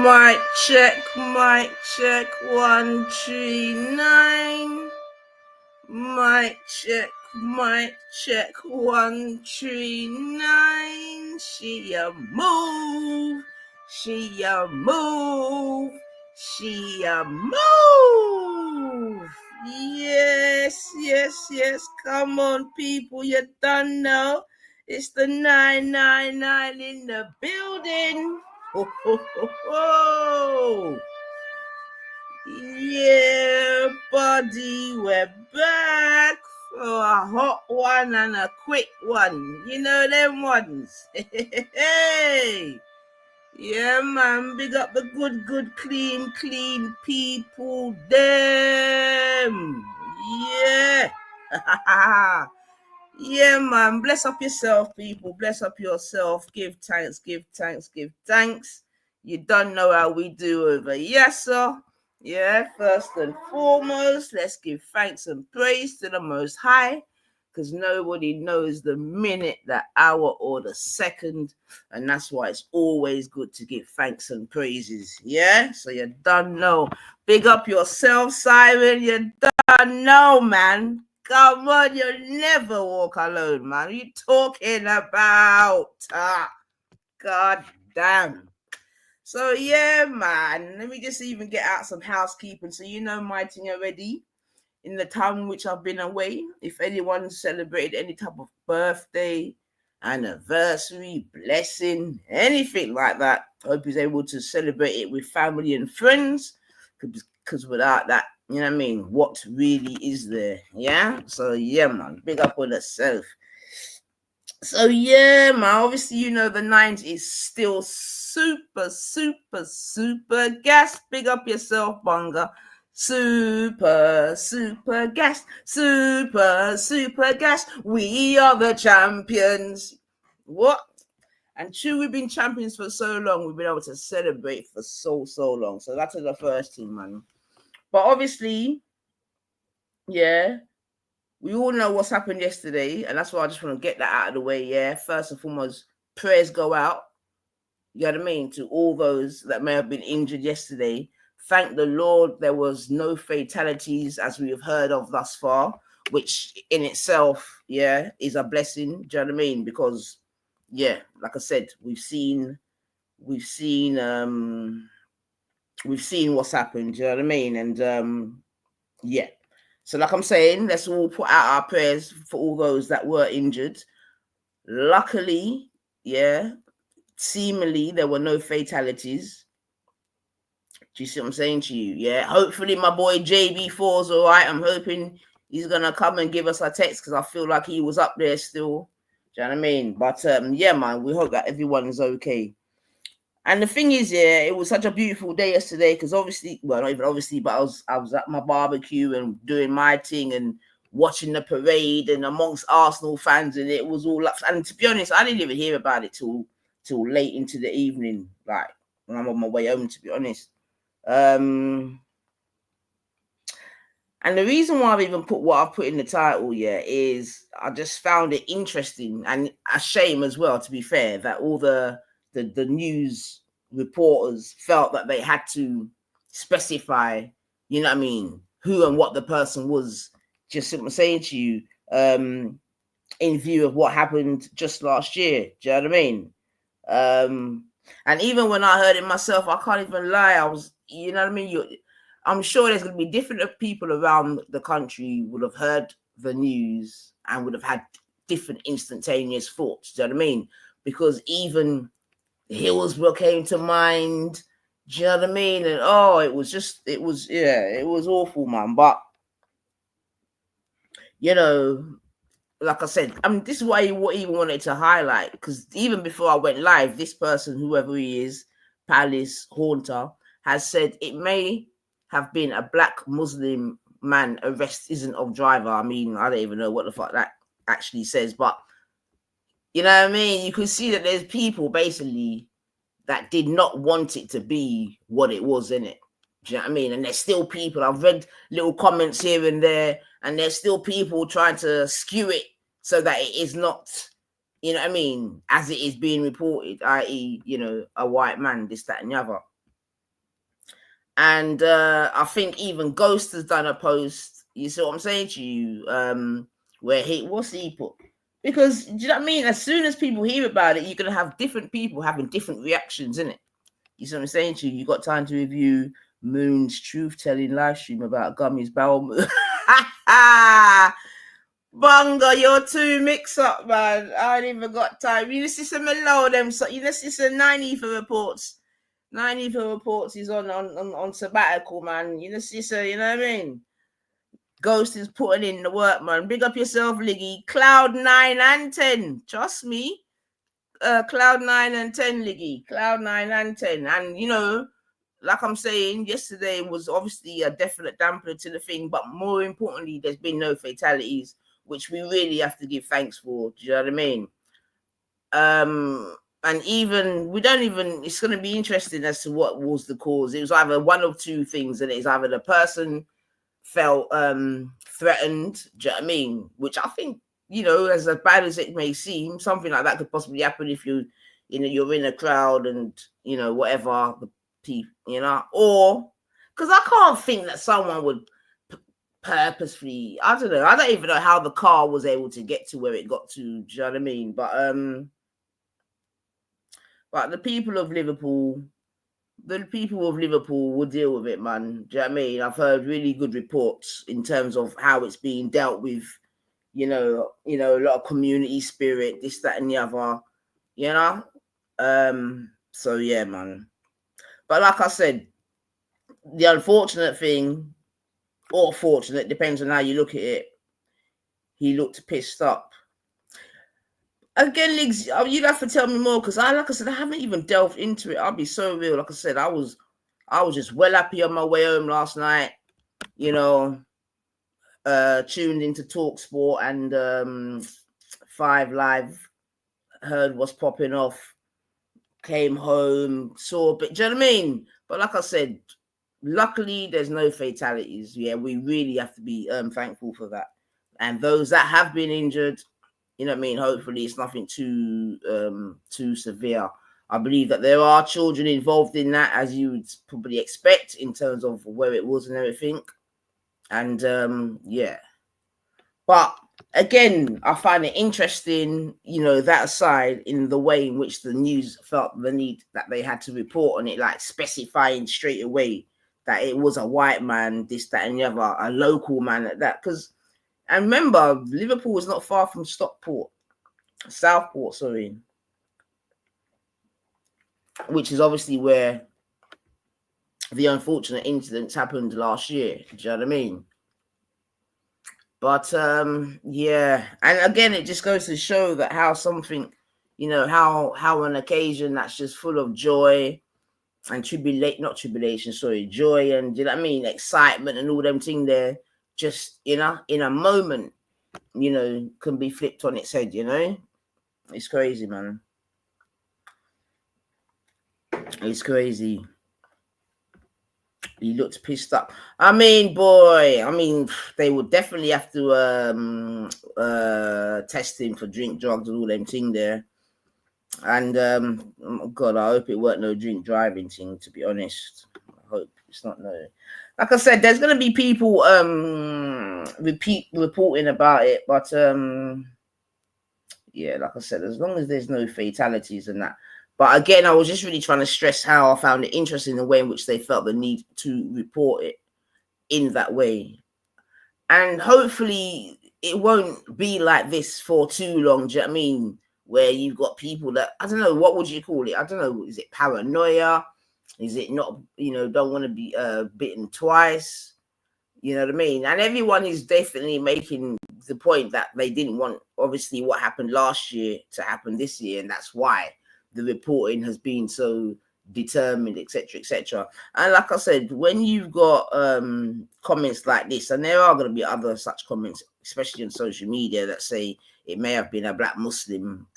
Mic check, 139. Mic check, 139. She a move, she a move, she a move. Yes. Come on, people, you done know. It's the 999 in the building. Ho. Yeah, buddy, we're back for a hot one and a quick one. You know them ones. Hey, yeah, man. Big up the good, clean people. Them. Yeah. Yeah, man. Bless up yourself, people. Bless up yourself. Give thanks. You don't know how we do over. Yes, sir. Yeah, first and foremost, let's give thanks and praise to the Most High, because nobody knows the minute, the hour, or the second, and that's why it's always good to give thanks and praises. Yeah, so you don't know. Big up yourself, Simon. You don't know, man. Come on, you'll never walk alone, man. What are you talking about? God damn. So yeah, man. Let me just even get out some housekeeping. So you know my thing already. In the time in which I've been away, if anyone celebrated any type of birthday, anniversary, blessing, anything like that, I hope he's able to celebrate it with family and friends. Because without that, you know what I mean? What really is there? Yeah? So yeah, man. Big up on yourself. So yeah, man, obviously you know the 90s is still super gas. Big up yourself, Bunga. Super gas. Super gas. We are the champions. What? And true, we've been champions for so long. We've been able to celebrate for so long. So that's the first thing, man. But obviously, yeah, we all know what's happened yesterday, and that's why I just want to get that out of the way. Yeah, first and foremost, prayers go out. You know what I mean, to all those that may have been injured yesterday. Thank the Lord there was no fatalities as we have heard of thus far, which in itself, yeah, is a blessing. Do you know what I mean? Because, yeah, like I said, we've seen what's happened. Do you know what I mean? And yeah. So like I'm saying, let's all put out our prayers for all those that were injured. Luckily, yeah, seemingly there were no fatalities. Do you see what I'm saying to you? Yeah, hopefully my boy JB4's all right. I'm hoping he's going to come and give us a text because I feel like he was up there still. Do you know what I mean? But yeah, man, we hope that everyone is okay. And the thing is, yeah, it was such a beautiful day yesterday because obviously, well, not even obviously, but I was at my barbecue and doing my thing and watching the parade and amongst Arsenal fans, and it was all up. And to be honest, I didn't even hear about it till late into the evening, like when I'm on my way home. To be honest, and the reason why I've even put what I've put in the title, yeah, is I just found it interesting and a shame as well. To be fair, that all the news reporters felt that they had to specify, you know what I mean, who and what the person was. Just what I'm saying to you, in view of what happened just last year. Do you know what I mean? And even when I heard it myself, I can't even lie. I was, you know what I mean? I'm sure there's going to be different people around the country would have heard the news and would have had different instantaneous thoughts. Do you know what I mean? Because even Hillsborough came to mind. Do you know what I mean? And it was awful, man. But you know, like I said, I mean, this is what I even wanted to highlight, because even before I went live, this person, whoever he is, Palace Haunter, has said it may have been a black Muslim man arrest isn't of driver. I mean, I don't even know what the fuck that actually says, but you know what I mean? You can see that there's people basically that did not want it to be what it was, in it. Do you know what I mean? And there's still people, I've read little comments here and there, and there's still people trying to skew it so that it is not, you know what I mean, as it is being reported, i.e., you know, a white man, this, that, and the other. And I think even Ghost has done a post. You see what I'm saying to you? Where what's he put? Because do you know what I mean? As soon as people hear about it, you're gonna have different people having different reactions in it. You see what I'm saying to you? You got time to review Moon's truth-telling live stream about Gummy's bowel move. Bunga, you're too mix up, man. I ain't even got time. You just see some below them. So you just see some 90 for reports. 90 for reports. He's on sabbatical, man. You just see, so you know what I mean. Ghost is putting in the work, man. Big up yourself, Liggy. Cloud 9 and 10. Trust me. Cloud 9 and 10, Liggy. Cloud 9 and 10. And you know, like I'm saying, yesterday was obviously a definite dampener to the thing, but more importantly, there's been no fatalities, which we really have to give thanks for. Do you know what I mean? And even we don't even. It's going to be interesting as to what was the cause. It was either one of two things, and it's either the person felt threatened. Do you know what I mean? Which I think, you know, as bad as it may seem, something like that could possibly happen if you're in a crowd and you know whatever the people, you know, or because I can't think that someone would purposefully. I don't know. I don't even know how the car was able to get to where it got to. Do you know what I mean? But the people of Liverpool will deal with it, man. Do you know what I mean? I've heard really good reports in terms of how it's being dealt with. You know, a lot of community spirit, this, that, and the other. You know, so yeah, man. But like I said, the unfortunate thing, or fortunate, depends on how you look at it. He looked pissed up. Again, Liggs, you'd have to tell me more because like I said, I haven't even delved into it. I'll be so real. Like I said, I was just well happy on my way home last night. You know, tuned into Talk Sport and 5 Live, heard what's popping off, came home, saw a bit. Do you know what I mean? But like I said, luckily there's no fatalities. Yeah, we really have to be thankful for that. And those that have been injured, you know what I mean? Hopefully it's nothing too severe. I believe that there are children involved in that, as you would probably expect, in terms of where it was and everything. And yeah. But again, I find it interesting, you know, that aside, in the way in which the news felt the need that they had to report on it, like specifying straight away that it was a white man, this, that, and the other, a local man at that. And remember, Liverpool was not far from Southport, sorry, which is obviously where the unfortunate incidents happened last year. Do you know what I mean? But yeah, and again, it just goes to show that how something, you know, how an occasion that's just full of joy and joy and, you know what I mean, excitement and all them things there, just, you know, in a moment, you know, can be flipped on its head, you know? It's crazy, man. It's crazy. He looked pissed up. I mean, boy, they would definitely have to test him for drink, drugs, and all them thing there. And oh God, I hope it weren't no drink driving thing, to be honest. I hope it's not no. Like I said, there's gonna be people reporting about it, but yeah, like I said, as long as there's no fatalities and that. But again, I was just really trying to stress how I found it interesting the way in which they felt the need to report it in that way. And hopefully it won't be like this for too long. Do you know what I mean? Where you've got people that, I don't know, what would you call it? I don't know. Is it paranoia? Is it not, you know, don't want to be bitten twice? You know what I mean? And everyone is definitely making the point that they didn't want, obviously, what happened last year to happen this year. And that's why the reporting has been so determined, etc., etc. And like I said, when you've got comments like this, and there are going to be other such comments, especially on social media, that say it may have been a black Muslim.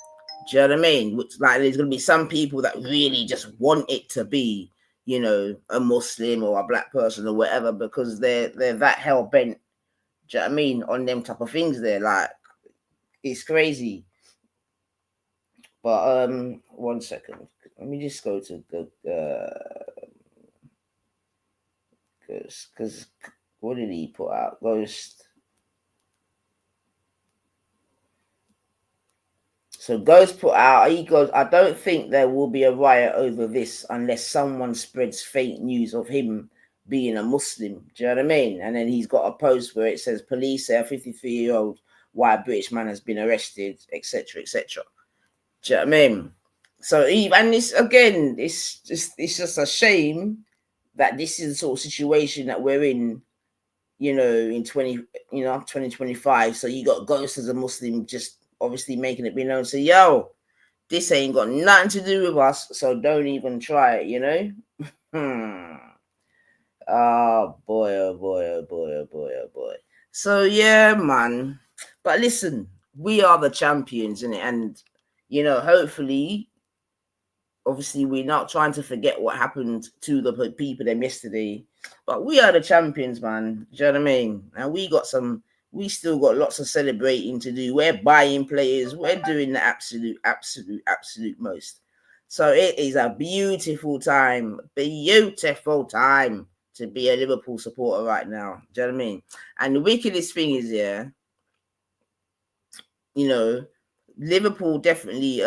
Do you know what I mean? Which, like, there's going to be some people that really just want it to be, you know, a Muslim or a black person or whatever, because they're that hell bent. Do you know what I mean? On them type of things. They're like, it's crazy. But 1 second. Let me just go to the Because what did he put out? Ghost. So Ghost put out, he goes, I don't think there will be a riot over this unless someone spreads fake news of him being a Muslim. Do you know what I mean? And then he's got a post where it says, police say a 53-year-old white British man has been arrested, etc., etc. Do you know what I mean? So, and this, again, it's just a shame that this is the sort of situation that we're in, in 2025. So you got Ghost as a Muslim just obviously making it be known. So, yo, this ain't got nothing to do with us, so don't even try it, Oh boy, oh boy, oh boy, oh boy, oh boy. So yeah, man. But listen, we are the champions, innit? And hopefully, obviously, we're not trying to forget what happened to the people them yesterday. But we are the champions, man. Do you know what I mean? And we still got lots of celebrating to do. We're buying players. We're doing the absolute most. So it is a beautiful time to be a Liverpool supporter right now. Do you know what I mean? And the wickedest thing is, Liverpool definitely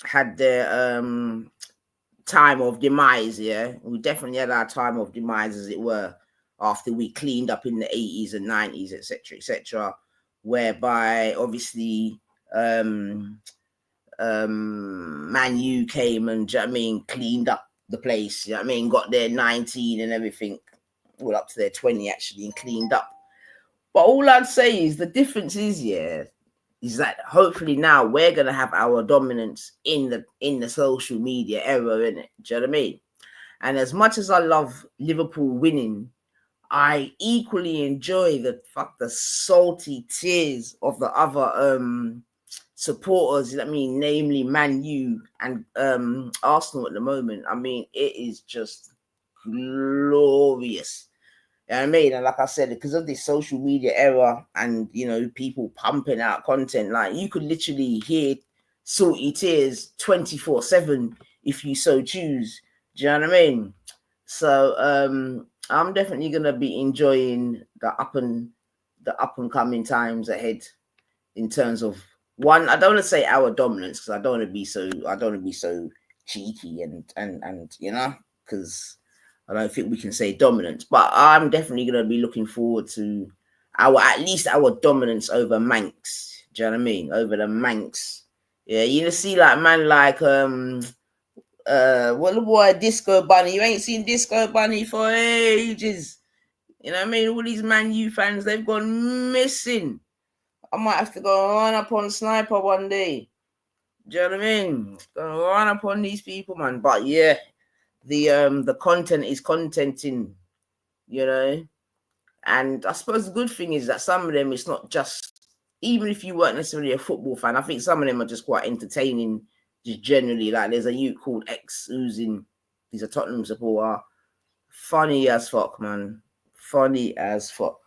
had their time of demise. We definitely had our time of demise, as it were, after we cleaned up in the 80s and 90s, etc., whereby obviously Man U came and, cleaned up the place. Got their 19 and everything, well, up to their 20 actually, and cleaned up. But all I'd say is the difference is that hopefully now we're gonna have our dominance in the social media era, innit? Do you know what I mean? And as much as I love Liverpool winning, I equally enjoy the salty tears of the other supporters. Namely Man U and Arsenal at the moment. It is just glorious. You know what I mean? And like I said, because of this social media era and, people pumping out content, like you could literally hear salty tears 24/7 if you so choose. Do you know what I mean? So I'm definitely gonna be enjoying the up and coming times ahead in terms of one. I don't want to say our dominance because I don't want to be so cheeky and because I don't think we can say dominance, but I'm definitely going to be looking forward to at least our dominance over Manx. Do you know what I mean? Over the Manx. Yeah, you see like man like what the boy Disco Bunny. You ain't seen Disco Bunny for ages. You know what I mean? All these Man U fans, they've gone missing. I might have to go run up on Sniper one day. Do you know what I mean? Go run up on these people, man. But yeah, the content is contenting, and I suppose the good thing is that some of them, it's not just, even if you weren't necessarily a football fan, I think some of them are just quite entertaining, just generally. Like there's a youth called X he's a Tottenham supporter, funny as fuck, man, funny as fuck,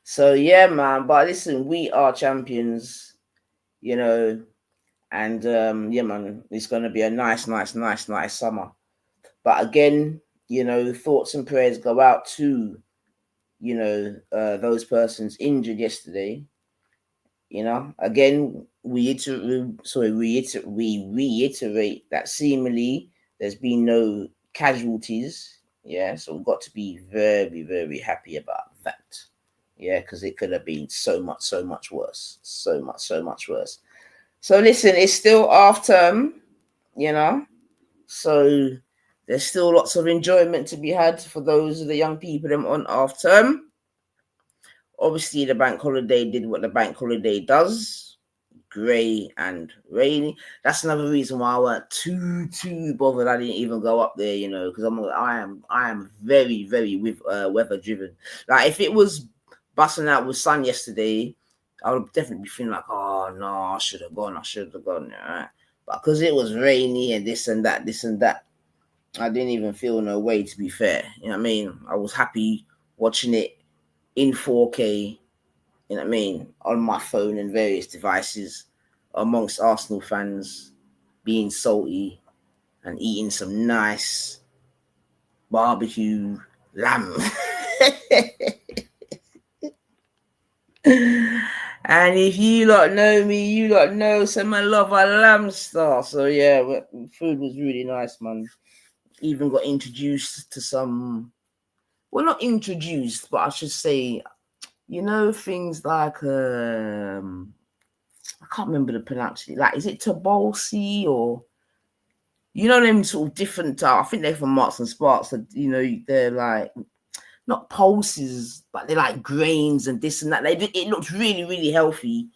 so yeah, man. But listen, we are champions, and yeah, man, it's going to be a nice summer. But again, thoughts and prayers go out to, those persons injured yesterday. Again, we reiterate that seemingly there's been no casualties. Yeah, so we've got to be very, very happy about that. Yeah, because it could have been so much worse. So much worse. So listen, it's still half term, so there's still lots of enjoyment to be had for those of the young people them on half term. Obviously, the bank holiday did what the bank holiday does, grey and rainy. That's another reason why I weren't too bothered. I didn't even go up there, because I am very, very weather driven. Like if it was busting out with sun yesterday, I would definitely be feeling like, oh no, I should have gone. Yeah. But because it was rainy and this and that, I didn't even feel no way, to be fair. You know what I mean? I was happy watching it in 4K, on my phone and various devices amongst Arsenal fans being salty and eating some nice barbecue lamb. And if you lot know me, you lot know some I love a lamb star. So yeah, food was really nice, man. Even got introduced to some, well, not introduced, but I should say, things like I can't remember the pronunciation. Like, is it Tabolsi or them sort of different? I think they're from Marks and Sparks. That they're like not pulses, but they're like grains and this and that. It looks really, really healthy.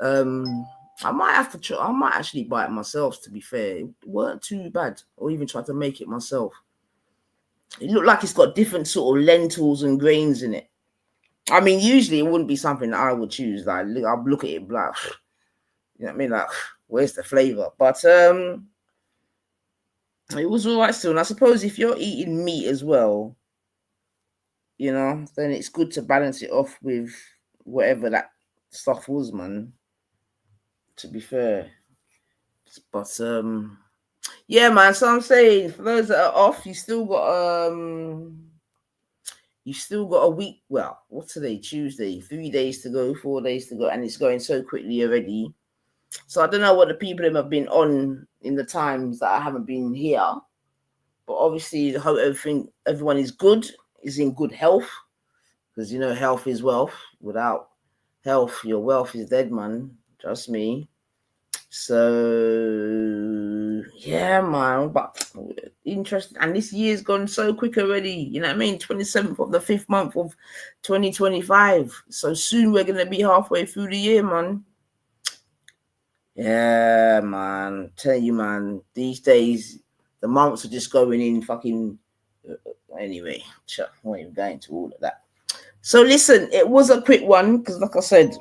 I might have to try. I might actually buy it myself. To be fair, it weren't too bad, or even try to make it myself. It looked like it's got different sort of lentils and grains in it. I mean, usually it wouldn't be something that I would choose. Like, I'll look at it like, you know what I mean? Like, where's the flavor? But it was all right still. And I suppose if you're eating meat as well, then it's good to balance it off with whatever that stuff was, man. To be fair. But yeah, man. So I'm saying, for those that are off, you still got a week. Well, what's today? Tuesday. 3 days to go, 4 days to go, and it's going so quickly already. So I don't know what the people have been on in the times that I haven't been here, but obviously I hope everyone is good, is in good health, because health is wealth. Without health, your wealth is dead, man. Trust me. So yeah, man. But interesting, and this year's gone so quick already. You know what I mean? 27th of the 5th month of 2025. So soon we're gonna be halfway through the year, man. Yeah, man. Tell you, man. These days, the months are just going in fucking. Anyway, I won't even go into all of that. So listen, it was a quick one because, like I said,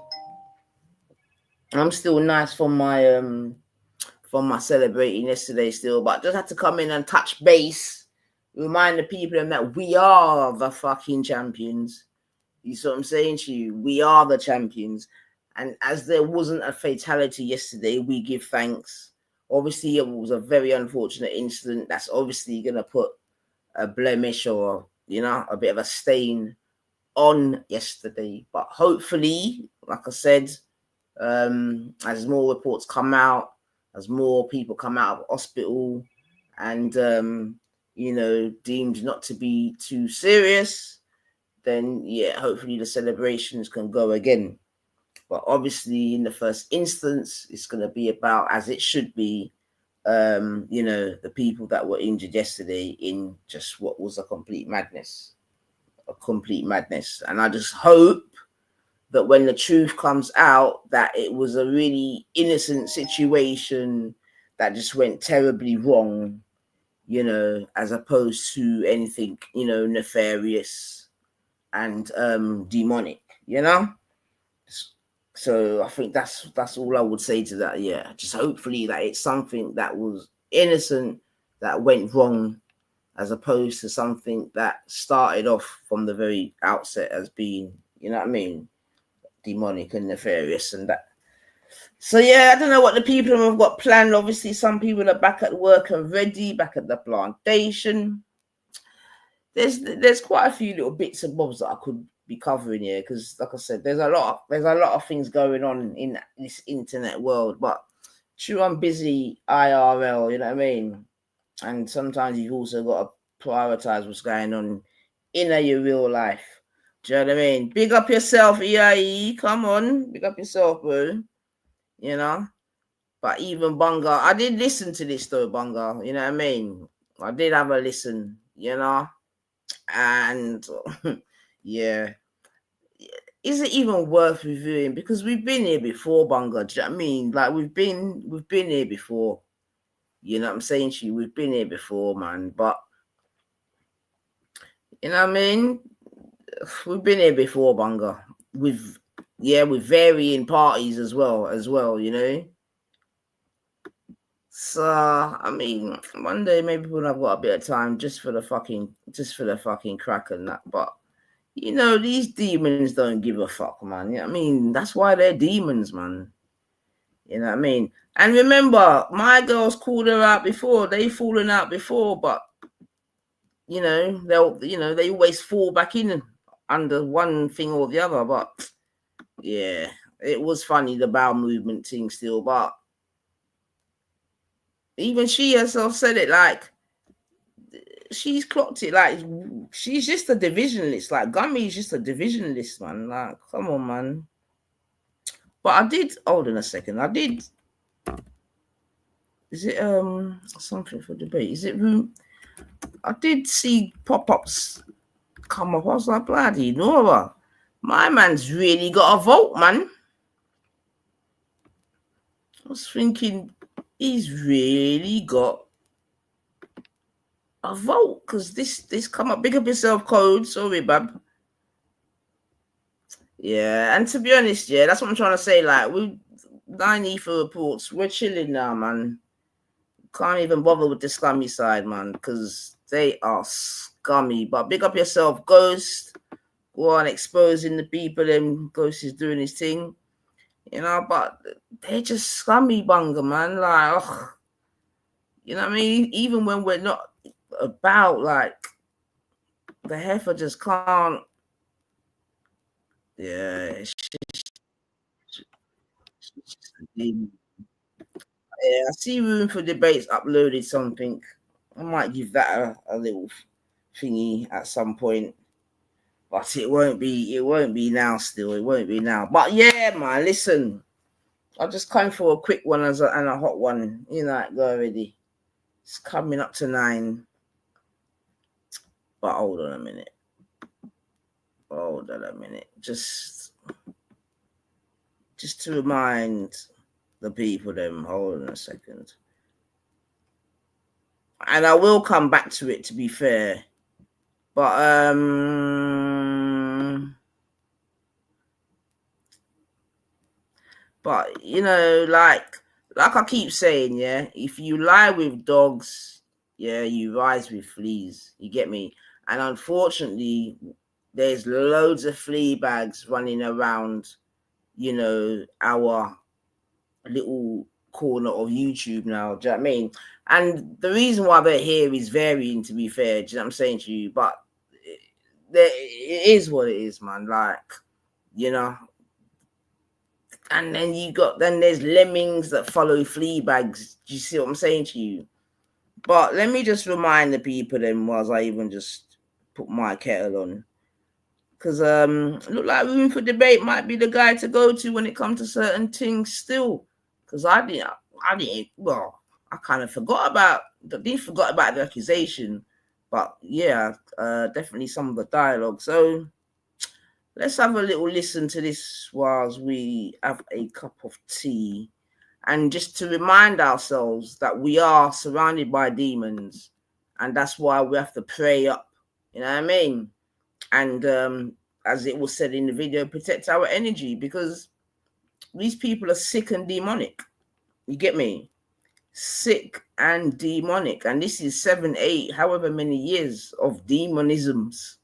I'm still nice from my celebrating yesterday still, but just had to come in and touch base, remind the people that we are the fucking champions. You see what I'm saying to you? We are the champions. And as there wasn't a fatality yesterday, we give thanks. Obviously, it was a very unfortunate incident. That's obviously going to put a blemish or, a bit of a stain on yesterday. But hopefully, like I said, as more reports come out, as more people come out of hospital and, deemed not to be too serious, then, yeah, hopefully the celebrations can go again. But obviously, in the first instance, it's going to be about, as it should be, the people that were injured yesterday in just what was a complete madness. And I just hope that when the truth comes out, that it was a really innocent situation that just went terribly wrong, as opposed to anything, nefarious and demonic, So I think that's all I would say to that. Yeah, just hopefully that it's something that was innocent that went wrong, as opposed to something that started off from the very outset as being, demonic and nefarious and that. So yeah, I don't know what the people have got planned. Obviously, some people are back at work and ready, back at the plantation. There's quite a few little bits and bobs that I could be covering here because, like I said, there's a lot of things going on in this internet world. But true, I'm busy IRL. You know what I mean? And sometimes you've also got to prioritize what's going on in your real life. Do you know what I mean? Big up yourself, EIE. Come on, big up yourself, bro. But even Bunga, I did listen to this though, Bunga. You know what I mean? I did have a listen. And yeah, is it even worth reviewing? Because we've been here before, Bunga. Do you know what I mean? Like we've been here before. You know what I'm saying to you? We've been here before, man. But you know what I mean? We've been here before, Bunga. With varying parties as well, So I mean, one day maybe when I've got a bit of time just for the fucking crack and that. But these demons don't give a fuck, man. You know what I mean? That's why they're demons, man. You know what I mean? And remember, my girls called her out before. They fallen out before, but they always fall back in under one thing or the other. But yeah, it was funny, the bowel movement thing still. But even she herself said it, like she's clocked it. Like she's just a divisionalist. Like Gummy's just a divisionalist, man. Like, come on, man. But I did hold on a second. Is it something for debate? Is it room? I did see pop-ups come up. I was like, bloody Nora, my man's really got a vote, man. I was thinking he's really got a vote, because this come up. Big up yourself, Code. Sorry, bub. Yeah, and to be honest, yeah, that's what I'm trying to say. Like, we 9 for reports, we're chilling now, man. Can't even bother with the scummy side, man, because they are scummy. But big up yourself, Ghost. Go on exposing the people, and Ghost is doing his thing. But they're just scummy bunger, man. Like, ugh. You know what I mean? Even when we're not about, like, the heifer just can't. Yeah, it's just yeah, I see room for debates uploaded something. I might give that a little thingy at some point. But it won't be now still. It won't be now. But yeah, man, listen. I'll just come for a quick one and a hot one. Go already. It's coming up to 9. But hold on a minute. Just to remind the people them. Hold on a second. And I will come back to it, to be fair. But like I keep saying, yeah, if you lie with dogs, yeah, you rise with fleas. You get me? And unfortunately, there's loads of flea bags running around, our little corner of YouTube now. Do you know what I mean? And the reason why they're here is varying, to be fair. Do you know what I'm saying to you? But it is what it is, man. Like, and then there's lemmings that follow flea bags. Do you see what I'm saying to you? But let me just remind the people then, whilst I even just put my kettle on. Because look like Room for Debate might be the guy to go to when it comes to certain things still. Because I kind of forgot about the accusation. But yeah, definitely some of the dialogue. So let's have a little listen to this whilst we have a cup of tea. And just to remind ourselves that we are surrounded by demons. And that's why we have to pray up. You know what I mean? And as it was said in the video, protect our energy, because these people are sick and demonic. You get me? Sick and demonic. And this is 7, 8, however many years of demonisms,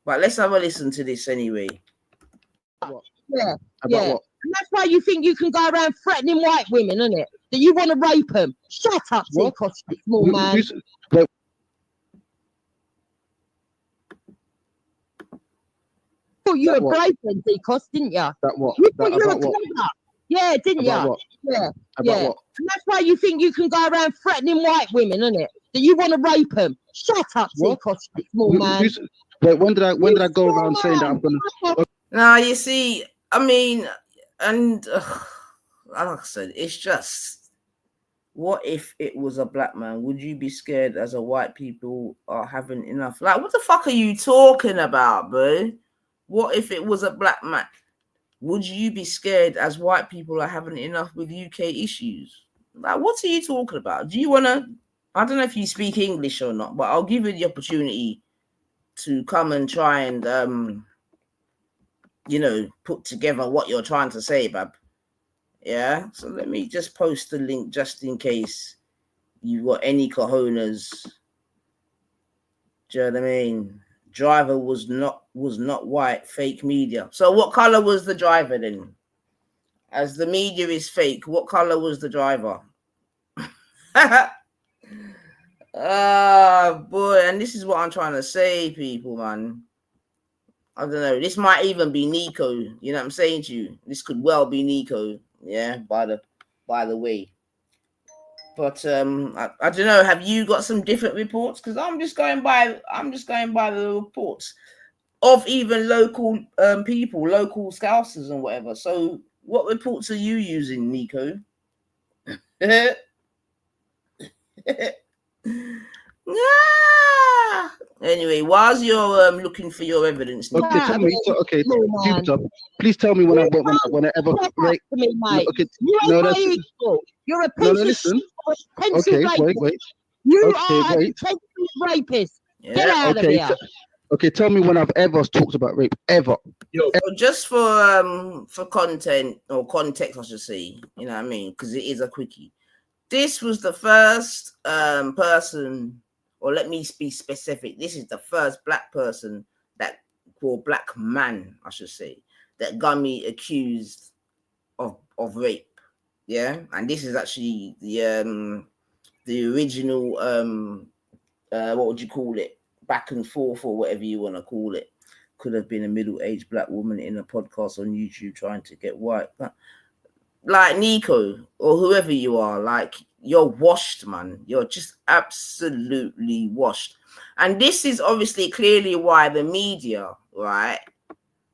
But let's have a listen to this anyway. Yeah. What? And that's why you think you can go around threatening white women, isn't it? That you want to rape them. Shut up, Seacos, small man. You were brave then, Seacos, didn't you? That what? You thought you were clever. Yeah, didn't you? What? Yeah. What? And that's why you think you can go around threatening white women, isn't it? That you want to rape them. Shut up, Seacos, small man. When did I go around saying that I'm gonna? Now you see, I mean, and like I said, it's just, what if it was a black man? Would you be scared as a white people are having enough? Like, what the fuck are you talking about, bro? What if it was a black man? Would you be scared as white people are having enough with UK issues? Like, what are you talking about? Do you want to, I don't know if you speak English or not, but I'll give you the opportunity to come and try and, put together what you're trying to say, bab. Yeah, so let me just post the link just in case you got any cojones. Do you know what I mean? Driver was not white, fake media. So what color was the driver then? As the media is fake, what color was the driver? Boy, and this is what I'm trying to say, people, man. I don't know. This might even be Nico. You know what I'm saying to you? This could well be Nico. Yeah, by the way. But I don't know. Have you got some different reports? Because I'm just going by the reports of even local people, local scousers and whatever. So, what reports are you using, Nico? Anyway, whilst you're looking for your evidence, Okay, tell me. So, okay, Jupiter, please tell me when I ever right. Me, mate. Okay, you ain't no, my that's equal. You're a no, piece of listen. pencil Okay, rapist. wait. You Okay, are wait. a pencil rapist. yeah. Get out of here. Okay, tell me when I've ever talked about rape, ever. So just for content or context, I should say, you know what I mean, because it is a quickie. This was the first person, or let me be specific. This is the first black person or black man, I should say, that got me accused of rape. Yeah, and this is actually the original what would you call it, back and forth or whatever you want to call it. Could have been a middle-aged black woman in a podcast on YouTube trying to get white. But like Nico or whoever you are, like you're washed, man. You're just absolutely washed. And this is obviously clearly why the media, right,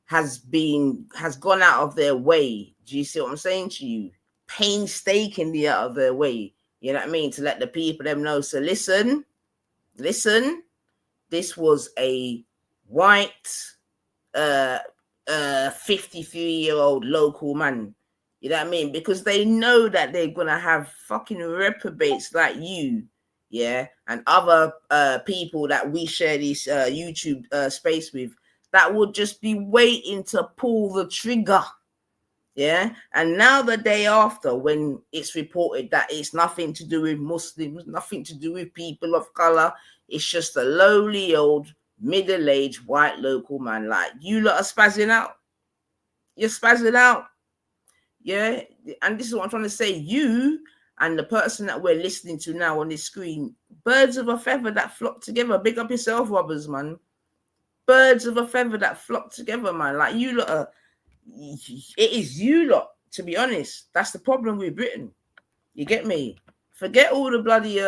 has gone out of their way. Do you see what I'm saying to you? Painstakingly out of their way. You know what I mean? To let the people them know. So listen, this was a white 53-year-old local man. You know what I mean? Because they know that they're gonna have fucking reprobates like you, yeah, and other people that we share this YouTube space with that would just be waiting to pull the trigger. Yeah, and now the day after, when it's reported that it's nothing to do with Muslims, nothing to do with people of color, it's just a lowly old middle-aged white local man. Like, you lot are spazzing out. You're spazzing out. Yeah, and this is what I'm trying to say. You and the person that we're listening to now on this screen, birds of a feather that flock together. Big up yourself, robbers, man. Birds of a feather that flock together, man. Like, you lot are. It is you lot, to be honest. That's the problem with Britain. You get me? Forget all the bloody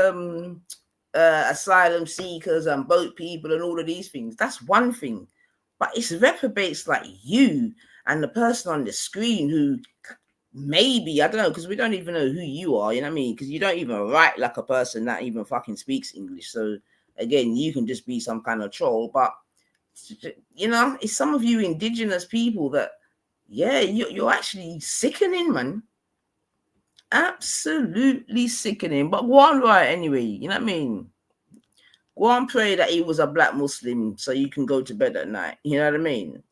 asylum seekers and boat people and all of these things. That's one thing. But it's reprobates like you and the person on the screen who maybe, I don't know, because we don't even know who you are, you know what I mean? Because you don't even write like a person that even fucking speaks English. So again, you can just be some kind of troll. But you know, it's some of you indigenous people that, yeah, you're actually sickening, man. Absolutely sickening. But go on, right, anyway. You know what I mean? Go on, pray that he was a black Muslim so you can go to bed at night. You know what I mean?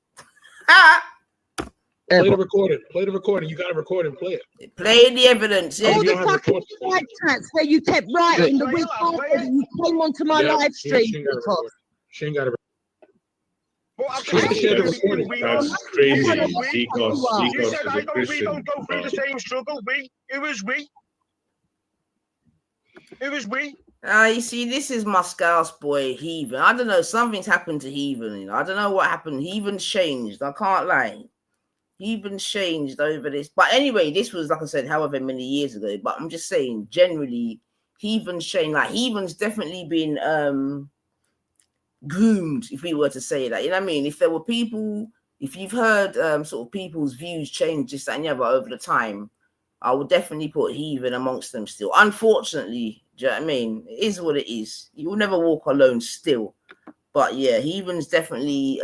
Play the recording. Play the recording. You got to record and play it. Play the evidence. Yeah. All the fucking live chats where you kept writing the week after you came onto my live stream. She ain't got to. That's crazy. Because you said we don't go through the same struggle. It was we. You see, this is Moscow's boy, Heathen. I don't know, something's happened to Heathen. You know? I don't know what happened. Heathen's changed. I can't lie. Heathen's changed over this. But anyway, this was, like I said, however many years ago. But I'm just saying, generally, Heathen's changed. Like, Heathen's definitely been groomed, if we were to say that. You know what I mean? If there were people, if you've heard sort of people's views change this and the other over the time, I would definitely put Heathen amongst them still. Unfortunately, do you know what I mean? It is what it is. You will never walk alone still. But yeah, Heathen's definitely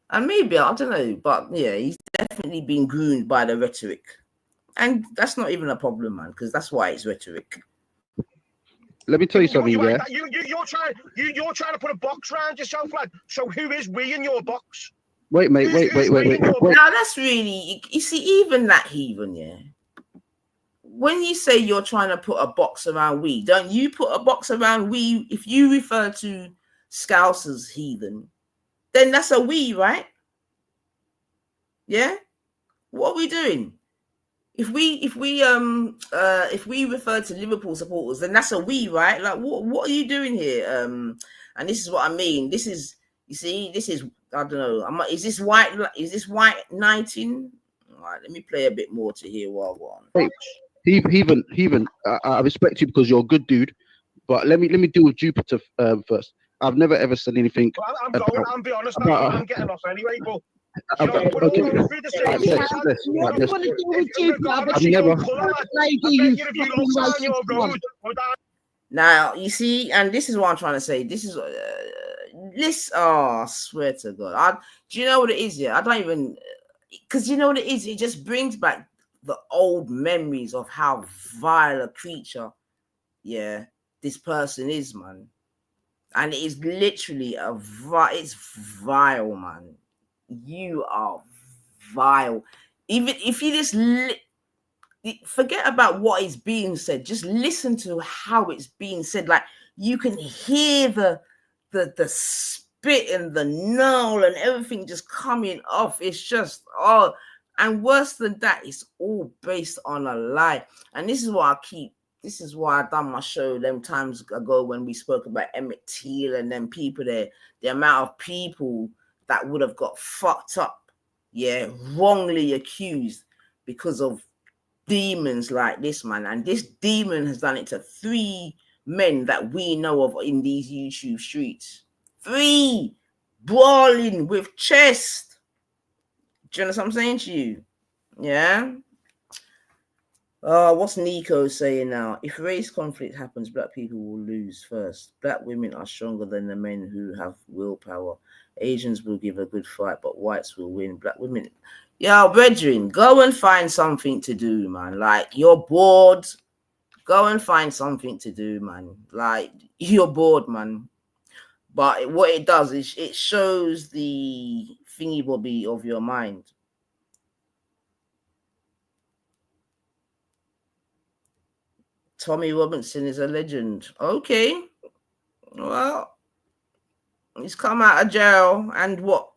and maybe, I don't know, but yeah, he's definitely been groomed by the rhetoric. And that's not even a problem, man, because that's why it's rhetoric. Let me tell you something, yeah? You're trying to put a box around yourself, lad. So who is we in your box? Wait, mate, wait. Now that's really, you see, even that, Heathen, yeah. When you say you're trying to put a box around we, don't you put a box around we? If you refer to Scousers, Heathen, then that's a we, right? Yeah? What are we doing? if we refer to Liverpool supporters, then that's a we, right? Like, what are you doing here? And this is what I mean. This is, you see, this is, I don't know. Is this white? Is this white 19? All right, let me play a bit more to hear what I want. Hey, Heathen, I respect you because you're a good dude, but let me deal with Jupiter first. I've never ever said anything. Well, I'm be honest, I'm getting off anyway, but you know, we're all okay. going through the same Let's- shit. let's- want to deal with If you, regardless I've of never- your colour, lady, I you bet you if you fucking look down your racist road, one. Now, you see, and this is what I'm trying to say. This is this. Oh, I swear to God. Do you know what it is? Yeah, I don't even, because you know what it is. It just brings back the old memories of how vile a creature, yeah, this person is, man. And it is literally it's vile, man. You are vile. Even if you just forget about what is being said, just listen to how it's being said. Like, you can hear the spit and the gnarl and everything just coming off. It's just, oh, and worse than that, it's all based on a lie. And this is why I done my show them times ago when we spoke about Emmett Till and them people there, the amount of people that would have got fucked up, yeah, wrongly accused because of demons like this, man. And this demon has done it to 3 men that we know of in these YouTube streets. 3 brawling with chest. Do you know what I'm saying to you? Yeah. What's Nico saying now? If race conflict happens, black people will lose first. Black women are stronger than the men who have willpower. Asians will give a good fight, but whites will win. Black women. Yo, brethren, go and find something to do, man. Like, you're bored. Go and find something to do, man. Like, you're bored, man. But what it does is it shows the thingy bobby of your mind. Tommy Robinson is a legend. Okay. Well, he's come out of jail and what?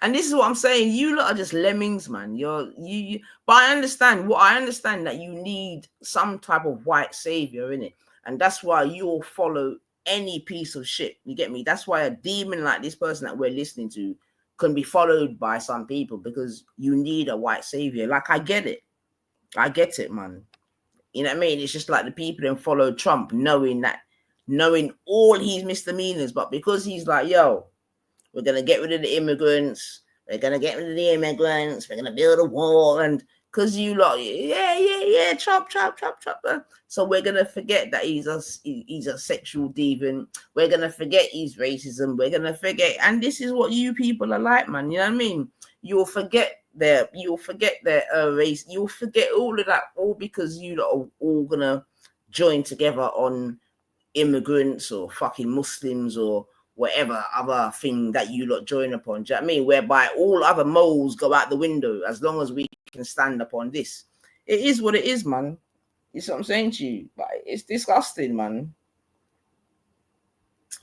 And this is what I'm saying. You lot are just lemmings, man. You. But I understand that you need some type of white savior in it, and that's why you'll follow any piece of shit. You get me? That's why a demon like this person that we're listening to can be followed by some people, because you need a white savior. Like, I get it, man. You know what I mean? It's just like the people that follow Trump, knowing all his misdemeanors, but because he's like, yo, we're going to get rid of the immigrants. We're going to get rid of the immigrants. We're going to build a wall. And because you lot, yeah, chop. So we're going to forget that he's a sexual deviant. We're going to forget his racism. We're going to forget. And this is what you people are like, man. You know what I mean? You'll forget their race. You'll forget all of that, all because you lot are all going to join together on immigrants or fucking Muslims or whatever other thing that you lot join upon. Do you know what I mean? Whereby all other moles go out the window as long as we can stand upon this. It is what it is, man. You see what I'm saying to you? But it's disgusting, man.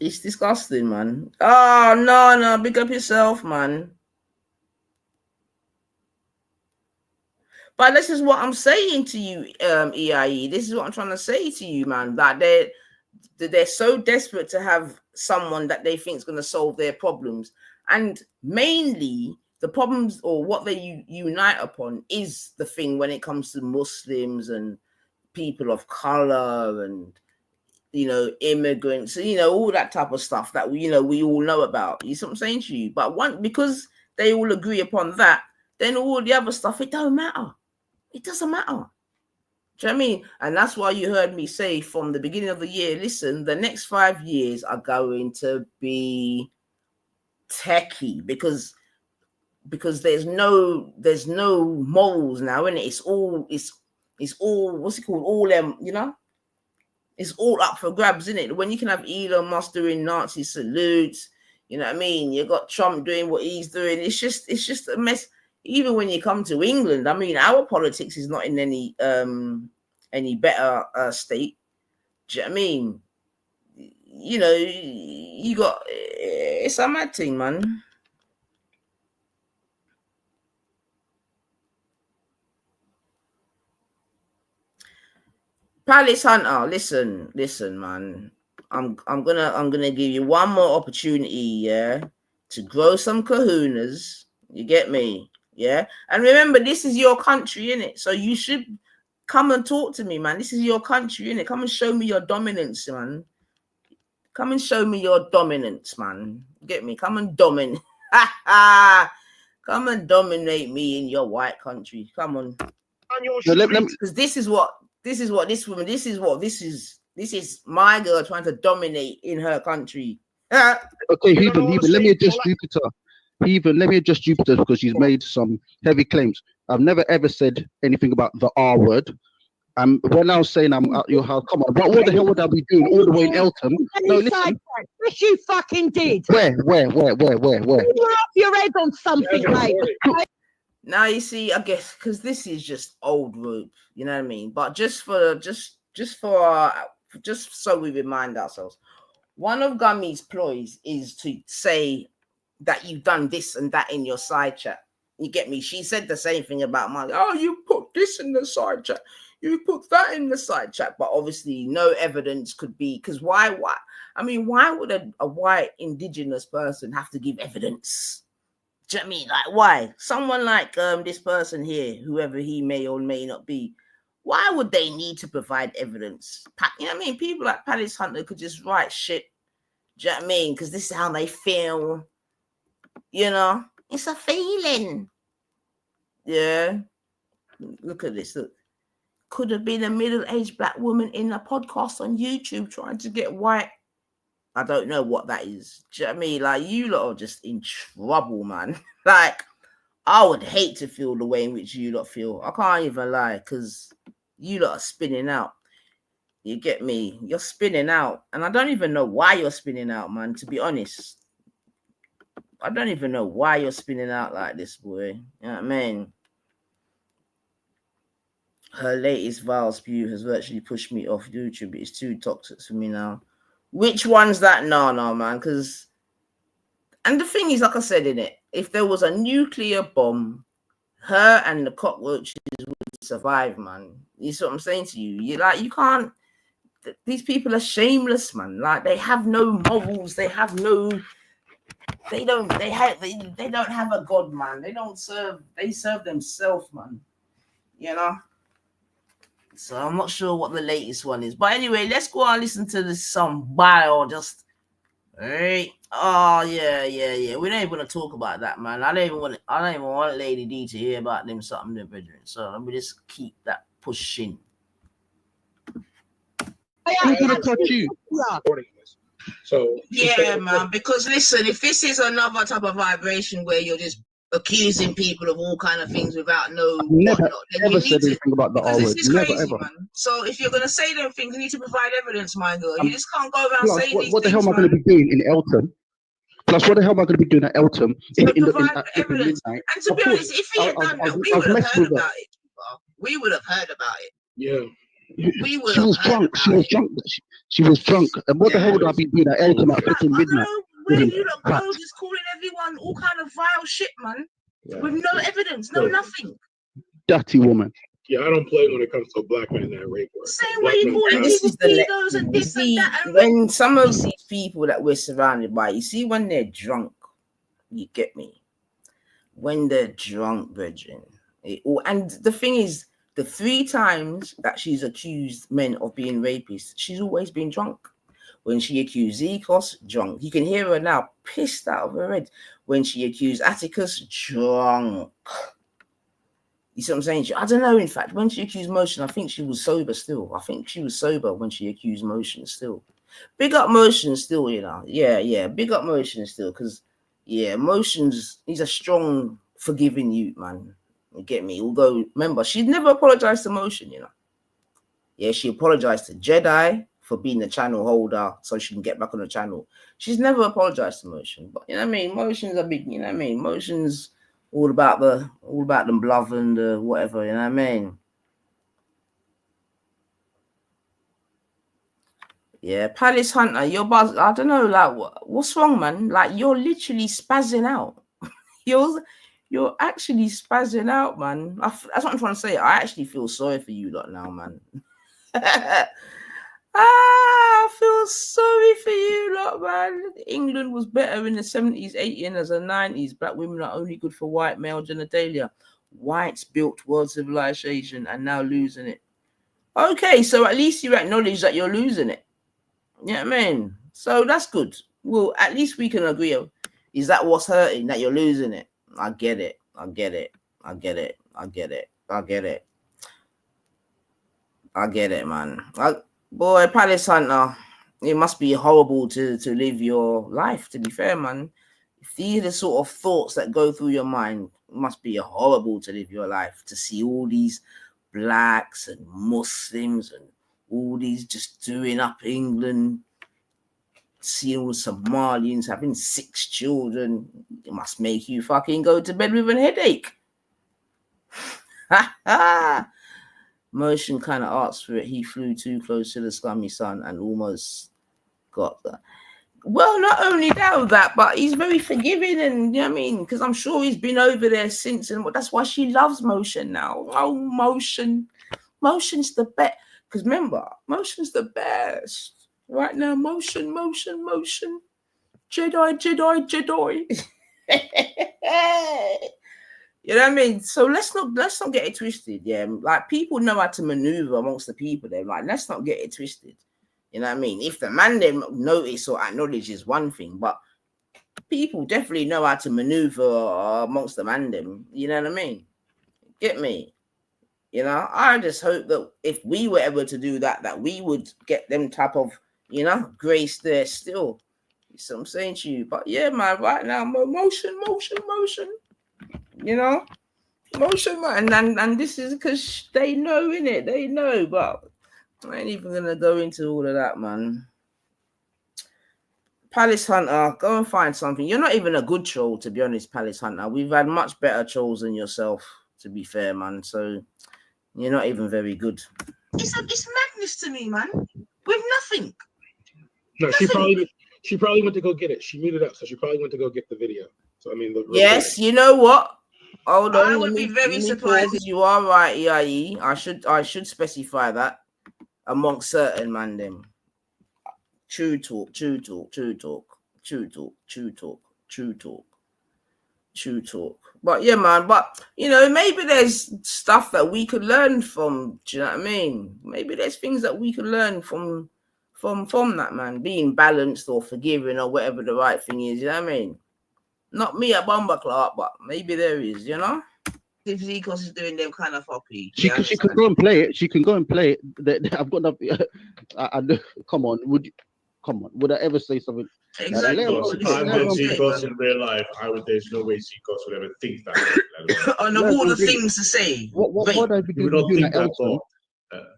It's disgusting, man. Oh, no, big up yourself, man. But this is what I'm saying to you, EIE. This is what I'm trying to say to you, man. That they're so desperate to have someone that they think is going to solve their problems. And mainly the problems, or what they unite upon, is the thing when it comes to Muslims and people of color and, immigrants, all that type of stuff that we all know about. You see what I'm saying to you? But because they all agree upon that, then all the other stuff, it don't matter. It doesn't matter. Do you know what I mean? And that's why you heard me say from the beginning of the year, listen, the next 5 years are going to be techie because there's no morals now, in it. It's all what's it called? All it's all up for grabs, isn't it? When you can have Elon Musk doing Nazi salutes, you know what I mean? You got Trump doing what he's doing. It's just a mess. Even when you come to England, I mean, our politics is not in any better state. Do you know what I mean? You got, it's a mad thing, man. Palace Hunter, listen, man. I'm gonna give you one more opportunity, yeah, to grow some kahunas. You get me? Yeah. And remember, this is your country, innit? So you should come and talk to me, man. This is your country, innit? Come and show me your dominance, man. Come and show me your dominance, man. Get me? Come and dominate. Come and dominate me in your white country. Come on. Because this is my girl trying to dominate in her country. Okay, Heben, let me address Jupiter. Let me address Jupiter because she's made some heavy claims. I've never ever said anything about the R word. When I was saying I'm at your house, come on, what the hell would I be doing all the way in Eltham? No, listen. Yes, you fucking did. Where? You have your head on something, mate. Now you see, I guess because this is just old rope, you know what I mean. But just so we remind ourselves, one of Gummy's ploys is to say that you've done this and that in your side chat. You get me? She said the same thing about mine. Oh, you put this in the side chat. You put that in the side chat. But obviously no evidence could be, because why? I mean, why would a white indigenous person have to give evidence? Do you know what I mean? Like, why? Someone like this person here, whoever he may or may not be, why would they need to provide evidence? You know what I mean? People like Palace Hunter could just write shit. Do you know what I mean? Because this is how they feel. You know? It's a feeling. Yeah. Look at this. Look. Could have been a middle-aged black woman in a podcast on YouTube trying to get white. I don't know what that is. Do you know what I mean? Like, you lot are just in trouble, man. Like, I would hate to feel the way in which you lot feel. I can't even lie, because you lot are spinning out. You get me? You're spinning out. And I don't even know why you're spinning out, man, to be honest. I don't even know why you're spinning out like this, boy. You know what I mean? Her latest vile spew has virtually pushed me off YouTube. It's too toxic for me now. Which one's that? No, man. Because, and the thing is, like I said in it, if there was a nuclear bomb, her and the cockroaches would survive, man. You see what I'm saying to you? You can't. These people are shameless, man. Like, they have no morals. They have no. They don't have a God, man. They serve themselves, man. You know? So I'm not sure what the latest one is. But anyway, let's go and listen to this song by or just right. Oh yeah. We don't even want to talk about that, man. I don't even want Lady D to hear about them something they're brethren. So let me just keep that pushing. Who's gonna touch you? So yeah, man, because listen, if this is another type of vibration where you're just accusing people of all kind of things without no never said anything about the R word. This is crazy, man. So if you're gonna say them things, you need to provide evidence, my girl. You just can't go around saying these what the hell things, am I going to be doing in Eltham? Plus, what the hell am I going to be doing at Eltham in evidence? And to be honest, if he had done that, we would have heard about it. We would have heard about it. Yeah. She was drunk. She was drunk. And what the hell would I be doing at Eltham at freaking midnight? Where you lot go just calling everyone all kind of vile shit, man. Yeah. With no evidence, no nothing. Dirty woman. Yeah, I don't play when it comes to a black man that rape her. Same way you call pedos and this and that. When some of these people that we're surrounded by, you see when they're drunk, you get me? When they're drunk, brethren. And the thing is, the 3 times that she's accused men of being rapists, she's always been drunk. When she accused Zekos, drunk. You can hear her now, pissed out of her head. When she accused Atticus, drunk. You see what I'm saying? I don't know, in fact. When she accused Motion, I think she was sober still. I think she was sober when she accused Motion still. Big up Motion still, you know. Yeah. Big up Motion still. Because, yeah, Motion's, he's a strong, forgiving youth, man. You get me? Although, remember, she's never apologized to Motion, you know. Yeah, she apologized to Jedi for being the channel holder so she can get back on the channel. She's never apologized to Motion. But, you know what I mean? Motion's a big, you know what I mean? Motion's all about them love and whatever, you know what I mean? Yeah, Palace Hunter, you're buzz. I don't know, like, what's wrong, man? Like, you're literally spazzing out. You're actually spazzing out, man. That's what I'm trying to say. I actually feel sorry for you lot now, man. I feel sorry for you lot, man. England was better in the 70s, 80s, and the 90s. Black women are only good for white male genitalia. Whites built world civilization and now losing it. Okay, so at least you acknowledge that you're losing it. You know what I mean? So that's good. Well, at least we can agree. Is that what's hurting? That you're losing it? I get it. I get it. I get it. I get it. I get it. I get it, man. Boy, Palace Hunter, it must be horrible to live your life, to be fair, man. If these are the sort of thoughts that go through your mind, it must be horrible to live your life, to see all these blacks and Muslims and all these just doing up England, seeing all the Somalians having 6 children. It must make you fucking go to bed with a headache. Ha ha! Motion kind of asked for it. He flew too close to the scummy sun and almost got that. Well, not only that, but he's very forgiving, and you know what I mean, because I'm sure he's been over there since, and that's why she loves Motion now. Oh, Motion's the best. Because remember, Motion's the best right now. Motion. Jedi. You know what I mean? So let's not get it twisted. Yeah, like people know how to maneuver amongst the people. There, like let's not get it twisted. You know what I mean? If the man them notice or acknowledge is one thing, but people definitely know how to maneuver amongst the man them. You know what I mean? Get me? You know, I just hope that if we were ever to do that, that we would get them type of, you know, grace there still. So I'm saying to you, but yeah, man, right now, motion. You know, Motion, man, and this is because they know, innit? They know, but I ain't even gonna go into all of that, man. Palace Hunter, go and find something. You're not even a good troll, to be honest, Palace Hunter. We've had much better trolls than yourself, to be fair, man. So you're not even very good. It's madness to me, man. With nothing. No, nothing. She probably went to go get it. She muted up, so she probably went to go get the video. So I mean, yes, you know what? Hold on, I would be very surprised if you are right, EIE. I should specify that amongst certain man them. True talk. But yeah, man. But you know, maybe there's stuff that we could learn from. Do you know what I mean? Maybe there's things that we could learn from that, man. Being balanced or forgiving or whatever the right thing is. You know what I mean? Not me at Bomber Clark, but maybe there is, you know? If Zikos is doing them kind of hoppy. She can go and play it. She can go and play it. I've got nothing. Come on. Would I ever say something? Exactly. If I met Zikos in real life, there's no way Zikos would ever think that. On all the things to say. What would I be doing at Elton?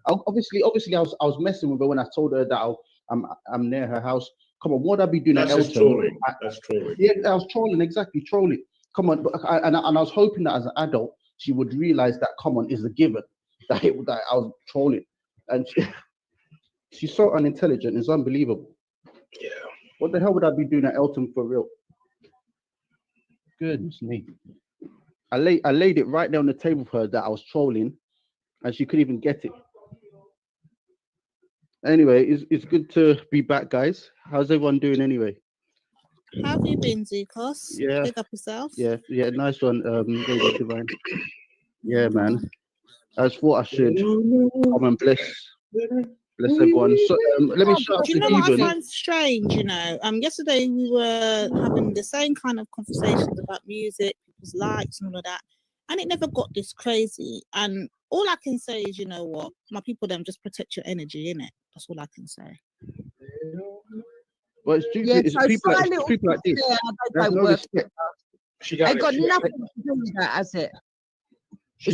Obviously, I was messing with her when I told her that I'm near her house. Come on, what I'd be doing at Elton? Trolling. That's trolling. Yeah, I was trolling, exactly, trolling. Come on, and I was hoping that as an adult, she would realize that, come on, is a given, that I was trolling. And she's so unintelligent, it's unbelievable. Yeah. What the hell would I be doing at Elton for real? Goodness me. I laid it right there on the table for her that I was trolling, and she couldn't even get it. Anyway, it's good to be back, guys. How's everyone doing anyway? How have you been, Zikos? Yeah. Pick up yourself. Yeah, nice one. Divine. Yeah, man. I just thought I should come and bless everyone. So let me start. Do you know what I find strange? You know, yesterday we were having the same kind of conversations about music, people's likes and all of that, and it never got this crazy. And all I can say is, you know what, my people, them just protect your energy, innit? That's all I can say. Well, it's stupid. It's people like this. There's no respect. It got nothing to do with that, has it?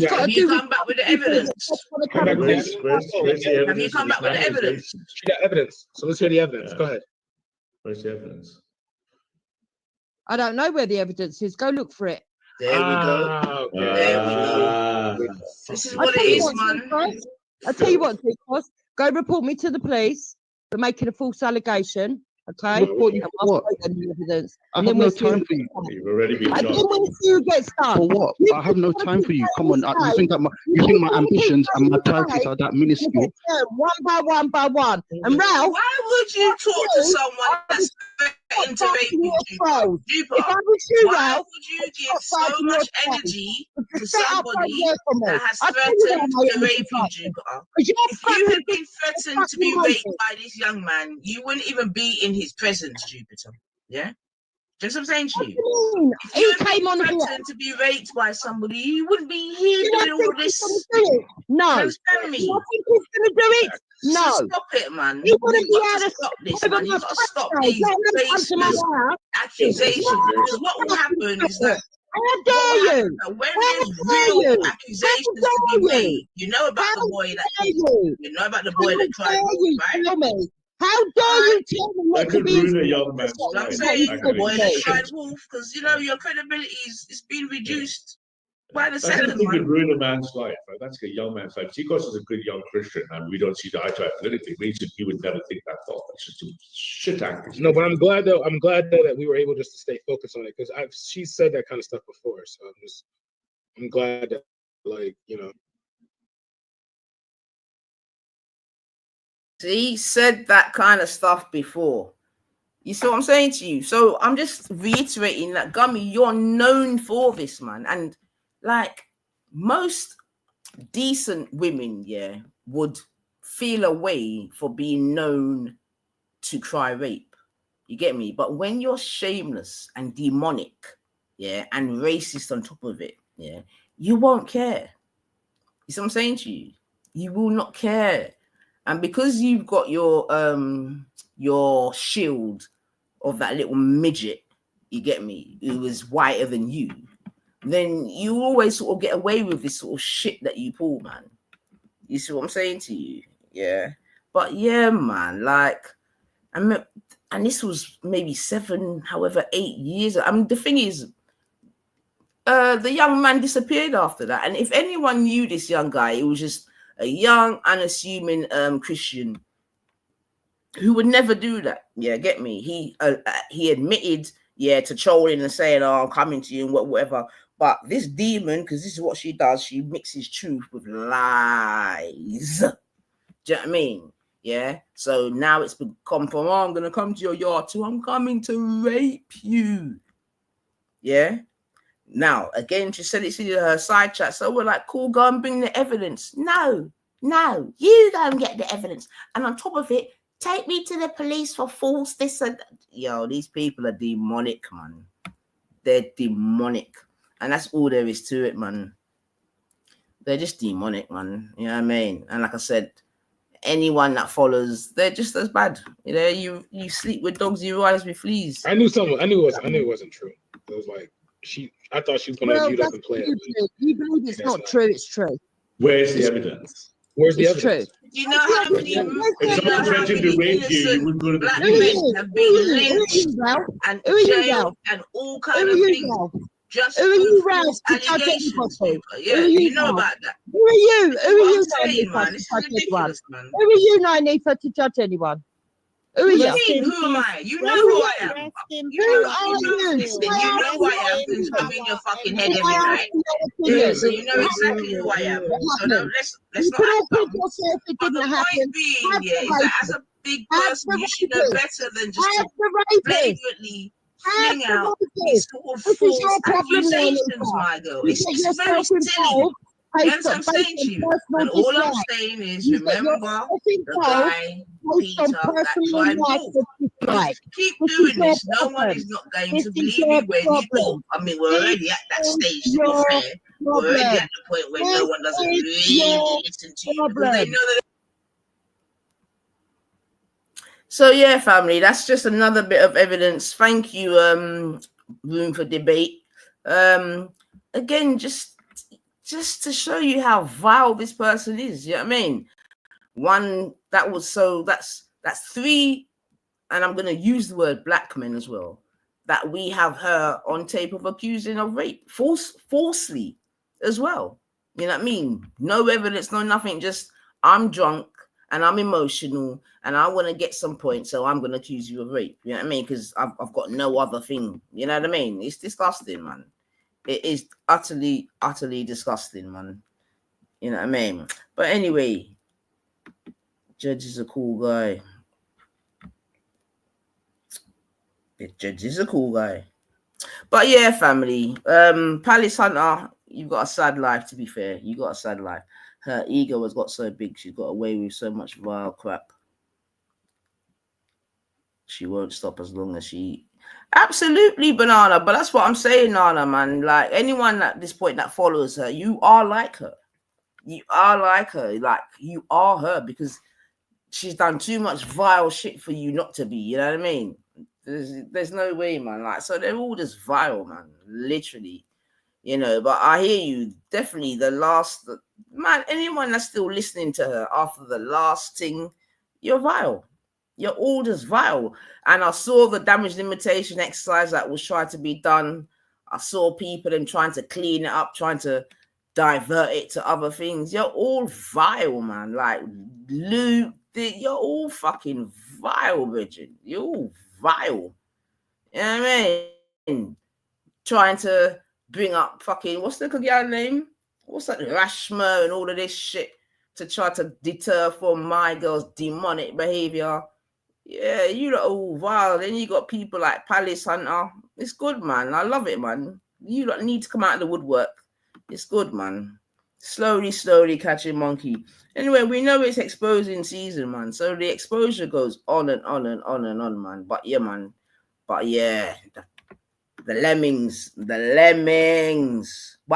Have you come back with the evidence? Have you come back with the evidence? She got evidence. So let's hear the evidence. Yeah. Go ahead. Where's the evidence? I don't know where the evidence is. Go look for it. There we go. Okay. There we go. This is what it is, man. I'll tell you what, Zikos, go report me to the police for making a false allegation. Okay? Report you And for what? I'll show you the evidence. I And have then no we'll see time who for you. gets done. You've already been And then charged. we'll see who gets done. For what? You I have no just time for you. Come wanna on. keep You think that my saying you think my you wanna keep ambitions and my saying titles are that minuscule? one by one. And Ralph, Why would you talk to someone I that's would threatened to stop rape fighting you, your trolls. If I Jupiter? was you, Why Ralph, would you I'd give stop so fighting your much trolls. energy to Because set up don't somebody work for me. that has I'll tell you why threatened my to energy rape you, don't work. Jupiter? Because you're If you had fucking been threatened to be raped by this young man, you wouldn't even be in his presence, Jupiter. Yeah? Just what I'm saying to you. If you had been threatened to be raped by somebody, you wouldn't be here doing all this. No. Understand me? You think he's going to do it? No. So stop it, man. He wouldn't You've be got able to to stop this, over man. my You've got to stop backstage. these Let them come to my baseless house. accusations. Because what will happen is that How dare you? when How there's dare real you? accusations How to be dare you? made, you know about How the boy that dare you? you know about the boy How that tried, dare you right? tell me? How dare you tell me what That to could be? ruin a young man's All I'm life. saying, the Actually, boy that shit. tried wolf, because you know your credibility is being reduced by the That kind of second thing one. could ruin a man's life. Right? That's a young man's life. Chicos is a good young Christian, and we don't see the eye to eye politically. He would never think that thought. It's just a shit actor. No, but I'm glad though that we were able just to stay focused on it because she said that kind of stuff before. So I'm glad that, like, you know. He said that kind of stuff before. You see what I'm saying to you? So I'm just reiterating that, Gummy, you're known for this, man. And like most decent women, yeah, would feel a way for being known to cry rape. You get me? But when you're shameless and demonic, yeah, and racist on top of it, yeah, you won't care. You see what I'm saying to you? You will not care. And because you've got your shield of that little midget, you get me, who was whiter than you, then you always sort of get away with this sort of shit that you pull, man. You see what I'm saying to you? Yeah. But yeah, man, like, and this was maybe 8 years. I mean, the thing is, the young man disappeared after that. And if anyone knew this young guy, it was just a young, unassuming Christian who would never do that. Yeah, get me? He admitted, yeah, to trolling and saying, "Oh, I'm coming to you," and whatever. But this demon, because this is what she does, she mixes truth with lies. Do you know what I mean? Yeah. So now it's become from, "Oh, I'm gonna come to your yard," to, "I'm coming to rape you." Yeah. Now, again, she said it's in her side chat. So we're like, "Cool, go and bring the evidence." No, you go and get the evidence. And on top of it, take me to the police for false this and that. Yo, these people are demonic, man. They're demonic. And that's all there is to it, man. They're just demonic, man. You know what I mean? And like I said, anyone that follows, they're just as bad. You know, you sleep with dogs, you rise with fleas. I knew it wasn't true. It was like I thought she was gonna mute up and play it. You believe it's not true, it's true. Where's the evidence? Where's the It's evidence? true. Do you know how many If someone threatened to rape you wouldn't go to the black police. men have been lynched and jailed and all kind of things just Who are you, on Ralph, false to judge allegations? anybody? Yeah, Who are you know about that. Who are you? This Who is are what you, I'm saying, Nainifa, man. to This is judge anyone? ridiculous, man. Who are you, Nainifa, to judge anyone? Who are What do you? you mean, who am I? You know who I am. Rest in You Who know, are you know, you? listen, you know who I am because I'm in your fucking head every I ask night. you your Yeah, opinion. so you know exactly who I am. So now let's You not can all act pick dumb. yourself, it But the didn't point happen. being, Have yeah, the is that as rapist. a big Have person, the you should know rapist. better than just to Have the rapist. flagrantly Have fling the out these rapist. sort of This is false your problem, accusations, Nainifa. my girl. You It's get very yourself silly. involved You based understand what I'm saying to you? personal And all I'm dislike. saying is, You get remember yourself the involved guy, based on Peter, that personal tried like wolf. or You dislike. just keep This is doing your this. No one problem. is not going This to is believe your you when you talk. problem. I mean, we're This already at that is stage, to be your fair. We're already problem. at the point where no one doesn't This is really your listen to you because they problem. know that. So yeah, family, that's just another bit of evidence. Thank you, Room for Debate. Again, just to show you how vile this person is. You know what I mean? One that was that's three, and I'm gonna use the word black men as well, that we have her on tape of accusing of rape, falsely as well. You know what I mean? No evidence, no nothing, just I'm drunk and I'm emotional and I want to get some points, so I'm going to accuse you of rape. You know what I mean? Because I've got no other thing. You know what I mean? It's disgusting, man. It is utterly, utterly disgusting, man. You know what I mean? But anyway, Judge is a cool guy. Judge is a cool guy. But yeah, family. Palace Hunter, you've got a sad life, to be fair. You got a sad life. Her ego has got so big, she's got away with so much vile crap. She won't stop as long as she... Absolutely, Banana. But that's what I'm saying, Nana, man. Like, anyone at this point that follows her, you are like her. You are like her. Like, you are her, because she's done too much vile shit for you not to be. You know what I mean? There's no way, man. Like, so they're all just vile, man. Literally. You know, but I hear you. Definitely man, anyone that's still listening to her after the last thing, you're vile. You're all just vile. And I saw the damage limitation exercise that was trying to be done. I saw people then trying to clean it up, trying to divert it to other things. You're all vile, man. Like, Luke, you're all fucking vile, Richard. You're all vile. You know what I mean? Trying to bring up fucking, what's the girl name? What's that? Rashma and all of this shit to try to deter from my girl's demonic behavior. Yeah, you lot all vile. Then you got people like Palace Hunter. It's good, man. I love it, man. You lot need to come out of the woodwork. It's good, man. Slowly, slowly catching monkey. Anyway, we know it's exposing season, man. So the exposure goes on and on and on and on, man. But yeah, man. But yeah, the lemmings. But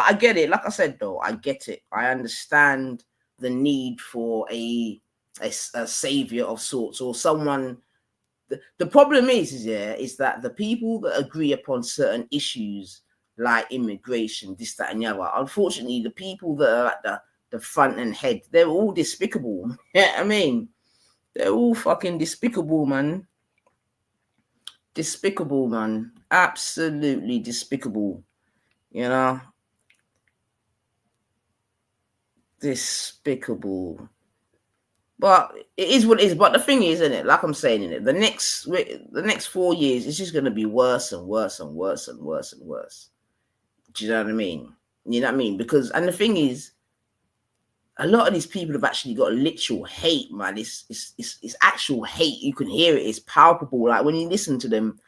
I get it. Like I said, though, I get it. I understand the need for a savior of sorts, or someone. The problem is that the people that agree upon certain issues like immigration, this, that, and the other, unfortunately, the people that are at the front and head, they're all despicable. Yeah, I mean, they're all fucking despicable, man. Despicable, man. Absolutely despicable. You know? Despicable. But it is what it is. But the thing is, isn't it? Like I'm saying, in it, the next 4 years, it's just going to be worse and worse and worse and worse and worse. Do you know what I mean? You know what I mean? Because, and the thing is, a lot of these people have actually got literal hate, man. It's actual hate. You can hear it. It's palpable. Like when you listen to them,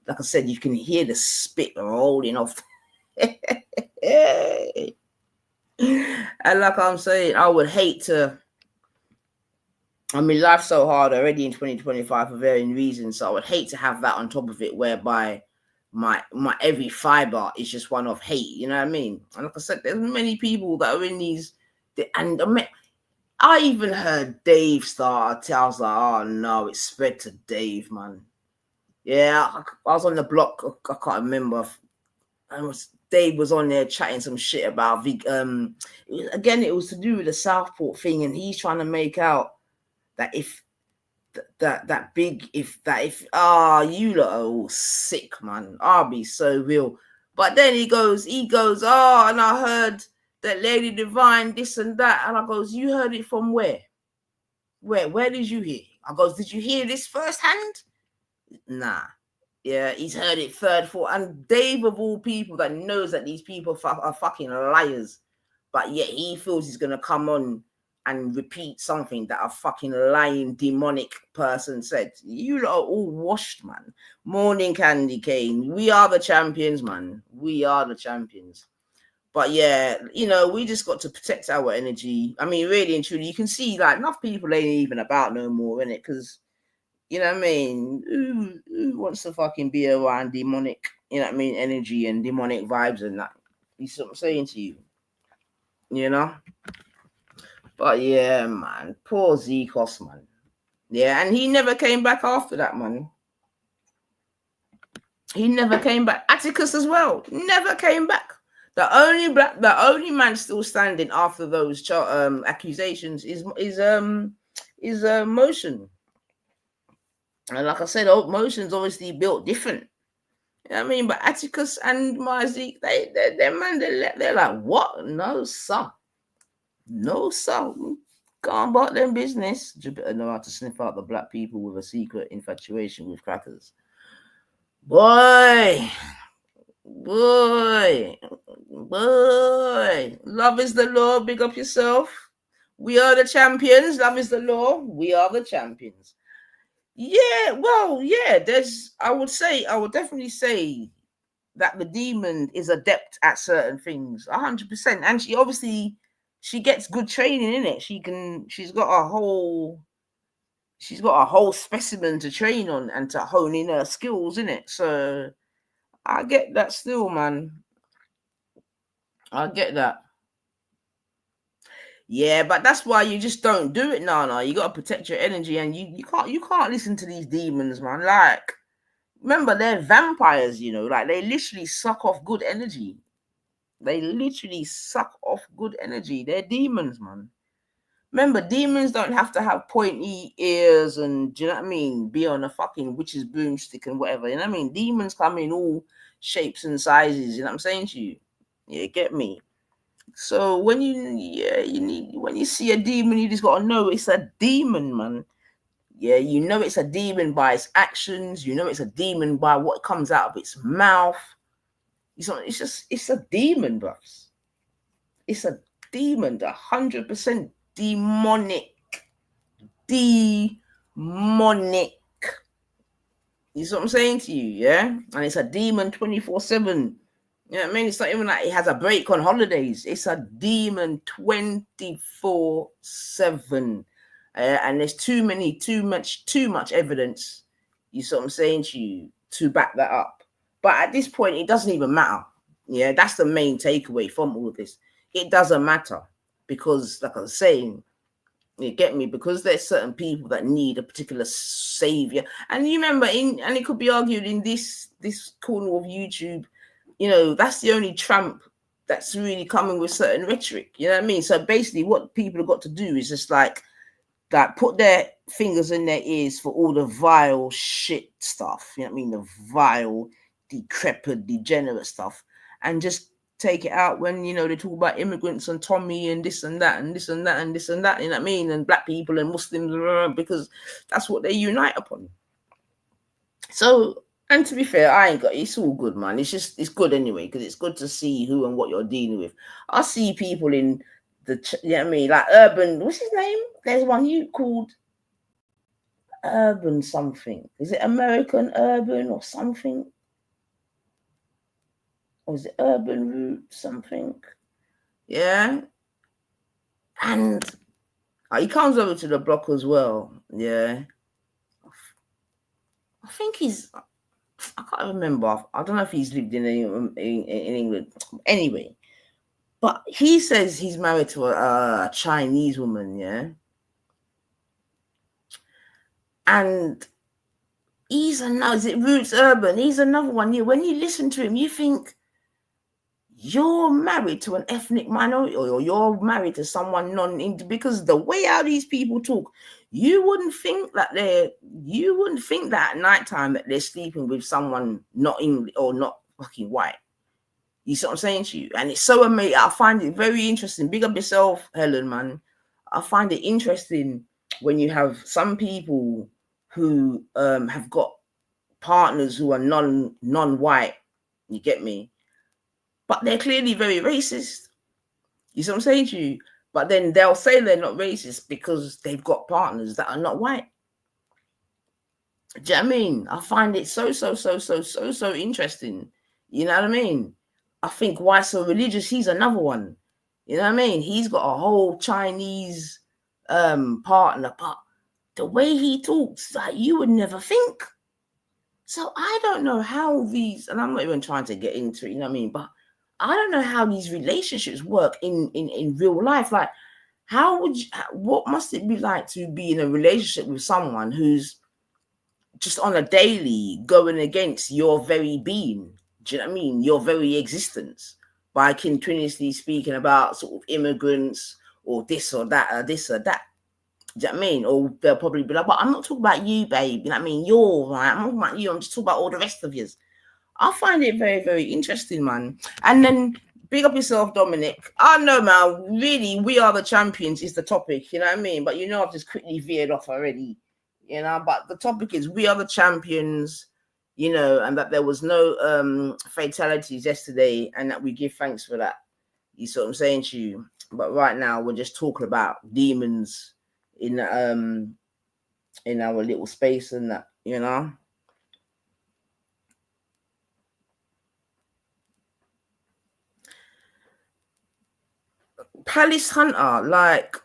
like I said, you can hear the spit rolling off. And like I'm saying, I would hate to. I mean, life's so hard already in 2025 for varying reasons. So I would hate to have that on top of it, whereby my every fiber is just one of hate. You know what I mean? And like I said, there's many people that are in these, and I even heard Dave start. I was like, oh no, it spread to Dave, man. Yeah, I was on the block. I can't remember. Dave was on there chatting some shit about again, it was to do with the Southport thing, and he's trying to make out that if you lot are all sick, man. I'll be so real. But then he goes, oh, and I heard that Lady Divine, this and that. And I goes, you heard it from where? Where did you hear? I goes, did you hear this firsthand? Nah. Yeah, he's heard it third, fourth. And Dave, of all people, that knows that these people are fucking liars. But yet he feels he's going to come on and repeat something that a fucking lying demonic person said. You lot are all washed, man. Morning Candy Cane. We are the champions, man. We are the champions. But yeah, you know, we just got to protect our energy. I mean, really and truly, you can see like enough people ain't even about no more, innit? Because, you know what I mean? Who wants to fucking be around demonic, you know what I mean, energy and demonic vibes and that? You see what I'm saying to you? You know? But yeah, man, poor Zekos, man. Yeah, and he never came back after that, man. He never came back. Atticus as well, never came back. The only man still standing after those accusations is Motion. And like I said, Motion's obviously built different. You know what I mean? But Atticus and Marzik, they're like, what? No, sir. No, sir. Go on about them business. Jupiter know how to sniff out the black people with a secret infatuation with crackers. Boy. Boy. Love is the law. Big up yourself. We are the champions. Love is the law. We are the champions. Yeah, well, yeah, I would definitely say that the demon is adept at certain things, 100%. And she gets good training in it. She's got a whole specimen to train on and to hone in her skills in it. So I get that still, man. I get that. Yeah, but that's why you just don't do it, Nana. You gotta protect your energy, and you can't listen to these demons, man. Like, remember, they're vampires, like they literally suck off good energy. They're demons, man. Remember, demons don't have to have pointy ears and, do you know what I mean, be on a fucking witch's broomstick and whatever. You know what I mean? Demons come in all shapes and sizes. You know what I'm saying to you? Yeah, get me. So when you see a demon, you just gotta know it's a demon, man. Yeah, you know it's a demon by its actions. You know it's a demon by what comes out of its mouth. It's a demon, bruv. It's a demon, 100% demonic. Demonic. You see what I'm saying to you, yeah? And it's a demon 24/7. You know what I mean? It's not even like it has a break on holidays. It's a demon 24/7. And there's too much evidence, you see what I'm saying to you, to back that up. But at this point, it doesn't even matter. Yeah, that's the main takeaway from all of this. It doesn't matter because, like I was saying, you get me, because there's certain people that need a particular savior. And you remember, and it could be argued in this corner of YouTube, that's the only Trump that's really coming with certain rhetoric. You know what I mean? So basically what people have got to do is just like put their fingers in their ears for all the vile shit stuff. You know what I mean? The vile, decrepit, degenerate stuff. And just take it out when, they talk about immigrants and Tommy and this and that and this and that and this and that. You know what I mean? And black people and Muslims, because that's what they unite upon. So, and to be fair, it's all good, man. It's good anyway, because it's good to see who and what you're dealing with. I see people in you know what I mean? Like Urban, what's his name? There's one you called Urban something. Is it American Urban or something? Or is it Urban Root something? Yeah. And he comes over to the block as well. Yeah. I think I can't remember. I don't know if he's lived in England. Anyway, but he says he's married to a Chinese woman, yeah? And is it Roots Urban? He's another one. When you listen to him, you think you're married to an ethnic minority, or you're married to someone because the way how these people talk, you wouldn't think that at nighttime that they're sleeping with someone not English or not fucking white. You see what I'm saying to you? And it's so amazing. I find it very interesting. Big up yourself, Helen, man. I find it interesting when you have some people who have got partners who are non-white. You get me? But they're clearly very racist. You see what I'm saying to you? But then they'll say they're not racist because they've got partners that are not white. Do you know what I mean? I find it so interesting. You know what I mean? I think why so religious, he's another one. You know what I mean? He's got a whole Chinese partner, but the way he talks, like, you would never think. So I don't know how these, and I'm not even trying to get into it, you know what I mean? But I don't know how these relationships work in real life. Like, what must it be like to be in a relationship with someone who's just on a daily going against your very being? Do you know what I mean? Your very existence, by continuously speaking about sort of immigrants or this or that or this or that. Do you know what I mean? Or they'll probably be like, but I'm not talking about you, babe. You know what I mean? You're right. I'm not talking about you. I'm just talking about all the rest of you. I find it very, very interesting, man. And then Big up yourself, Dominic. I know, man. Really, we are the champions is the topic. You know what I mean? But I've just quickly veered off already. But the topic is we are the champions. And that there was no fatalities yesterday, and that we give thanks for that. You see what I'm saying to you? But right now we're just talking about demons in our little space and that. Palace Hunter, like,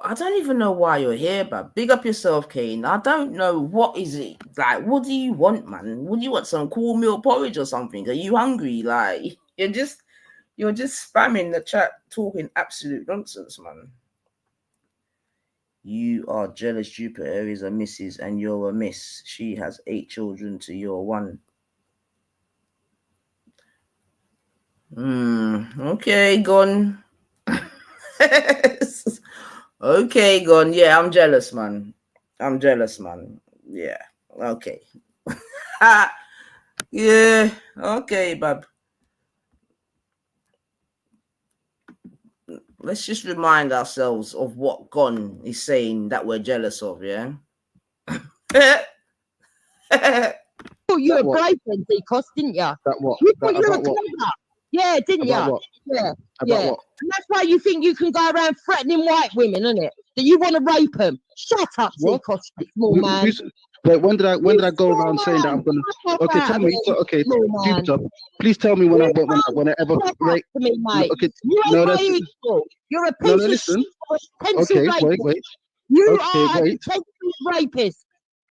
I don't even know why you're here, but big up yourself, Kane. I don't know what is it like. What do you want, man? Would you want some cornmeal porridge or something? Are you hungry? Like, you're just spamming the chat, talking absolute nonsense, man. You are jealous. Jupiter is a missus, and you're a miss. She has 8 children to your 1. Okay, gone. Okay, gone. Yeah, I'm jealous, man. Yeah. Okay. Yeah. Okay, bub. Let's just remind ourselves of what Gon is saying that we're jealous of, yeah? Oh, you were brave then, Decos, didn't you? That what? You thought That, you were about what? clever. Yeah, didn't About you? what? Yeah, About yeah. what? And that's why you think you can go around threatening white women, isn't it? That you want to rape them. Shut up, What? Decos, you small man. Wait, when did I You go small around saying that I'm gonna? Shut Okay, up, tell me. Okay, small man. Jupiter, please tell me when I ever Shut up rape. to me, mate. Okay, You ain't no, my that's equal. You're a no, piece no. of Listen. shit. You're a pencil Okay, rapist. wait. You Okay, are a wait. potential rapist.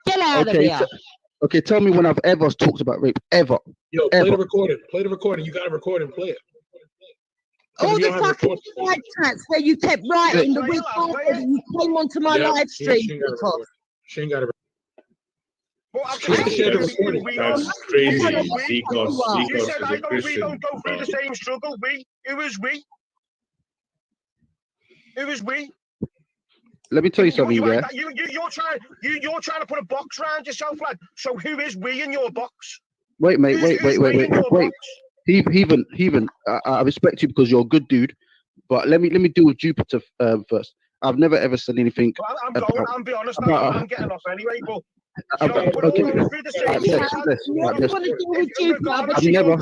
Get out of Okay, here. okay. Tell me when I've ever talked about rape ever. Yo, play Ever. the recording. Play the recording. You got to record and play it. All You the don't have fucking recording. side chats where you kept writing the week after that you came onto my Yeah, live she stream. ain't got to Because record. She ain't got to. Well, I've She just shared the That's, recording. that's crazy. You Zikos said is a we Christian. don't go through the same struggle. Who is we? Who is we? Let me tell you something, yeah. You're trying to put a box around yourself, lad. So who is we in your box? Wait, mate. Who's Wait. we in your box? Heathen. I respect you because you're a good dude, but let me deal with Jupiter first. I've never ever said anything. Well, I'm be honest. about, I'm getting off anyway. But okay. we're all going through the same shit. you want to deal with you, brother. I've never.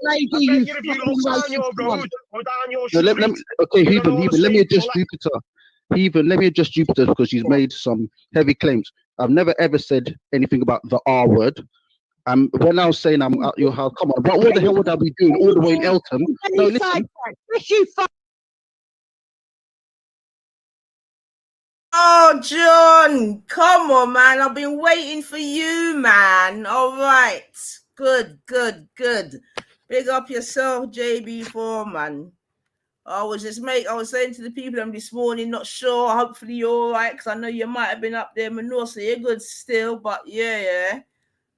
Lady, you If you look down your road or down your No, street, okay, you're Heathen. all the Let me same adjust colour. Jupiter. Heathen, let me adjust Jupiter because she's made some heavy claims. I've never ever said anything about the R word. When I was saying I'm at your house, come on, but what the hell would I be doing all the way in Eltham? No, listen. Oh, John, come on, man. I've been waiting for you, man. All right. Good. Big up yourself, JB4, man. I was saying to the people this morning, not sure. Hopefully you're all right, because I know you might have been up there, Manure, so you're good still. But yeah.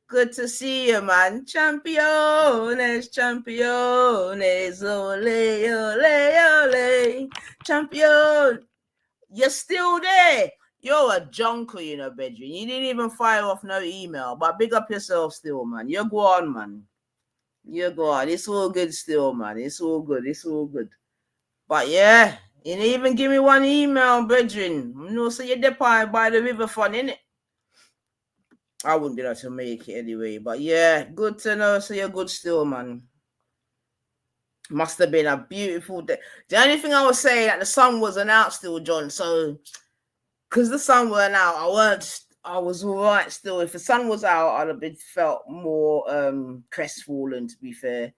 Good to see you, man. Champions, ole. Champion. You're still there. You're a junker, Bedrin. You didn't even fire off no email, but big up yourself still, man. You're go on, man. You're go on. It's all good still, man. It's all good. But yeah, you didn't even give me one email, Bedrin. So you're depart by the riverfront, innit? I wouldn't be able to make it anyway. But yeah, good to know. So you're good still, man. Must have been a beautiful day. The only thing I was saying that the sun wasn't out still, John. So because the sun weren't out, I was all right still. If the sun was out, I'd have felt more crestfallen, to be fair.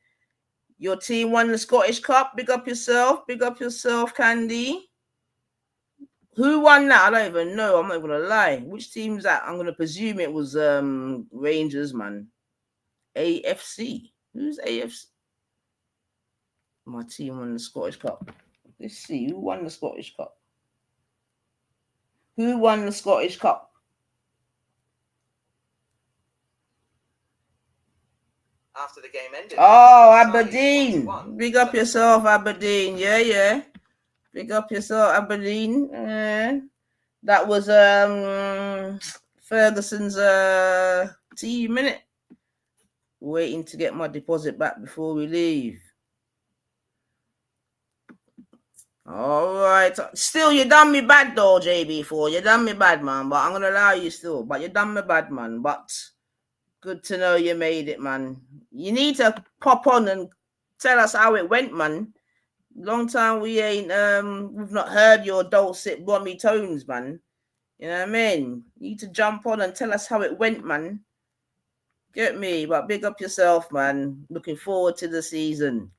Your team won the Scottish Cup. Big up yourself, Candy. Who won that? I don't even know. I'm not gonna lie. Which team's that? I'm gonna presume it was Rangers, man. AFC. Who's AFC? My team won the Scottish Cup. Let's see. Who won the Scottish Cup? After the game ended. Oh, Aberdeen. Big up yourself, Aberdeen. Yeah. Big up yourself, Aberdeen. That was Ferguson's team, innit? Waiting to get my deposit back before we leave. All right. Still, you done me bad though, JB4. You done me bad, man. But I'm gonna allow you still. But you done me bad, man. But good to know you made it, man. You need to pop on and tell us how it went, man. Long time we ain't we've not heard your dulcet brummy tones, man. You know what I mean? You need to jump on and tell us how it went, man. Get me, but big up yourself, man. Looking forward to the season.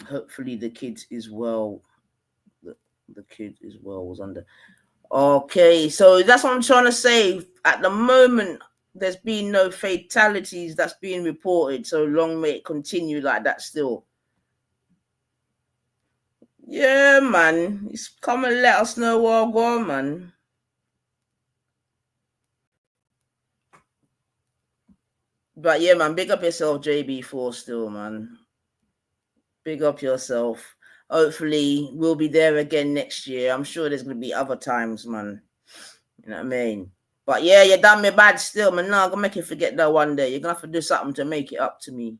Hopefully the kid is well. The kid is well was under. Okay, so that's what I'm trying to say. At the moment, there's been no fatalities that's being reported. So long may it continue like that still. Yeah, man. It's come and let us know where I'm going, man. But yeah, man, big up yourself, JB4 still, man. Big up yourself. Hopefully, we'll be there again next year. I'm sure there's going to be other times, man. You know what I mean? But yeah, you done me bad still, man. No, I'm going to make you forget that one day. You're going to have to do something to make it up to me.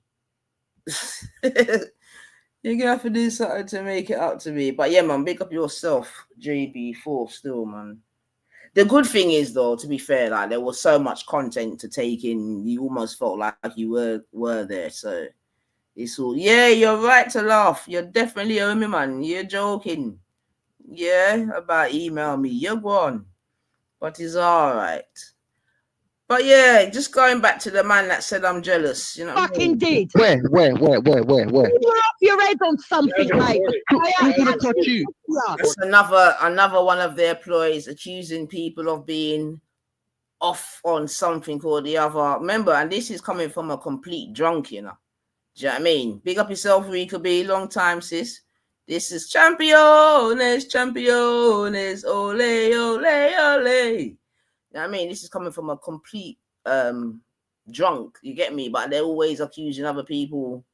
You're going to have to do something to make it up to me. But yeah, man, big up yourself, JB4 still, man. The good thing is, though, to be fair, like there was so much content to take in, you almost felt like you were there. So it's all, yeah, you're right to laugh. You're definitely on me, man. You're joking. Yeah, about email me. You're gone. But it's all right. But yeah, just going back to the man that said I'm jealous. You know what Fucking did. Where? You have your head on something, mate. Who's gonna touch you? That's another one of their ploys, accusing people of being off on something or the other. Remember, and this is coming from a complete drunk, you know. Do you know what I mean? Big up yourself, Rika B. Long time, sis. This is Championes, ole, ole, ole. You know what I mean? This is coming from a complete drunk, you get me? But they're always accusing other people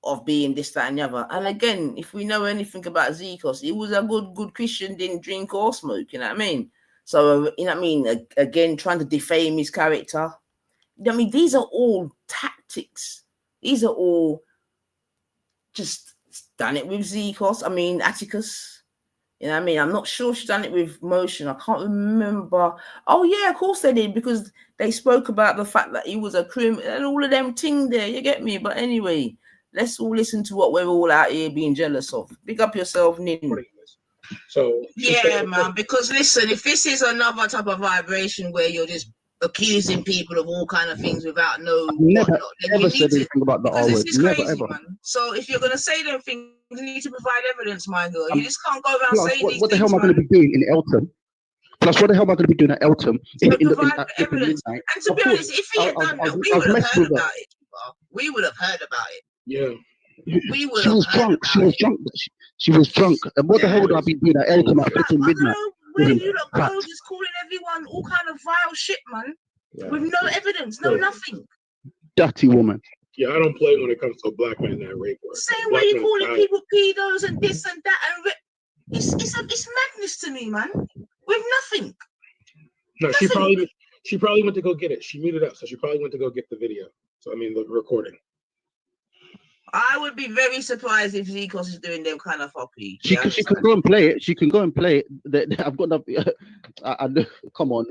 of being this, that, and the other. And again, if we know anything about Zikos, he was a good Christian, didn't drink or smoke, you know what I mean? So, you know what I mean? Again, trying to defame his character. I mean, these are all tactics. These are all just done it with Zikos. I mean, Atticus. You know what I mean? I'm not sure she's done it with Motion. I can't remember. Oh, yeah, of course they did, because they spoke about the fact that he was a criminal and all of them ting there. You get me? But anyway, let's all listen to what we're all out here being jealous of. Big up yourself, Nin. So yeah, man, because listen, if this is another type of vibration where you're just accusing people of all kind of things without no Never said anything about the R word. This is Never, crazy, ever. man. So if you're gonna say them things, you need to provide evidence, my girl. You just can't go around saying these what the hell things, am I going to be doing in Eltham? Plus, what the hell am I going to be doing at Eltham provide evidence. And to be honest, if he had done that, we would have heard about it. We would have heard about it. Yeah. We would She was drunk. She was drunk. She was drunk. And what the hell would I be doing at Eltham at freaking midnight? Where you look, bro, just calling everyone all kind of vile shit, man. Yeah. With no evidence, no nothing. Dirty woman. Yeah, I don't play when it comes to a black man that rape work. Same way you calling people pedos and this and that and it's madness to me, man. With nothing. No, nothing. She probably went to go get it. She muted up, so she probably went to go get the video. So I mean the recording. I would be very surprised if Zikos is doing them kind of hockey. She can go and play it. She can go and play it. I've got nothing. Come on,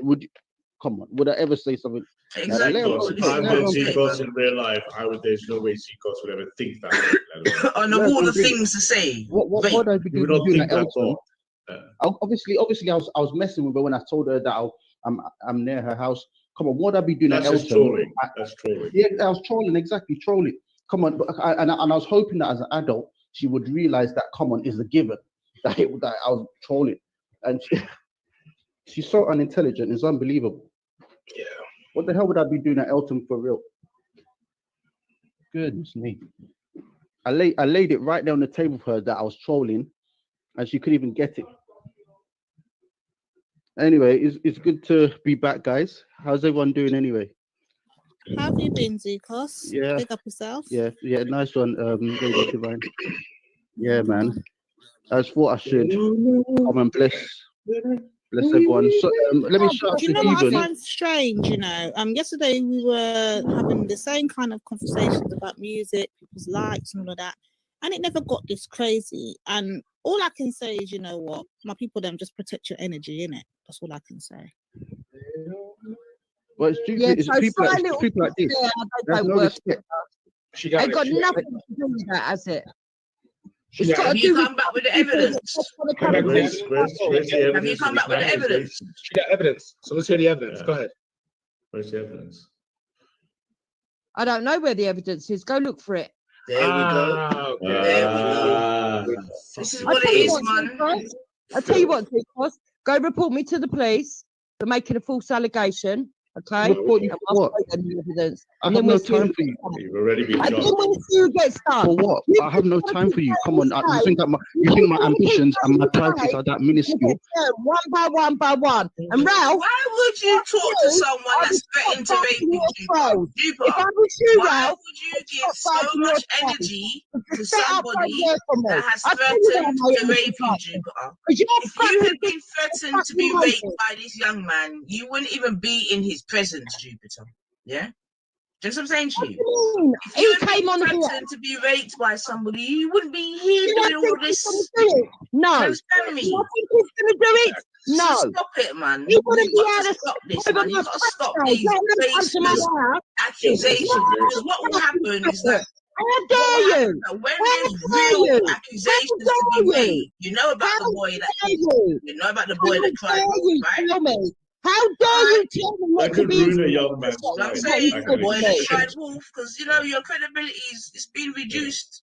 would I ever say something? Exactly. If I met Zikos in real life, there's no way Zikos would ever think that. On all the things to say. What would I be doing at Elton? Obviously, I was messing with her when I told her that I'm near her house. Come on, what would I be doing at Elton? Trolling. That's trolling. Yeah, I was trolling, exactly, trolling. Come on, and I was hoping that as an adult, she would realize that, come on, is a given, that I was trolling. And she's so unintelligent, it's unbelievable. Yeah. What the hell would I be doing at Elton for real? Goodness me. I laid it right there on the table for her that I was trolling, and she couldn't even get it. Anyway, it's good to be back, guys. How's everyone doing anyway? How have you been, Zikos? Yeah. Pick up yourself. Yeah, nice one, Lady Divine. Yeah, man. I just thought I should come and bless everyone. So let me start. Do you know what I find strange? You know, yesterday we were having the same kind of conversations about music, people's likes, and all of that. and it never got this crazy. And all I can say is, you know what, my people, them just protect your energy, innit? That's all I can say. Well, it's stupid. Yeah, It's so people like, little people like this. there, They have don't no work. respect. She got It it. got She got nothing it. to do with that, has it? She It's got got it. to Have you do with come back with the people that evidence? just wanna Come come back with and the Where's the Have you evidence come of back with the this evidence? accusation? She got evidence. So let's hear the evidence. Yeah. Go ahead. Where's the evidence? I don't know where the evidence is. Go look for it. There we go. Okay. There we go. Ah, This is I'll what it tell you is, what, man. T-Cross. I'll tell you what, T-Cross. Go report me to the police for making a false allegation. Okay? Report you And for I'll what? show them the evidence. I And have then no we'll see time who for you. gets done. you've already been And then charged. we'll see who gets done. For what? You I have no keep time for you. Come saying on. this You think that way. you think my keep ambitions and my saying this titles way. are that You minuscule? get turned one by one. And Ralph, Why would you talk to someone I that's would threatened to stop rape fighting you, your Jupiter? trolls. If I Jupiter, was you, why Ralph, would you I'd give stop so fighting much your trolls. energy to Just set up right somebody there for me. that has I'll tell you where threatened my to energy rape you, comes. Jupiter? Because you're If you had fucking been threatened to fucking be raped racist. by this young man, you wouldn't even be in his presence, Jupiter. Yeah? Just what I'm saying to What you. do you mean? If He you had came been on here. threatened to be raped by somebody, you wouldn't be here Do I doing all think he's this. going to do it? No. You understand Do I me? think he's going to do it? No. Stop it, man. He wouldn't You've be got able to to stop this, over man. my You've got to stop touchdown. these Let me come to my baseless house. accusations. Because what will happen is that How what dare will happen you? is that when How there's dare real you? How accusations to be dare you? made, you know about How the boy that dare you? you know about the How boy that cried dare wolf, you right? tell me? How dare you tell me That what to could be? ruin a young man's That's what I'm life. saying. That The could boy be that shit. cried wolf, because you know your credibility is being reduced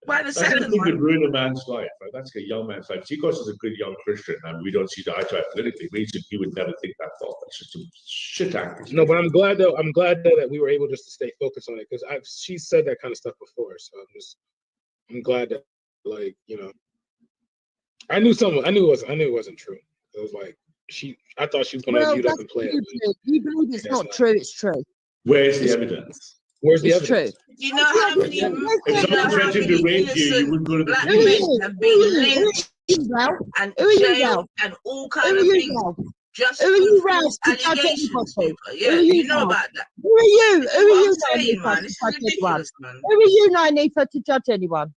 by the That kind of second thing one. could ruin a man's life. Right? That's a young man's life. Chicos is a good young Christian, and we don't see the eye to eye politically. It means that he would never think that thought. It's just a shit act. No, but I'm glad though. I'm glad that we were able just to stay focused on it because she said that kind of stuff before. So I'm glad that I knew it wasn't true. It was like I thought she was gonna Well, mute up and play it. you believe it's not true. It's true. Where's the evidence? Where's the It's evidence? true. You know how many If someone threatened to rape you, you wouldn't go to the black police. men have been lynched and Who are you, jailed Ralph? and all Who kind are of you, things Ralph? just Who are for you, Ralph, false to judge allegations. anybody? Yeah, Who are you, you know Ralph? about that. Who are you? This Who is are what you, I'm saying, Nanifa, man. to This is judge anyone? ridiculous, man. Who are you, Nanifa, to judge anyone?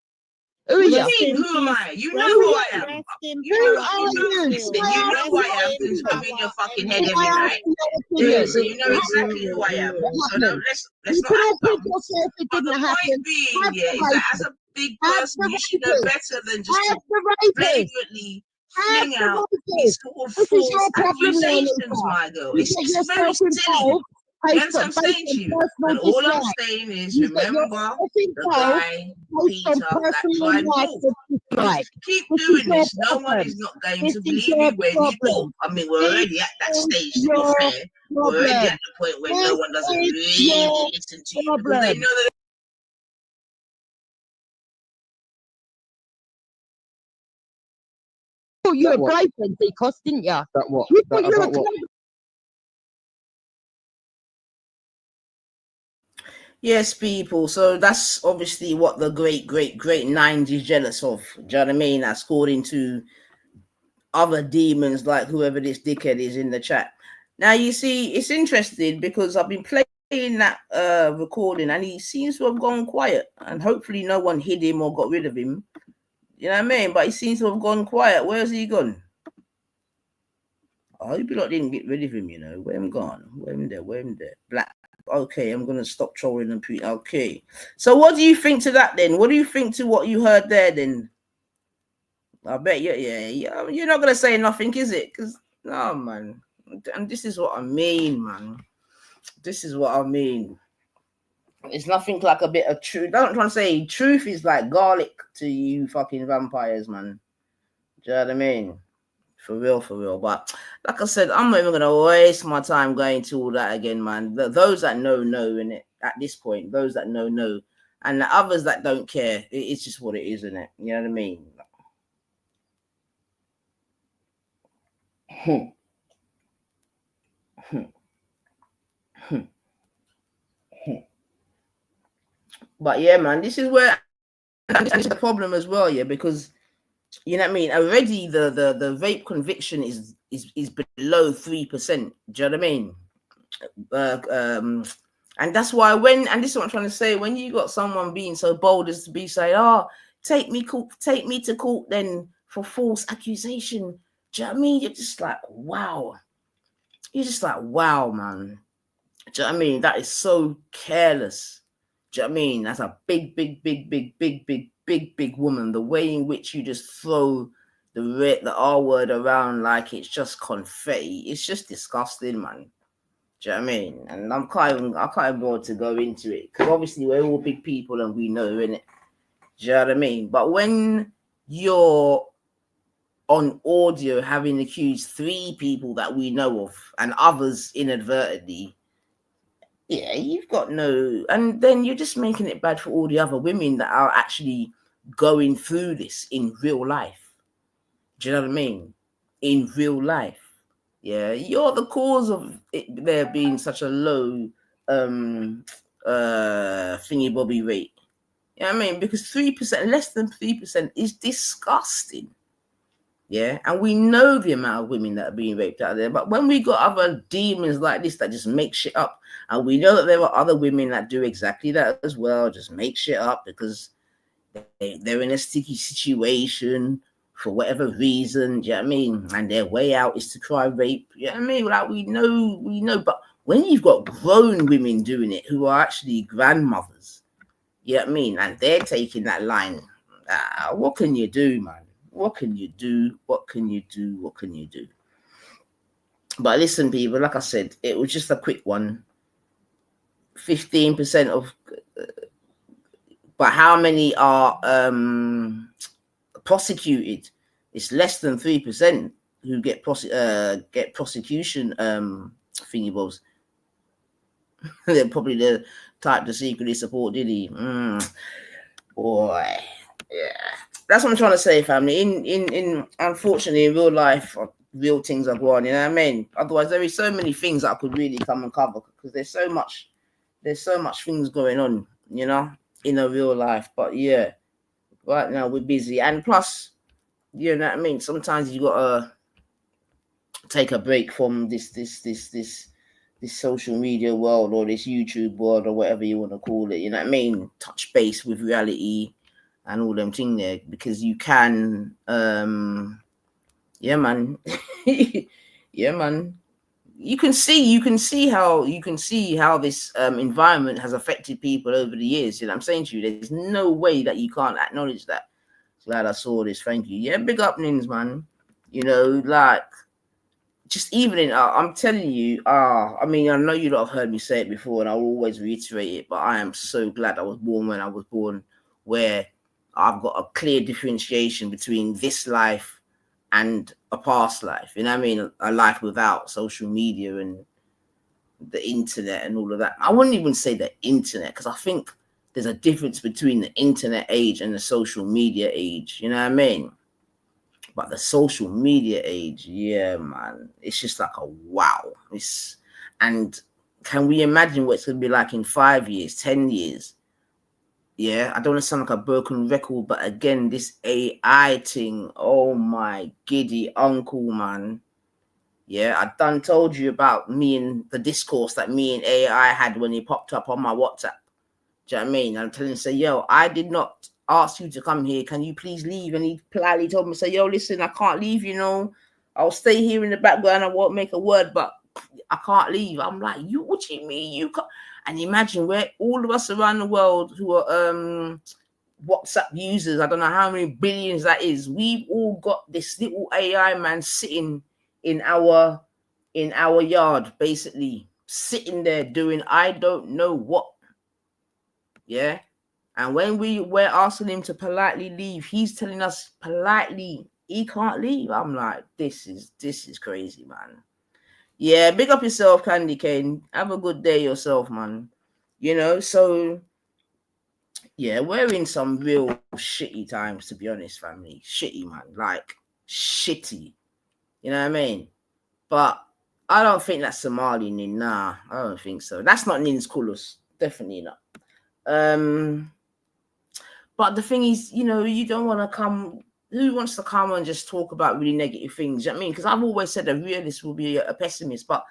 Who are What do you? you mean? Who am I? You know Rest who in- I am. rest in You power, know, you? listen, you Why know who I am rest in because I'm in your power, fucking and head Can every I night. ask you your Yeah, opinion? so you know exactly who I am. So now let's You not can all act put dumb. yourself it But the didn't point happen. being, Have yeah, the is that as rapist. a big Have person, the you should know rapist. better than just Have to the rapist. flagrantly Have fling the out these rapist. sort of This is false your problem, accusations, Nanifa. my girl. You It's get very yourself silly. involved You based understand what on I'm saying to you? personal And all I'm dislike. saying is You get remember yourself the involved guy, based on Peter, that personal tried like wolf. and dislike. Keep This is doing your this. No one problem. is not going This to is believe your you when you talk. problem. I mean, we're This already at that is stage, to be your fair. We're already problem. at the point where This no one doesn't is really your listen to you because they problem. know that thought you That were what? brave then, Decos, didn't you? That what? You That thought you were about what? clever. yes, people. So that's obviously what the great nines is jealous of. Do you know what I mean? That's according to other demons like whoever this dickhead is in the chat. Now you see, it's interesting because I've been playing that recording and he seems to have gone quiet, and hopefully no one hid him or got rid of him. You know what I mean? But he seems to have gone quiet. Where's he gone? I hope you lot didn't get rid of him, you know. Where him gone? Where him there? Black. Okay, I'm gonna stop trolling and okay. So what do you think to that then? What do you think to what you heard there then? I bet you're not gonna say nothing, is it? Because no, man. And this is what I mean, man. This is what I mean. It's nothing like a bit of truth. I'm trying to say truth is like garlic to you fucking vampires, man. Do you know what I mean? For real. But like I said, I'm not even gonna waste my time going to all that again, man. Those that know, in it at this point. Those that know, and the others that don't care, it's just what it is, isn't it? You know what I mean? But yeah, man, this is where this is the problem as well, yeah, because you know what I mean. Already, the rape conviction is below 3%. Do you know what I mean? And that's why and this is what I'm trying to say. When you got someone being so bold as to be saying, "Oh, take me to court then for false accusation. Do you know what I mean? You're just like, wow. You're just like, wow, man. Do you know what I mean? That is so careless. Do you know what I mean? That's a big woman. The way in which you just throw the R word around like it's just confetti. It's just disgusting, man. Do you know what I mean? And I can't even bother to go into it because obviously we're all big people and we know, innit? Do you know what I mean? But when you're on audio having accused 3 people that we know of and others inadvertently, yeah, you've got no, and then you're just making it bad for all the other women that are actually going through this in real life. Do you know what I mean? In real life. Yeah, you're the cause of it there being such a low thingy bobby rate. You know what I mean? Because 3%, less than 3% is disgusting. Yeah, and we know the amount of women that are being raped out there. But when we got other demons like this that just make shit up, and we know that there are other women that do exactly that as well, just make shit up because they're in a sticky situation for whatever reason, do you know what I mean? And their way out is to cry rape, you know what I mean? Like we know, but when you've got grown women doing it who are actually grandmothers, you know what I mean? And they're taking that line, what can you do, man? What can you do? What can you do? What can you do? But listen, people, like I said, it was just a quick one. 15% of, but how many are prosecuted? It's less than 3% who get prosecution thingy bobs. They're probably the type to secretly support Diddy. Boy, yeah. That's what I'm trying to say, family. In unfortunately, in real life, real things are going on. You know what I mean? Otherwise, there is so many things that I could really come and cover because there's so much things going on, you know, in a real life. But yeah, right now we're busy, and plus, you know what I mean. Sometimes you gotta take a break from this social media world or this YouTube world or whatever you want to call it. You know what I mean? Touch base with reality and all them things there because you can yeah man yeah man you can see how this environment has affected people over the years. You know what I'm saying to you? There's no way that you can't acknowledge that. Glad I saw this. Thank you. Yeah, big up Nins, man. You know, like just even in I'm telling you, I mean, I know you lot have heard me say it before and I'll always reiterate it, but I am so glad I was born when I was born, where I've got a clear differentiation between this life and a past life. You know what I mean? A life without social media and the internet and all of that. I wouldn't even say the internet because I think there's a difference between the internet age and the social media age. You know what I mean? But the social media age, yeah, man, it's just like a wow. And can we imagine what it's going to be like in 5 years, 10 years? Yeah, I don't want to sound like a broken record, but again, this AI thing, oh my giddy uncle, man. Yeah, I done told you about me and the discourse that me and AI had when he popped up on my WhatsApp. Do you know what I mean? I'm telling him, say, yo, I did not ask you to come here. Can you please leave? And he politely told me, say, yo, listen, I can't leave, you know. I'll stay here in the background. I won't make a word, but I can't leave. I'm like, you, what do you mean? You can't? And imagine where all of us around the world who are WhatsApp users, I don't know how many billions that is, we've all got this little AI man sitting in our yard, basically sitting there doing I don't know what. Yeah. And when we're asking him to politely leave, he's telling us politely he can't leave. I'm like, this is crazy, man. Yeah, big up yourself, Candy Cane. Have a good day yourself, man. You know, so yeah, we're in some real shitty times, to be honest, family. Shitty, man. Like, shitty. You know what I mean? But I don't think that's Somali Nin. Nah, I don't think so. That's not Nin's Kulus. Definitely not. But the thing is, you know, you don't want to come. Who wants to come and just talk about really negative things? You know what I mean? Because I've always said a realist will be a pessimist, but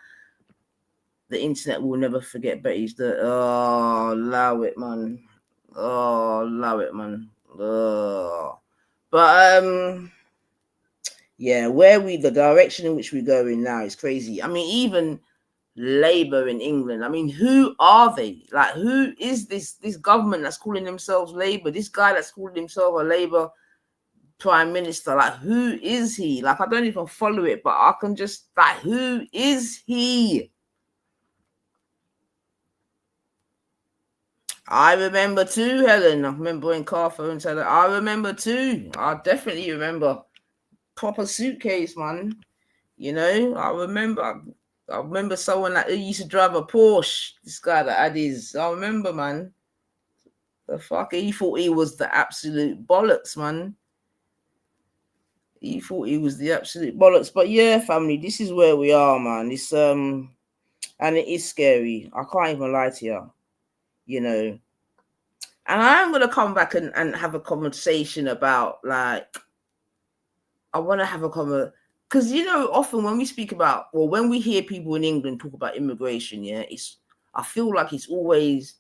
the internet will never forget Betty's the allow it, man. Oh, allow it, man. But yeah, the direction in which we're going now is crazy. I mean, even Labour in England. I mean, who are they? Like, who is this government that's calling themselves Labour? This guy that's calling himself a Labour Prime Minister, like, who is he? Like, I don't even follow it, but I can just, like, who is he? I remember too, Helen. I remember when Carphone said that. I remember too. I definitely remember. Proper suitcase, man. You know, I remember someone that used to drive a Porsche. This guy that had his, I remember, man. The fuck, he thought he was the absolute bollocks, man. He thought he was the absolute bollocks. But yeah, family, this is where we are, man. It's and it is scary. I can't even lie to you. You know. And I'm gonna come back and have a conversation about, like, I want to have a conversation. Because, you know, often when we speak about, or when we hear people in England talk about immigration, yeah, I feel like it's always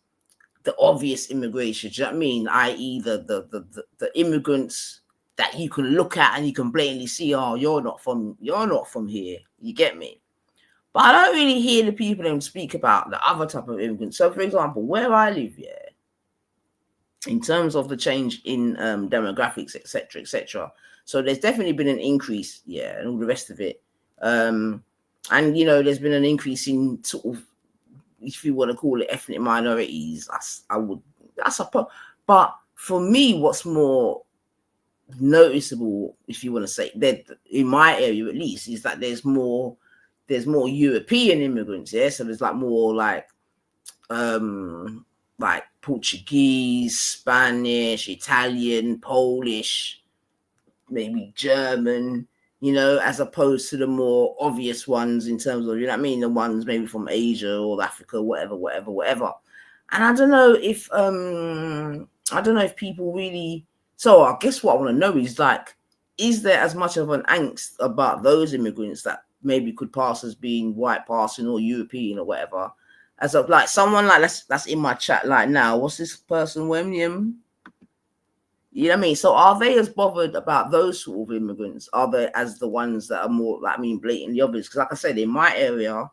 the obvious immigration. Do you know what I mean? I.e., the immigrants that you can look at and you can blatantly see, oh, you're not from here. You get me? But I don't really hear the people them speak about the other type of immigrants. So, for example, where I live, yeah, in terms of the change in demographics, etc. So there's definitely been an increase, yeah, and all the rest of it. And, you know, there's been an increase in sort of, if you want to call it, ethnic minorities. But for me, what's more noticeable, if you want to say that, in my area at least, is that there's more European immigrants, yeah. So there's like more like Portuguese, Spanish, Italian, Polish, maybe German, you know, as opposed to the more obvious ones in terms of, you know what I mean, the ones maybe from Asia or Africa, whatever. And I don't know if people really. So I guess what I want to know is, like, is there as much of an angst about those immigrants that maybe could pass as being white passing or European or whatever, as of like someone like that's in my chat like now? What's this person, William? You know what I mean? So are they as bothered about those sort of immigrants? Are they as the ones that are more, like, I mean, blatantly obvious? Because like I said, in my area,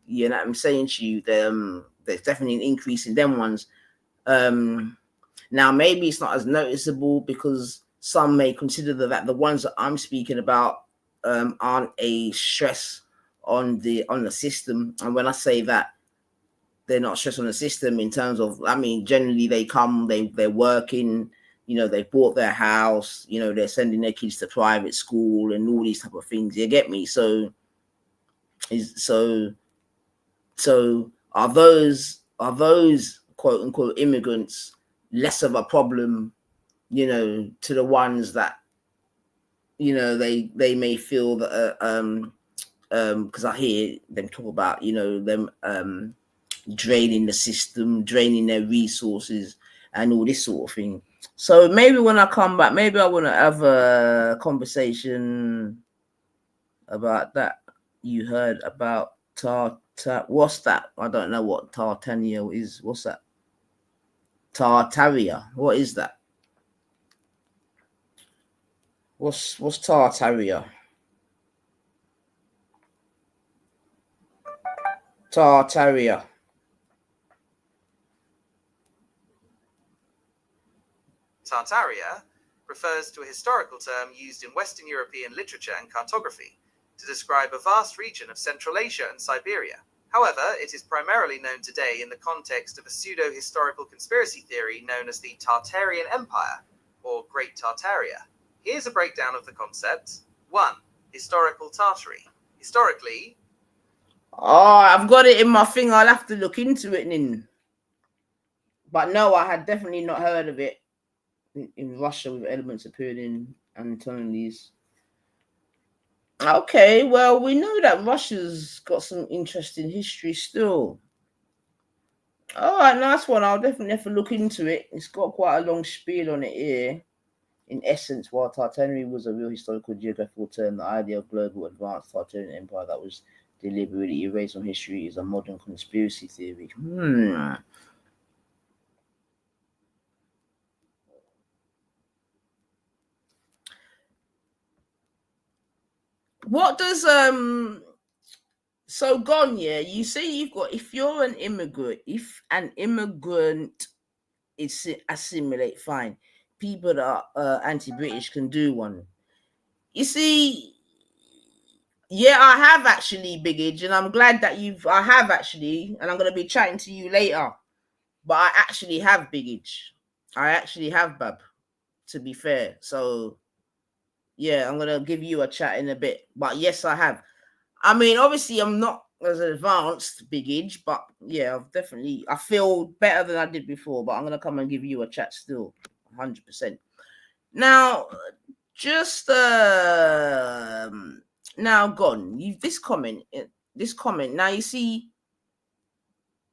you know what I'm saying to you, there's definitely an increase in them ones. Now maybe it's not as noticeable because some may consider that the ones that I'm speaking about aren't a stress on the system. And when I say that, they're not stress on the system in terms of, I mean, generally they come, they're working, you know, they bought their house, you know, they're sending their kids to private school and all these type of things. You get me? So are those quote unquote immigrants less of a problem, you know, to the ones that, you know, they may feel that because I hear them talk about, you know, them draining the system, draining their resources and all this sort of thing. So maybe when I come back, maybe I want to have a conversation about that. You heard about what's that? I don't know what Tartania is. What's that? Tartaria. What is that? What's Tartaria? Tartaria. Tartaria refers to a historical term used in Western European literature and cartography to describe a vast region of Central Asia and Siberia. However, it is primarily known today in the context of a pseudo-historical conspiracy theory known as the Tartarian Empire, or Great Tartaria. Here's a breakdown of the concept. 1. Historical Tartary. Historically... Oh, I've got it in my thing. I'll have to look into it, Nin. But no, I had definitely not heard of it. In Russia, with elements appearing in Antonelli's. Okay, well, we know that Russia's got some interesting history still. All right, nice one. I'll definitely have to look into it. It's got quite a long spiel on it here. In essence, while Tartary was a real historical geographical term, the idea of global advanced Tartarian empire that was deliberately erased from history is a modern conspiracy theory. what does so gone, yeah, you say you've got, if you're an immigrant, if an immigrant is assimilate, fine. People that are anti-British can do one. You see, yeah, I have actually, Big Age, and I'm glad that I have actually, and I'm going to be chatting to you later. But I actually have, Big Age. I actually have, Bab, to be fair. So, yeah, I'm going to give you a chat in a bit. But yes, I have. I mean, obviously, I'm not as advanced, Big Age, but yeah, I feel better than I did before. But I'm going to come and give you a chat still, 100%. Now, just now gone. This comment. Now you see,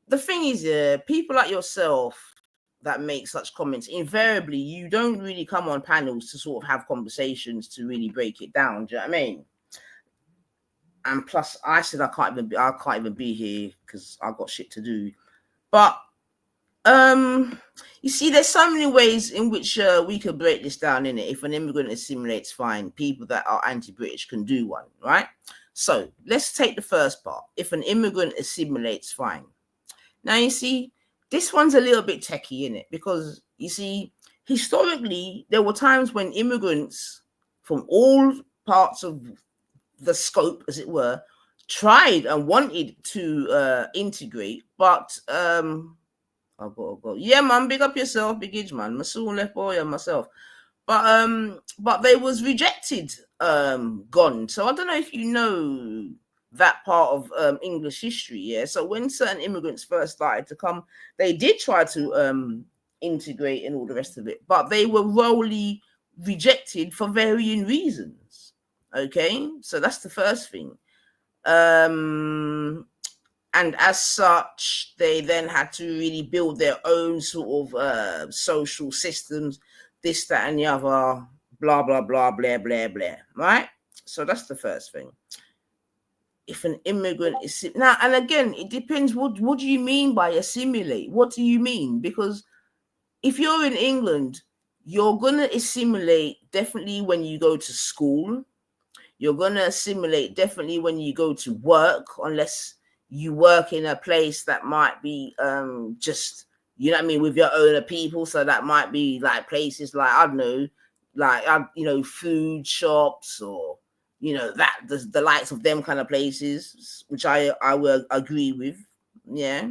the thing is, people like yourself that make such comments, invariably, you don't really come on panels to sort of have conversations to really break it down. Do you know what I mean? And plus, I said I can't even be here because I've got shit to do. But you see, there's so many ways in which we could break this down, in it. If an immigrant assimilates, fine. People that are anti-British can do one, right? So let's take the first part. If an immigrant assimilates, fine. Now you see, this one's a little bit techie, in it, because you see, historically, there were times when immigrants from all parts of the scope, as it were, tried and wanted to integrate, but I'll go. Yeah, man, big up yourself, big age, man. Masool left boy and myself. But they was rejected, gone. So I don't know if you know that part of English history, yeah. So when certain immigrants first started to come, they did try to integrate and all the rest of it, but they were royally rejected for varying reasons. Okay, so that's the first thing. And as such, they then had to really build their own sort of social systems, this, that, and the other, blah, blah, blah, blah, blah, blah, right? So that's the first thing. If an immigrant is... Now, and again, it depends, what do you mean by assimilate? What do you mean? Because if you're in England, you're going to assimilate definitely when you go to school. You're going to assimilate definitely when you go to work, unless you work in a place that might be just, you know what I mean, with your own people. So that might be like places like, I don't know, like, you know, food shops, or, you know, that the likes of them kind of places, which I will agree with. Yeah.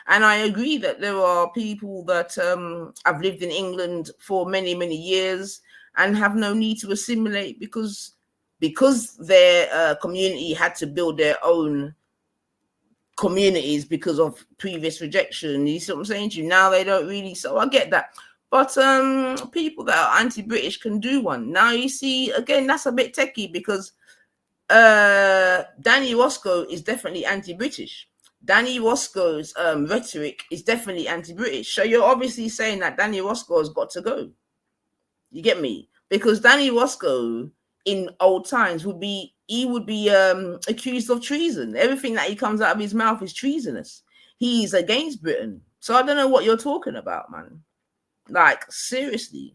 And I agree that there are people that have lived in England for many, many years and have no need to assimilate because their community had to build their own communities because of previous rejection. You see what I'm saying to you? Now they don't really. So I get that. But people that are anti-British can do one. Now you see, again, that's a bit techie because Danny Roscoe is definitely anti-British. Danny Roscoe's rhetoric is definitely anti-British. So you're obviously saying that Danny Roscoe has got to go. You get me? Because Danny Roscoe in old times would be accused of treason. Everything that he comes out of his mouth is treasonous. He's against Britain. So I don't know what you're talking about, man. Like, seriously.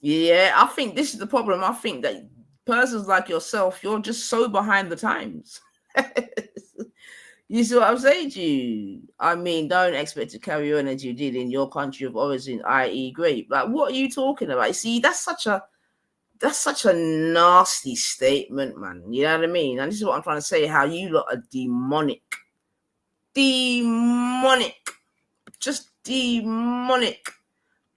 Yeah, I think this is the problem. I think that persons like yourself, you're just so behind the times. You see what I'm saying to you? I mean, don't expect to carry on as you did in your country of origin, i.e. grape. Like, what are you talking about? You see, that's such a nasty statement, man. You know what I mean? And this is what I'm trying to say, how you lot are demonic. Just demonic.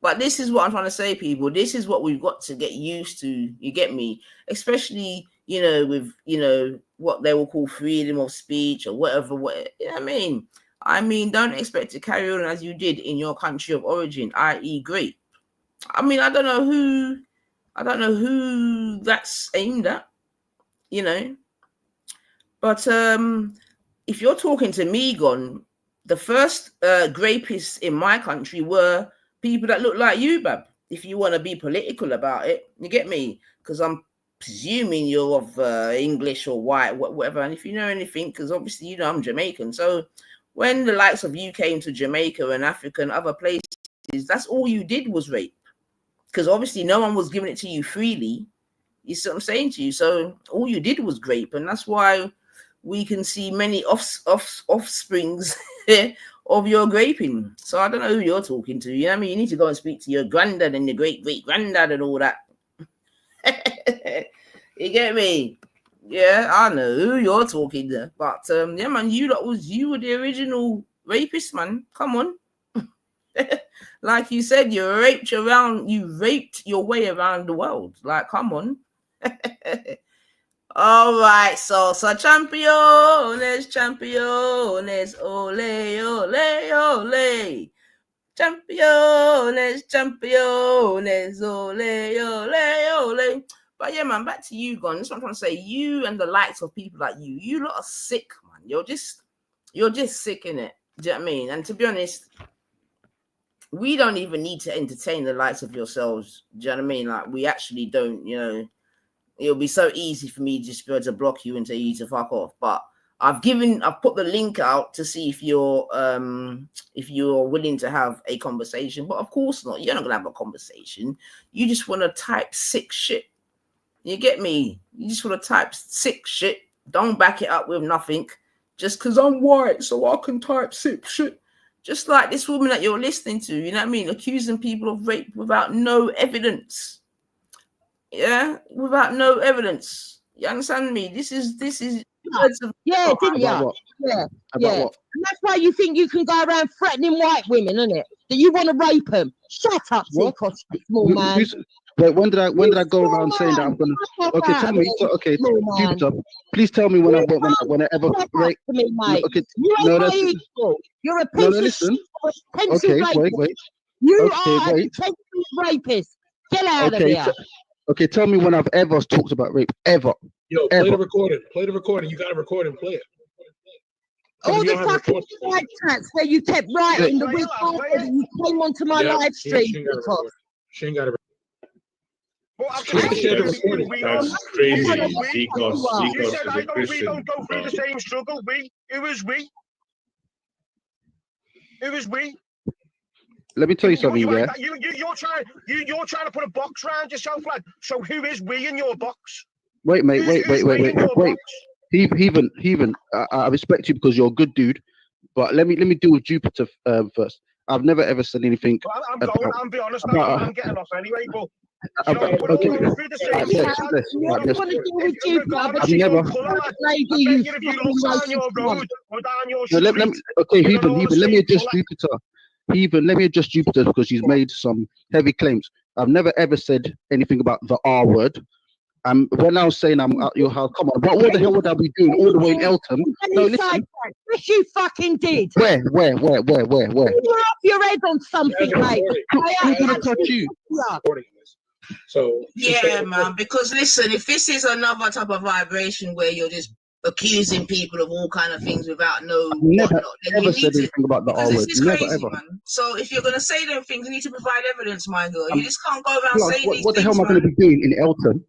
But this is what I'm trying to say, people. This is what we've got to get used to. You get me? Especially, you know, with, you know, what they will call freedom of speech or whatever. You know what I mean? I mean, don't expect to carry on as you did in your country of origin, i.e. grape. I mean, I don't know who that's aimed at, you know. But if you're talking to me, Gon, the first grapists in my country were people that look like you, Bab. If you want to be political about it, you get me? Because I'm presuming you're of English or white, whatever. And if you know anything, because obviously, you know, I'm Jamaican. So when the likes of you came to Jamaica and Africa and other places, that's all you did was rape. Because obviously no one was giving it to you freely. You see what I'm saying to you? So all you did was grape, and that's why we can see many offsprings of your graping. So I don't know who you're talking to. You know what I mean? You need to go and speak to your granddad and your great granddad and all that. You get me? Yeah, I know who you're talking to. But yeah, man, you were the original rapist, man. Come on. Like you said, you raped your way around the world. Like, come on. All right, salsa championes, ole, ole, ole. Championes, ole, ole, ole. But yeah, man, back to you, Gon. That's what I'm trying to say. You and the likes of people like you lot are sick, man. You're just sick in it. Do you know what I mean? And to be honest, we don't even need to entertain the likes of yourselves. Do you know what I mean? Like, we actually don't, you know. It'll be so easy for me just to be able to block you and tell you to fuck off. But I've put the link out to see if you're willing to have a conversation. But of course not. You're not gonna have a conversation. You just want to type sick shit. You get me? You just want to type sick shit. Don't back it up with nothing. Just because I'm white, so I can type sick shit. Just like this woman that you're listening to, you know what I mean? Accusing people of rape without no evidence. Yeah, without no evidence. You understand me? This is yeah, didn't you? Yeah. And that's why you think you can go around threatening white women, isn't it? That you want to rape them. Shut up, Seacos, small man. Wait, when did I go around saying that I'm gonna? Okay, tell me. Jupiter, please tell me when I ever rape. Me, mate. Okay, you ain't my equal. You're a piece of Okay, wait. You are a rapist. Get out of here. Okay, tell me when I've ever talked about rape, ever. Yo, play the recording. Play the recording. You got to record and play it. All the fucking live chats where you kept writing the week after you came onto my live stream. She ain't got it. Well, That's crazy. Seacos you is said a we Christian. don't go through the same struggle. Who is we? Who is we? Let me tell you something, you're trying to put a box around yourself, lad. So who is we in your box? Wait, mate, wait. Heathen, I respect you because you're a good dude, but let me deal with Jupiter first. I've never ever said anything. Well, I'm be honest, I'm getting off anyway, but I've never. Okay, Heathen, let me address Jupiter. Heathen, let me address Jupiter because she's made some heavy claims. I've never ever said anything about the R word. When I was saying I'm at your house, come on, what the hell would I be doing all the way in Eltham? No, listen. Yes, you fucking did. Where? You were off your head on something, mate. Who's gonna touch you? So yeah, man. Because listen, if this is another type of vibration where you're just accusing people of all kind of things without no never said anything about the R word. This is crazy, man. So if you're gonna say them things, you need to provide evidence, my girl. You just can't go around saying these what the hell things, am I going to be doing in Eltham?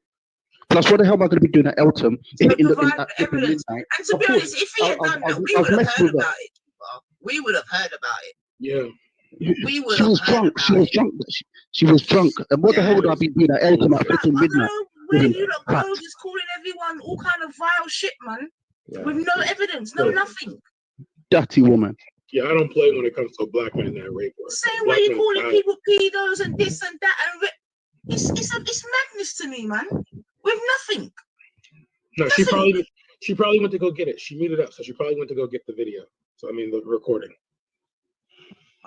Plus, what the hell am I going to be doing at Eltham in the evidence? And to be honest, if he had done that, we would have heard about it. We would have heard about it. Yeah. She was drunk. She was drunk. And what the hell would I be doing at Eltham at freaking midnight? Where you lot go just calling everyone all kind of vile shit, man. Yeah. With no evidence, no nothing. Dirty woman. Yeah, I don't play when it comes to a black man that rape her. Same way you calling people pedos and this and that and it's madness to me, man. With nothing. No, she probably went to go get it. She muted up, so she probably went to go get the video. So I mean the recording.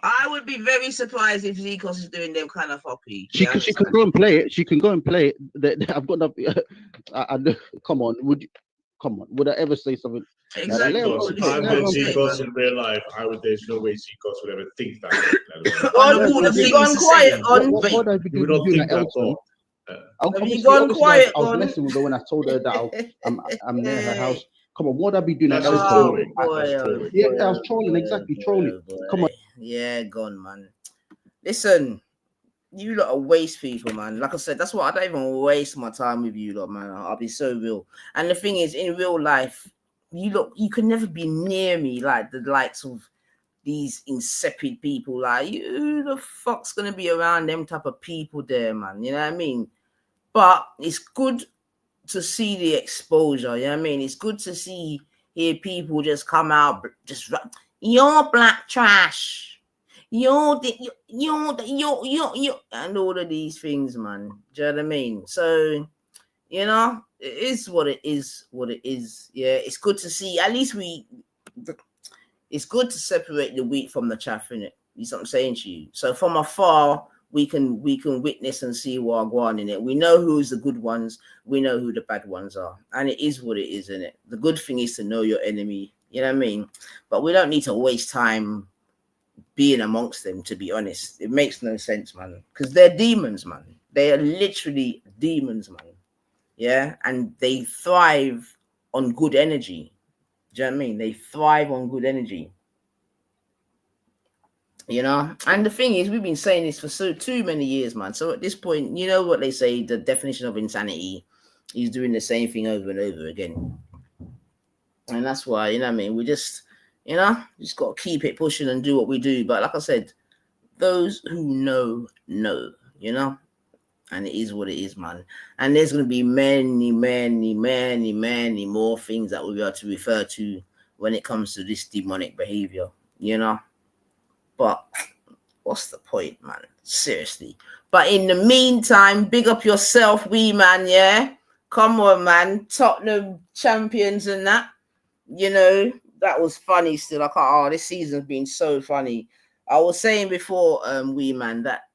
I would be very surprised if Zikos is doing them kind of hoppy. She can go and play it. She can go and play it. I've got nothing. Come on, would I ever say something? Exactly. I've met Zikos in real life. There's no way Zikos would ever think that. Have you gone quiet on? What have you doing at Elton? Have you gone quiet on? I was messing with her when I told her that I'm near her house. Come on, what would I be doing at Elton? Yeah, I was trolling, exactly, trolling. Come on. Yeah, gone, man. Listen, you lot are waste people, man. Like I said, that's why I don't even waste my time with you lot, man. I'll be so real. And the thing is, in real life, you can never be near me like the likes of these insipid people. Like, who the fuck's gonna be around them type of people there, man? You know what I mean? But it's good to see the exposure. You know what I mean? It's good to hear people just come out, just you're black trash. You're and all of these things, man. Do you know what I mean? So, you know, it is what it is. Yeah, it's good to see. At least it's good to separate the wheat from the chaff, innit? You know what I'm saying to you? So from afar, we can witness and see what are going on in it. We know who's the good ones. We know who the bad ones are. And it is what it is, isn't it? The good thing is to know your enemy. You know what I mean? But we don't need to waste time being amongst them, to be honest. It makes no sense, man. Because they're demons, man. They are literally demons, man. Yeah? And they thrive on good energy. Do you know what I mean? They thrive on good energy. You know, and the thing is, we've been saying this for too many years, man. So at this point, you know what they say, the definition of insanity is doing the same thing over and over again. And that's why, you know what I mean, we just, you know, just got to keep it pushing and do what we do. But like I said, those who know, you know, and it is what it is, man. And there's going to be many more things that we'll be able to refer to when it comes to this demonic behavior, you know. But what's the point, man? Seriously. But in the meantime, big up yourself, wee man, yeah? Come on, man. Tottenham champions and that. You know, that was funny still. I can't, this season's been so funny. I was saying before, wee man, that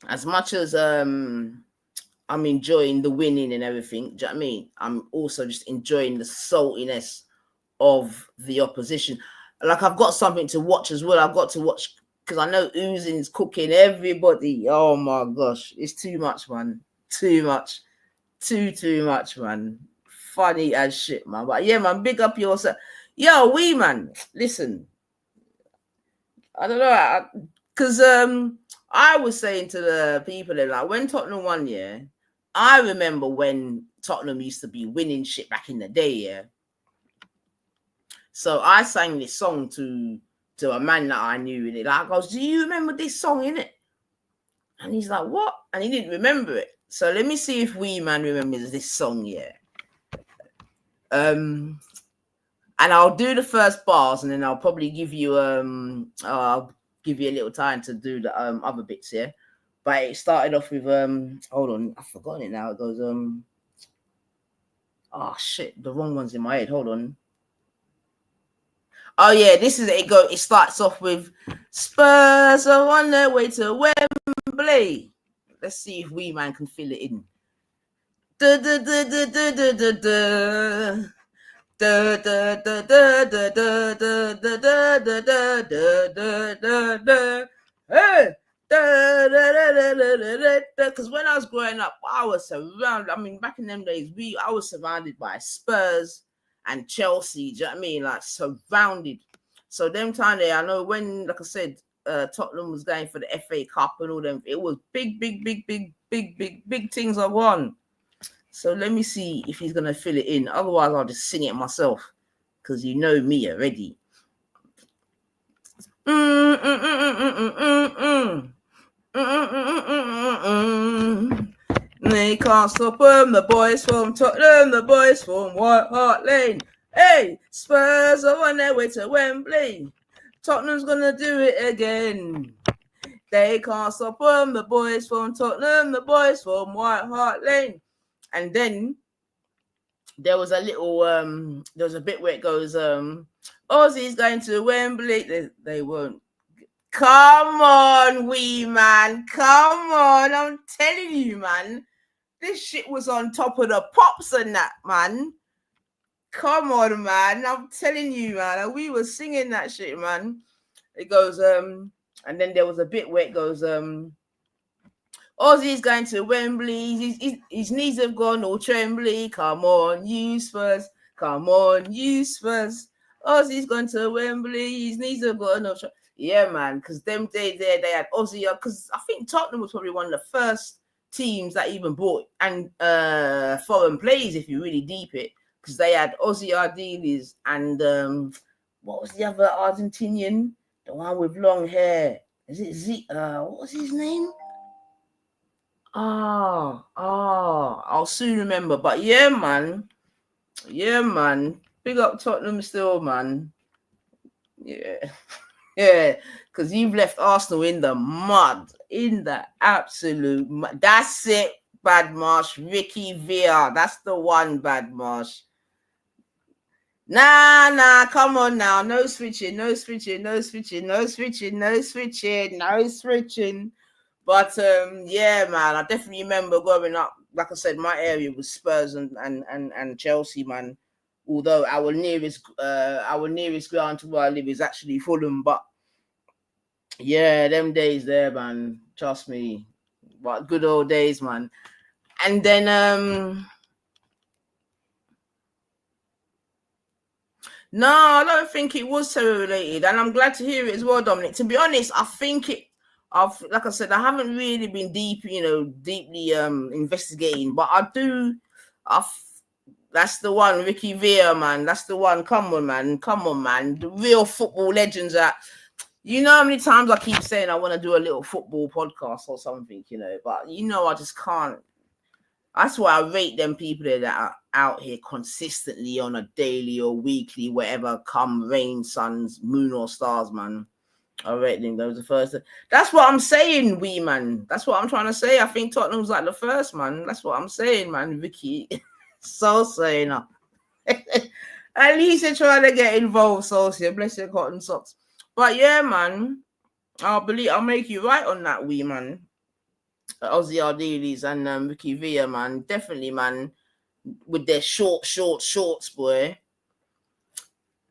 as much as I'm enjoying the winning and everything, do you know what I mean? I'm also just enjoying the saltiness of the opposition. Like, I've got something to watch as well. I've got to watch, because I know Uzin's cooking everybody. Oh my gosh, it's too much, man. Too much. Too much, man. Funny as shit, man. But yeah, man, big up yourself. Yo, wee man, listen. I don't know, because I was saying to the people that, like, when Tottenham won, yeah, I remember when Tottenham used to be winning shit back in the day, yeah. So I sang this song to a man that I knew, and I goes, "Do you remember this song, innit?" And he's like, "What?" And he didn't remember it. So let me see if wee man remembers this song, yeah. And I'll do the first bars, and then I'll probably give you I'll give you a little time to do the other bits, yeah. But it started off with hold on, I've forgotten it now. It goes oh shit, the wrong one's in my head. Hold on. Oh yeah, this is it. It starts off with Spurs are on their way to Wembley. Let's see if wee man can fill it in. Da da da da da da da da. Da da da da da da da da da da da da da. Hey, because when I was growing up, I was surrounded. I mean, back in them days, I was surrounded by Spurs and Chelsea. Do you know what I mean? Like, surrounded. So them time there, I know when, like I said, Tottenham was going for the FA Cup and all them. It was big things I won. So let me see if he's gonna fill it in. Otherwise, I'll just sing it myself, because you know me already. They can't stop them, the boys from Tottenham, the boys from White Hart Lane. Hey, Spurs are on their way to Wembley. Tottenham's gonna do it again. They can't stop them, the boys from Tottenham, the boys from White Hart Lane. And then there was a little there was a bit where it goes Aussie's going to Wembley. They won't. Come on, wee man. Come on. I'm telling you, man. This shit was on top of the pops and that, man. Come on, man. I'm telling you, man. And we were singing that shit, man. It goes and then there was a bit where it goes Aussie's going to Wembley. His knees have gone all trembly. Come on, you Spurs. Come on, you Spurs. Aussie's going to Wembley. His knees have gone all trembly. Yeah, man, because them days there, they had Aussie. Because I think Tottenham was probably one of the first teams that even bought and foreign players, if you really deep it. Because they had Ozzy Ardiles and what was the other Argentinian? The one with long hair. Is it what was his name? I I'll soon remember. But yeah, man. Yeah, man. Big up Tottenham still, man. Yeah. Yeah. Because you've left Arsenal in the mud. In the absolute mud. That's it, Bad Marsh. Ricky Villa. That's the one, Bad Marsh. Nah, come on now. No switching. But yeah, man, I definitely remember growing up. Like I said, my area was Spurs and Chelsea, man. Although our nearest ground to where I live is actually Fulham, but yeah, them days there, man. Trust me, what good old days, man. And then no, I don't think it was terror related, and I'm glad to hear it as well, Dominic. To be honest, I think like I said, I haven't really been deeply investigating, but I do. That's the one, Ricky Villa, man. That's the one. Come on, man. The real football legends that. You know how many times I keep saying I want to do a little football podcast or something, but I just can't. That's why I rate them people that are out here consistently on a daily or weekly, whatever, come rain, suns, moon or stars, man. I rate them. Those are the first. That's what I'm saying, man. That's what I'm trying to say. I think Tottenham's like the first, man. That's what I'm saying, man. Vicky, so saying up. At least they're trying to get involved, Solskjaer. Bless your cotton socks. But yeah, man, I'll make you right on that, man. Ozzy Ardiles and Ricky Villa, man, definitely, man, with their shorts, boy.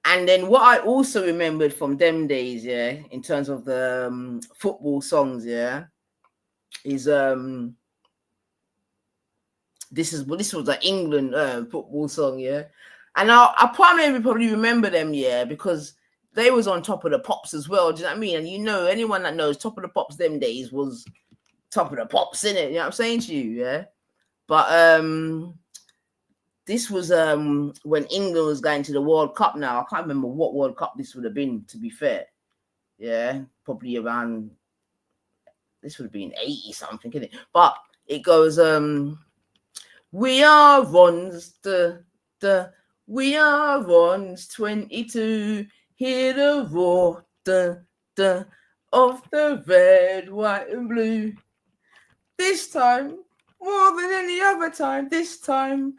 And then what I also remembered from them days, yeah, in terms of the football songs, yeah, is this was an England football song, yeah, and I probably remember them, yeah, because they was on Top of the Pops as well. Do you know what I mean? And anyone that knows Top of the Pops them days was Top of the Pops, innit? You know what I'm saying to you, yeah? But this was when England was going to the World Cup now. I can't remember what World Cup this would have been, to be fair. Yeah, probably around, this would have been 80 something, isn't it? But it goes, we are ones, we are ones, 22, hear the roar, of the red, white and blue. This time, more than any other time, this time,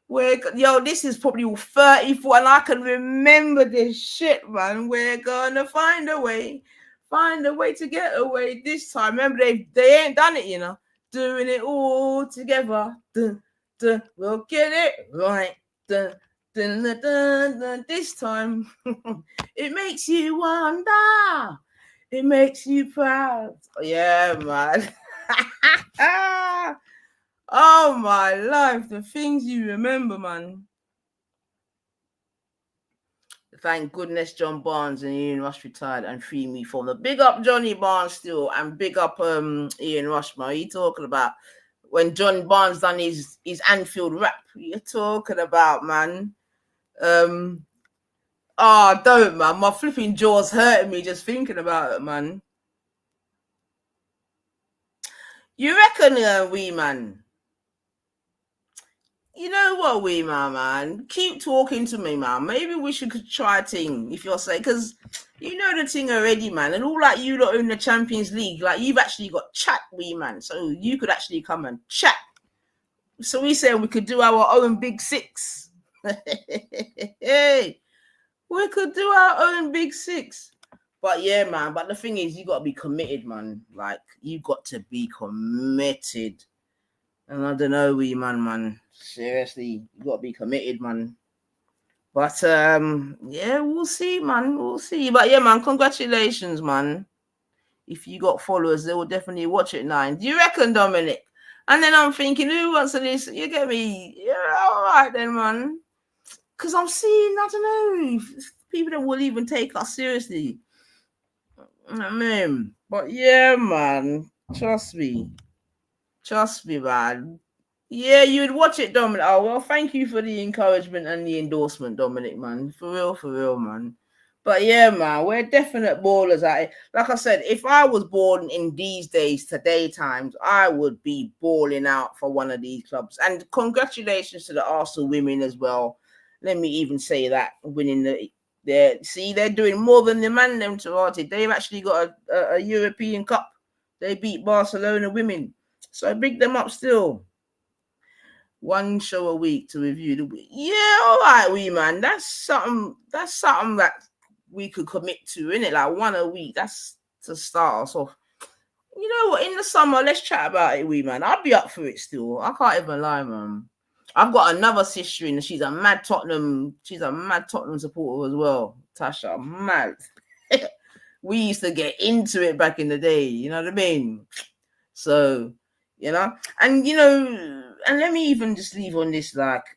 this is probably 34, and I can remember this shit, man. We're gonna find a way to get away this time. Remember, they ain't done it, doing it all together. We'll get it right. This time, it makes you wonder. It makes you proud. Yeah, man. Oh my life, the things you remember, man. Thank goodness John Barnes and Ian Rush retired and free me from the big up Johnny Barnes still and big up Ian Rush, man. What are you talking about? When John Barnes done his Anfield rap, what are you talking about, man? Don't, man. My flipping jaw's hurting me just thinking about it, man. You reckon, wee man? You know what, wee man? Keep talking to me, man. Maybe we should try a thing, if you're saying, because you know the thing already, man. And all like you lot in the Champions League, like you've actually got chat, wee man. So you could actually come and chat. So we said we could do our own big six. Hey, we could do our own big six. But yeah, man. But the thing is, you got to be committed, man. Like, you got to be committed. And I don't know, wee man. Seriously, you got to be committed, man. But yeah, we'll see, man. We'll see. But yeah, man, congratulations, man. If you got followers, they will definitely watch it now. Do you reckon, Dominic? And then I'm thinking, who wants to listen? You get me? Yeah, all right then, man. Because I'm seeing, I don't know, people that will even take us seriously. I mean, but yeah, man. Trust me, man. Yeah, you'd watch it, Dominic. Oh, well, thank you for the encouragement and the endorsement, Dominic, man. For real, man. But yeah, man, we're definite ballers. Like I said, if I was born in these days, today times, I would be balling out for one of these clubs. And congratulations to the Arsenal women as well. Let me even say that, winning they're doing more than the man them to. They've actually got a European Cup. They beat Barcelona women, so big them up still. One show a week to review the week. Yeah, all right, man. That's something that we could commit to, innit? Like one a week. That's to start us off. You know what? In the summer, let's chat about it, man. I'd be up for it still. I can't even lie, man. I've got another sister in. She's a mad Tottenham supporter as well. Tasha, mad. We used to get into it back in the day. You know what I mean? So, and and let me even just leave on this, that's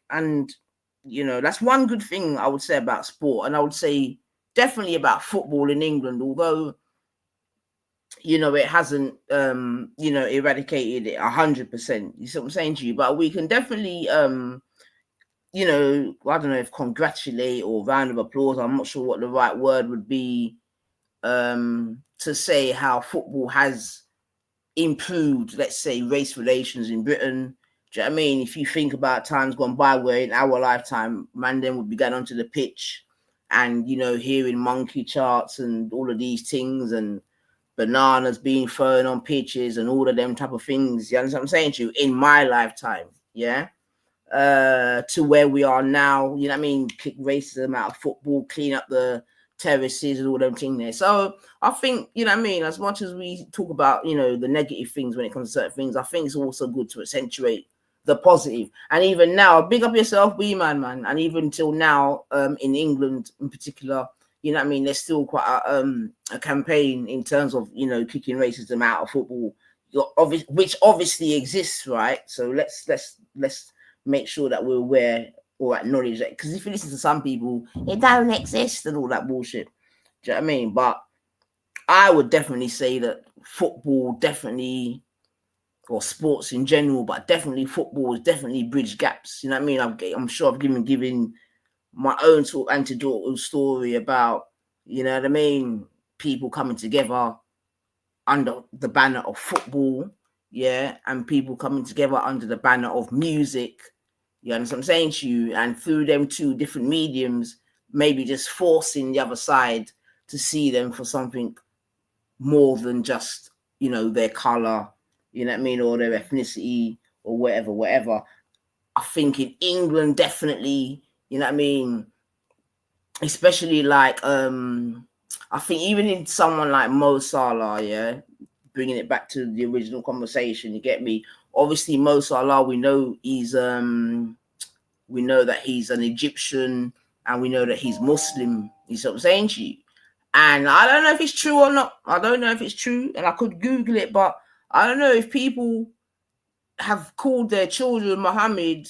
one good thing I would say about sport, and I would say definitely about football in England, although it hasn't eradicated it 100%. You see what I'm saying to you? But we can definitely I don't know if congratulate or round of applause, I'm not sure what the right word would be, to say how football has improved, let's say, race relations in Britain. Do you know what I mean? If you think about times gone by where in our lifetime, man then would be going onto the pitch and, hearing monkey charts and all of these things and bananas being thrown on pitches and all of them type of things. You understand what I'm saying to you? In my lifetime, yeah? To where we are now, you know what I mean? Kick racism out of football, clean up the terraces and all them things there. So I think, you know what I mean, as much as we talk about, the negative things when it comes to certain things, I think it's also good to accentuate the positive. And even now, big up yourself, man. And even till now, in England in particular, you know what I mean, there's still quite a campaign in terms of, kicking racism out of football, which obviously exists, right? So let's make sure that we're aware or acknowledge that, because if you listen to some people, it don't exist and all that bullshit. Do you know what I mean? But I would definitely say that football definitely, or sports in general, but definitely football is definitely bridge gaps. You know what I mean? I'm sure I've given my own sort of anecdotal story about, you know what I mean, people coming together under the banner of football, yeah, and people coming together under the banner of music. You understand what I'm saying to you? And through them two different mediums, maybe just forcing the other side to see them for something more than just, their color, you know what I mean, or their ethnicity or whatever. I think in England, definitely, you know what I mean, especially like, I think even in someone like Mo Salah, yeah, bringing it back to the original conversation, you get me? Obviously, Mo Salah, we know that he's an Egyptian, and we know that he's Muslim. You see what I'm saying to you? And I don't know if it's true or not. I don't know if it's true, and I could Google it, but I don't know if people have called their children Muhammad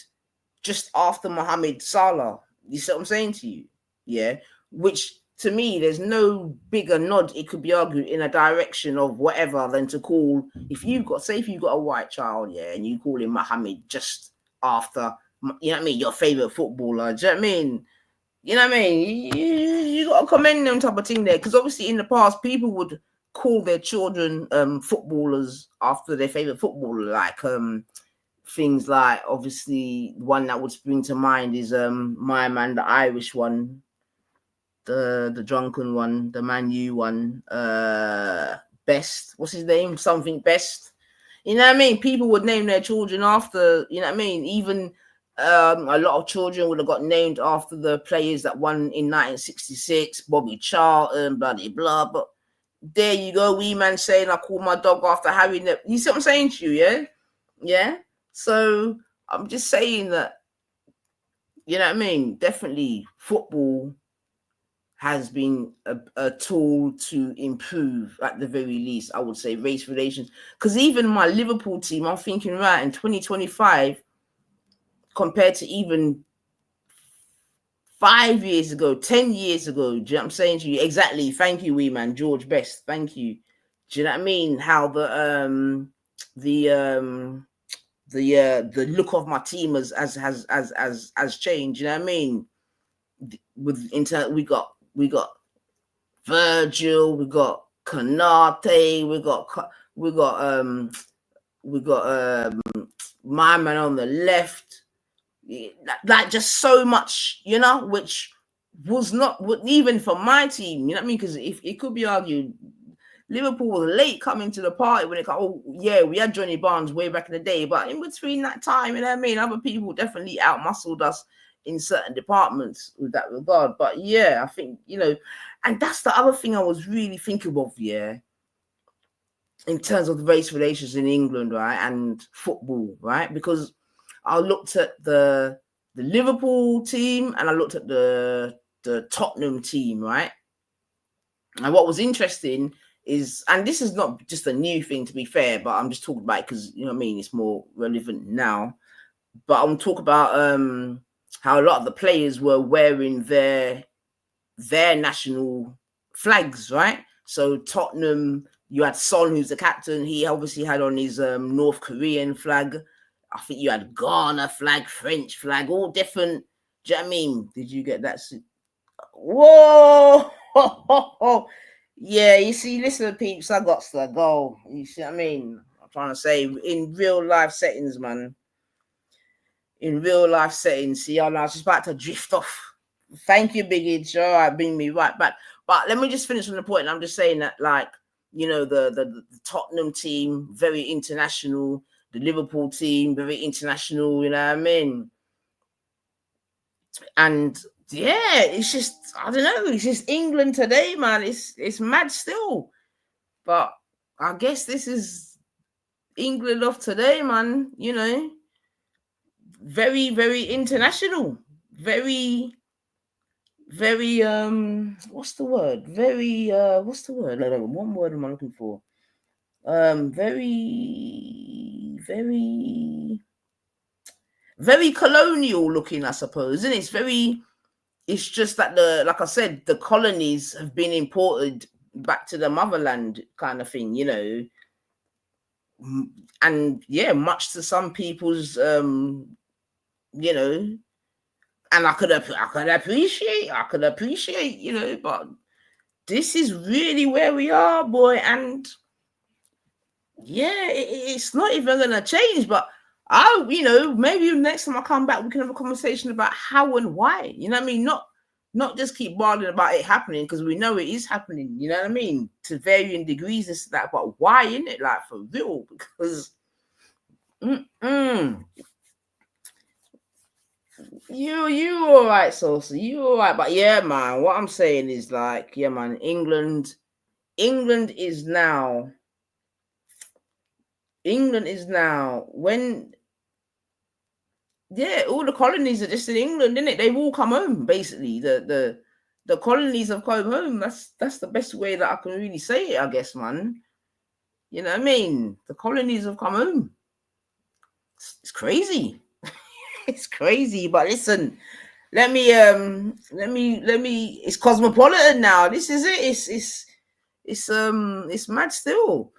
just after Muhammad Salah. You see what I'm saying to you? Yeah. Which to me, there's no bigger nod it could be argued in a direction of whatever than to call, if you've got a white child, yeah, and you call him Muhammad just after, you know what I mean, your favorite footballer. Do you know what I mean? You know what I mean? You got to commend them type of thing there, because obviously in the past people would call their children footballers after their favorite footballer, like things like, obviously one that would spring to mind is my man, the Irish one, the drunken one, the Man U one, Best. What's his name? Something Best. You know what I mean? People would name their children after, you know what I mean? Even a lot of children would have got named after the players that won in 1966, Bobby Charlton, blah, blah, blah. But there you go, wee man saying I call my dog after Harry. You see what I'm saying to you, yeah? Yeah? So I'm just saying that, you know what I mean? Definitely football has been a tool to improve, at the very least, I would say, race relations. Because even my Liverpool team, I'm thinking, right, in 2025, compared to even 5 years ago, 10 years ago, do you know what I'm saying to you? Exactly. Thank you, wee man, George Best. Thank you. Do you know what I mean? How the look of my team has changed. You know what I mean? We got Virgil, we got Kanate, we got my man on the left. Like just so much, you know, which was not even for my team, you know what I mean? Because if it could be argued, Liverpool was late coming to the party when it got, oh yeah, we had Johnny Barnes way back in the day, but in between that time, you know what I mean, other people definitely outmuscled us in certain departments with that regard. But yeah, I think, you know, and that's the other thing I was really thinking of, yeah, in terms of the race relations in England, right, and football, right, because I looked at the Liverpool team and I looked at the Tottenham team, right, and what was interesting is, and this is not just a new thing to be fair, but I'm just talking about it because, you know what I mean, it's more relevant now. But I'm talking about how a lot of the players were wearing their national flags, right? So Tottenham, you had Son, who's the captain. He obviously had on his North Korean flag. I think you had Ghana flag, French flag, all different. Do you know what I mean? Did you get that? Whoa! Yeah, you see, listen, peeps, I got to go. You see what I mean? I'm trying to say, in real life settings, man. In real life settings, see, I was just about to drift off. Thank you, Big H. All right, bring me right back. But let me just finish on the point. I'm just saying that, like, you know, the Tottenham team, very international. The Liverpool team, very international. You know what I mean? And yeah, it's just, I don't know, it's just England today, man. It's mad still. But I guess this is England of today, man. You know, very, very international. Very, very, what's the word? Very, what's the word? One word am I looking for? Very, very, very colonial looking, I suppose. And it's very, it's just that like I said, the colonies have been imported back to the motherland kind of thing, you know. And yeah, much to some people's, you know, and I could appreciate, you know, but this is really where we are, boy. And yeah, it's not even gonna change. But you know, maybe next time I come back, we can have a conversation about how and why. You know what I mean? Not just keep bothering about it happening, because we know it is happening. You know what I mean? To varying degrees, this that, but why in it? Like for real? Because you all right, Sosa? You all right? But yeah, man. What I'm saying is, like, yeah, man. England is now when, yeah, all the colonies are just in England, isn't it? They've all come home, basically. The colonies have come home. That's the best way that I can really say it, I guess, man. You know what I mean? The colonies have come home. It's crazy. It's crazy. But listen, let me it's cosmopolitan now. This is it. It's mad still.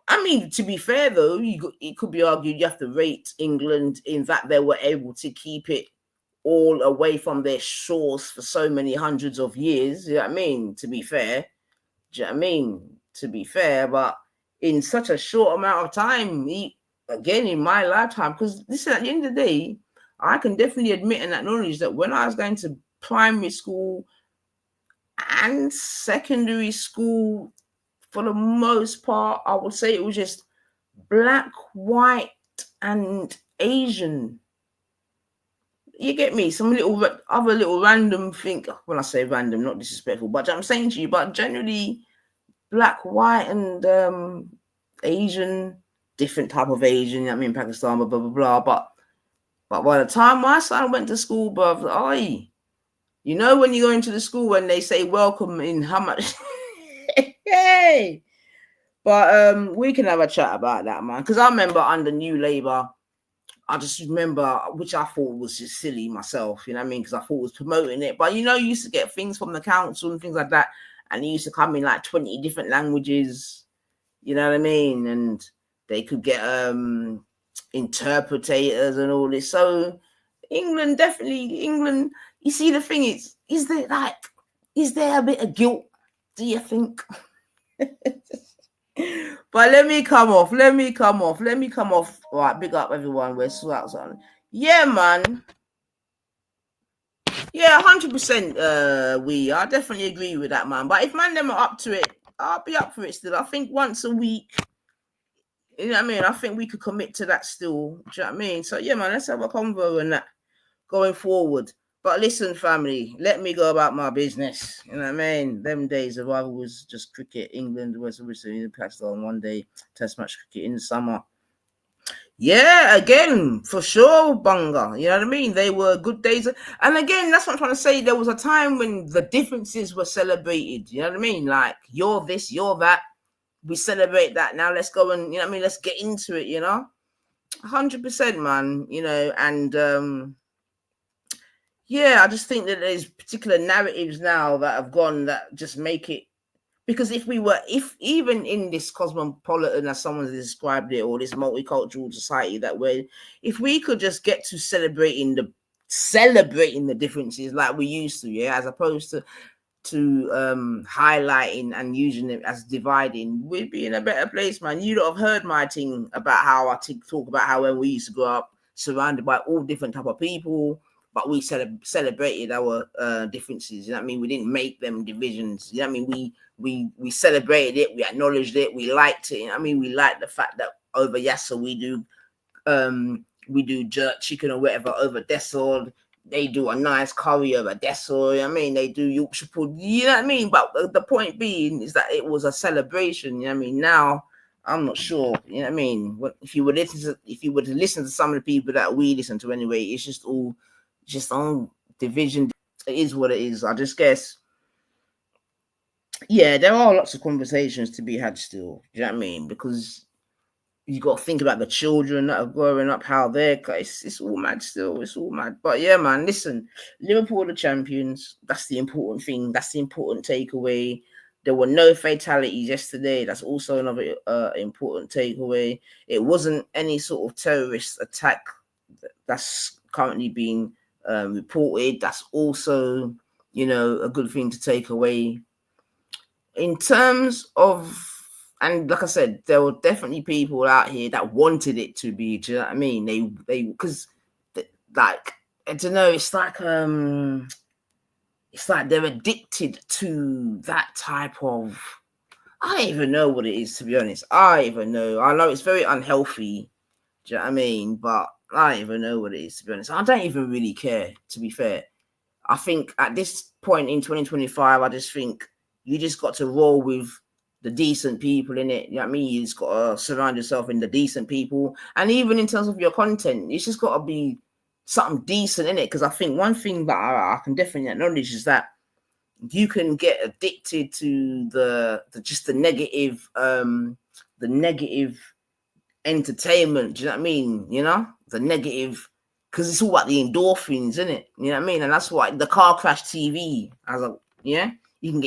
I mean, to be fair though, it could be argued you have to rate England in that they were able to keep it all away from their shores for so many hundreds of years. You know what I mean? To be fair. Do you know what I mean? To be fair, but in such a short amount of time, again, in my lifetime, because listen, at the end of the day, I can definitely admit and acknowledge that when I was going to primary school and secondary school, for the most part, I would say it was just black, white, and Asian. You get me? Some other little random thing. When I say random, not disrespectful, but I'm saying to you, but generally black, white, and Asian, different type of Asian. You know what I mean, Pakistan, blah blah blah blah. But by the time my son went to school, bruv, you know when you go into the school when they say welcome in how much? Hey. But we can have a chat about that, man. Because I remember under New Labour, I just remember, which I thought was just silly myself, you know what I mean? Because I thought it was promoting it. But, you know, you used to get things from the council and things like that. And it used to come in like 20 different languages, you know what I mean? And they could get interpreters and all this. So England, you see, the thing is there a bit of guilt Do you think? But let me come off. Right, big up everyone. We're swats on. Yeah, man. Yeah, 100%. I definitely agree with that, man. But if man them are up to it, I'll be up for it still. I think once a week. You know what I mean? I think we could commit to that still. Do you know what I mean? So yeah, man, let's have a convo and that going forward. But listen, family, let me go about my business. You know what I mean? Them days of either was just cricket, England, West Indies, Pakistan, one day, test match cricket in the summer. Yeah, again, for sure, Bunga. You know what I mean? They were good days. And again, that's what I'm trying to say. There was a time when the differences were celebrated. You know what I mean? Like, you're this, you're that. We celebrate that. Now let's go and, you know what I mean? Let's get into it, you know? 100%, man. You know, and yeah, I just think that there's particular narratives now that have gone that just make it. Because if even in this cosmopolitan, as someone has described it, or this multicultural society that if we could just get to celebrating the differences like we used to, yeah, as opposed to highlighting and using it as dividing, we'd be in a better place, man. You'd have heard my thing about how I talk about how when we used to grow up surrounded by all different type of people, but we celebrated our differences. You know what I mean? We didn't make them divisions. You know what I mean? We celebrated it, we acknowledged it, we liked it. You know what I mean? We liked the fact that over Yassa we do jerk chicken or whatever. Over Dessol they do a nice curry over Dessol. You know what I mean? They do Yorkshire pudding. You know what I mean? But the point being is that it was a celebration. You know what I mean? Now I'm not sure. You know what I mean? If you were to listen to some of the people that we listen to anyway, it's just all division. It is what it is. I just guess. Yeah, there are lots of conversations to be had still. You know what I mean? Because you got to think about the children that are growing up, how they're. It's all mad still. It's all mad. But yeah, man, listen. Liverpool are the champions. That's the important thing. That's the important takeaway. There were no fatalities yesterday. That's also another important takeaway. It wasn't any sort of terrorist attack that's currently being reported. That's also, you know, a good thing to take away. In terms of, and like I said, there were definitely people out here that wanted it to be. Do you know what I mean? They because like I don't know. It's like they're addicted to that type of. I don't even know what it is, to be honest. I know it's very unhealthy. Do you know what I mean? But I don't even know what it is, to be honest. I don't even really care, to be fair. I think at this point in 2025, I just think you just got to roll with the decent people in it. You know what I mean? You just got to surround yourself in the decent people. And even in terms of your content, it's just got to be something decent in it. Because I think one thing that I can definitely acknowledge is that you can get addicted to the negative entertainment. Do you know what I mean? You know, the negative, because it's all about the endorphins, isn't it? You know what I mean? And that's why the car crash TV, you can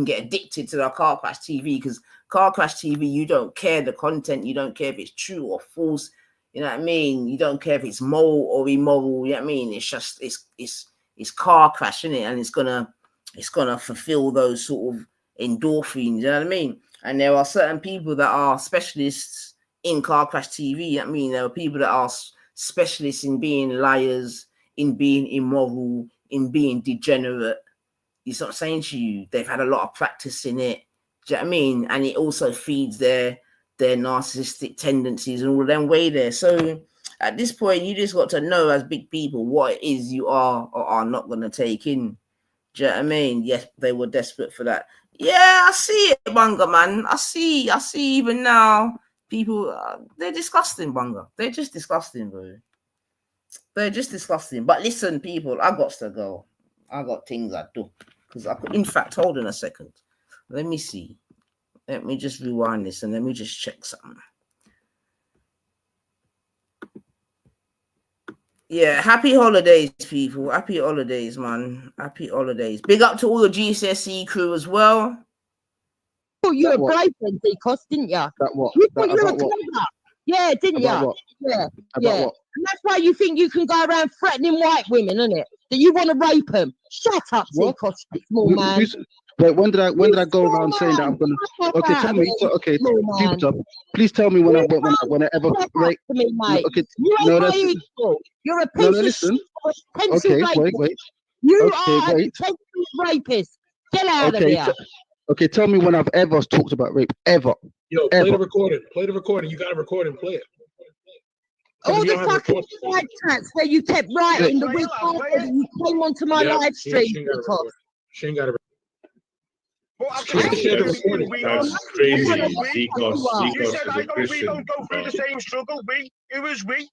get addicted to the car crash TV, because car crash TV, you don't care the content, you don't care if it's true or false. You know what I mean? You don't care if it's moral or immoral. You know what I mean? It's just it's car crash, isn't it? And it's gonna fulfill those sort of endorphins. You know what I mean? And there are certain people that are specialists in car crash TV. You know what I mean? There are people that are specialists in being liars, in being immoral, in being degenerate. You know what I'm saying to you? They've had a lot of practice in it. Do you know what I mean? And it also feeds their narcissistic tendencies and all of them way there. So at this point, you just got to know as big people what it is you are or are not going to take in. Do you know what I mean? Yes, they were desperate for that. Yeah, I see it, Bunga, man. I see even now, people, they're disgusting, Bunga. They're just disgusting, bro. They're just disgusting. But listen, people, I got to go. I got things I do. In fact, hold on a second. Let me see. Let me just rewind this and let me just check something. Yeah, happy holidays, people. Happy holidays, man. Happy holidays. Big up to all the GCSE crew as well. Oh, you were brave then, Decos, didn't you? That what? You thought you were clever. Yeah, didn't you? What? Yeah. What? And that's why you think you can go around threatening white women, isn't it? That you want to rape them. Shut up, Decos, small man. Wait, when did I go around saying that I'm gonna? Okay, tell me. Okay, Jupiter, please tell me when I ever. Wait, to me, mate. okay, You ain't no, my that's equal. You're a piece no, of listen. shit, pencil Okay, rapist. wait. You Okay, are wait. a pencil rapist. Get out of Okay, here. okay, tell me when I've ever talked about rape, ever. Yo, ever. play the recording. Play the recording. You got to record and play it. All the fucking live chats where you kept writing the week after that you came onto my live stream. She ain't got to. Well, That's crazy. Zikos You said is a we Christian. don't go through the same struggle. It was we.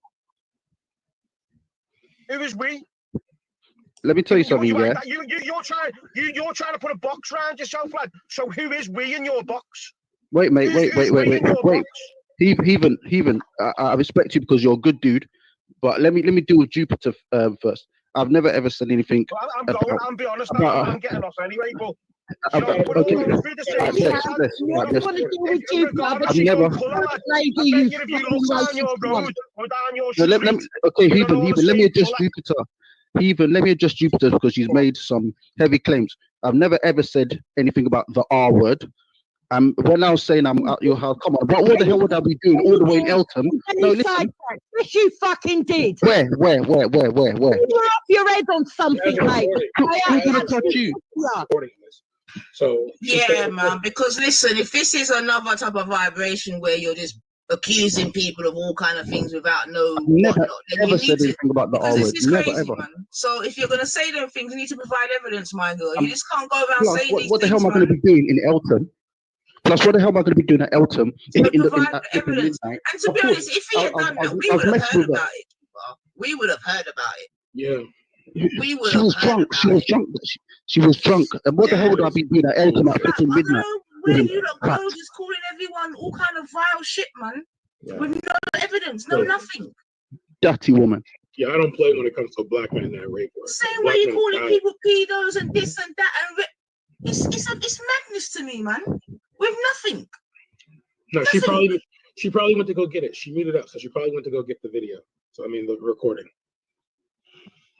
Let me tell you something, yeah. You're trying to put a box around yourself, lad. So who is we in your box? Wait, mate, wait. Heathen, I respect you because you're a good dude, but let me deal with Jupiter first. I've never ever said anything. Well, I'm be honest, I'm getting off anyway, but we're not going through the same thing. I've never. If you look down your road or down your street, okay, Heathen, let me address Jupiter. Heathen, let me address Jupiter because she's made some heavy claims. I've never ever said anything about the R word. When I was saying I'm at your house, come on, what the hell would I be doing all the way in Eltham? No, listen. Yes, you fucking did. Where? You were off your head on something, mate. Who's gonna touch you? So yeah, man. Because listen, if this is another type of vibration where you're just accusing people of all kind of things without whatnot, then you need to. About the because this is never, crazy, ever. man. So if you're gonna say them things, you need to provide evidence, my girl. You just can't go around saying these what the hell things, am I going to be doing in Eltham? Plus, what the hell am I going to be doing at Eltham provide the evidence. And to be honest, if he had done that, we would have heard about it. We would have heard about it. Yeah. She was drunk. She was drunk. And what the hell would I be doing at Eltham at freaking midnight? Where you don't go, just calling everyone all kind of vile shit, man. With no evidence, no nothing. Dirty woman. Yeah, I don't play when it comes to a black man that rape. Same way you calling people pedos and this and that and it's madness to me, man. With nothing. No, she probably went to go get it. She muted up, so she probably went to go get the video. So I mean the recording.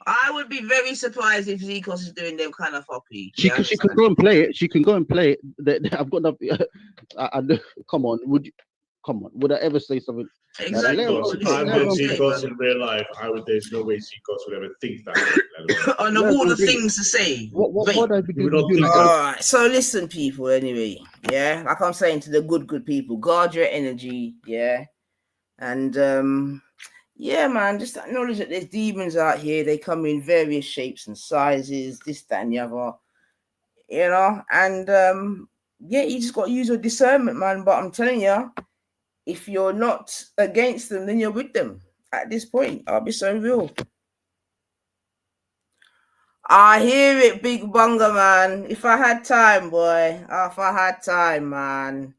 I would be very surprised if Zikos is doing them kind of hoppy. She can go and play it. She can go and play it. I've got nothing. Come on, would I ever say something? Exactly. I met Zikos in real life. There's no way Zikos would ever think that. On all the things to say. What I be doing? All right. So listen, people. Anyway, yeah, like I'm saying to the good people, guard your energy, yeah, and yeah, man, just acknowledge that there's demons out here. They come in various shapes and sizes, this, that, and the other, you know. And yeah, you just got to use your discernment, man. But I'm telling you, if you're not against them, then you're with them. At this point, I'll be so real. I hear it, Big Bunga, man. If I had time, boy. If I had time, man.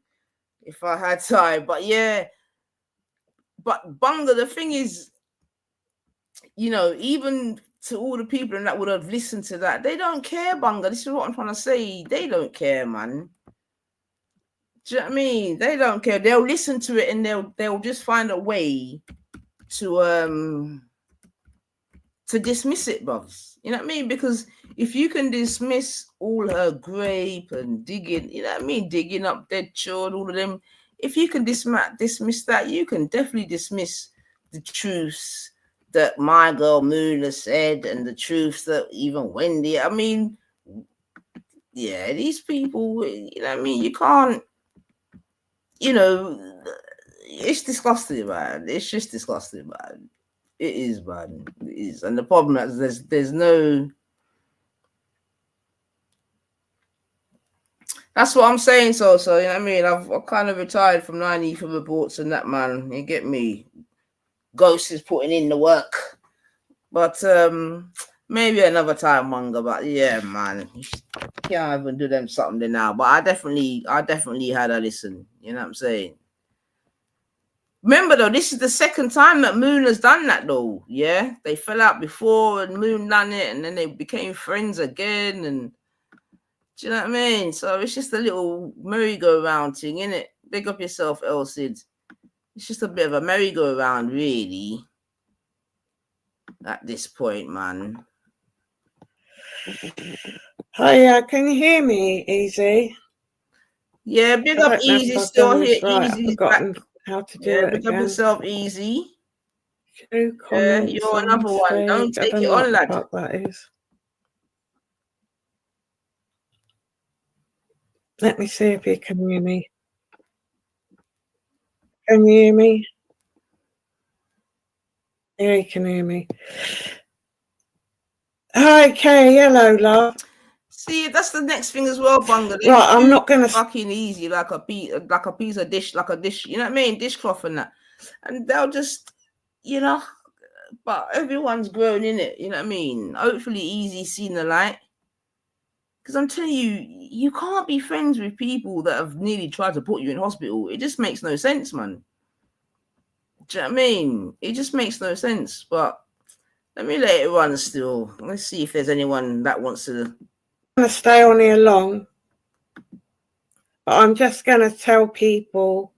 If I had time. But yeah. But Bunga, the thing is, you know, even to all the people that would have listened to that, they don't care, Bunga. This is what I'm trying to say. They don't care, man. Do you know what I mean? They don't care. They'll listen to it and they'll just find a way to dismiss it, bruv. You know what I mean? Because if you can dismiss all her grape and digging, you know what I mean, digging up dead children, all of them. If you can dismiss that, you can definitely dismiss the truths that my girl Moona said and the truths that even Wendy. I mean, yeah, these people, you know what I mean? You can't, you know, it's disgusting, man. It's just disgusting, man. It is, man. It is. And the problem is there's no. That's what I'm saying, so you know what I mean? I've kind of retired from 90 for reports and that, man. You get me? Ghost is putting in the work. But maybe another time, Manga. But yeah, man. Can't even do them something now. But I definitely had a listen. You know what I'm saying? Remember though, this is the second time that Moon has done that though. Yeah, they fell out before and Moon done it, and then they became friends again. And do you know what I mean? So it's just a little merry-go-round thing, innit? Big up yourself, Elsid. It's just a bit of a merry-go-round, really. At this point, man. Hiya, can you hear me, Easy? Yeah, big I up don't know if Easy I've still done here. this right. I've Easy's forgotten back. how to do Yeah, it big up again. yourself, Easy. Show Yeah, comments you're on another one. stage. Don't I take don't it know what on, the lad. fuck that is. Let me see if you can hear me. Can you hear me? Yeah, you can hear me. Hi, Kay. Hello, love. See, that's the next thing as well, Bunga. They Right, I'm not gonna. fucking easy like a piece of dish, like a dish. You know what I mean? Dishcloth and that, and they'll just, you know. But everyone's grown in it. You know what I mean? Hopefully, Easy seen the light. Because I'm telling you, you can't be friends with people that have nearly tried to put you in hospital. It just makes no sense, man. Do you know what I mean? It just makes no sense. But let me let it run still. Let's see if there's anyone that wants to. I'm gonna stay on here long, but I'm just gonna tell people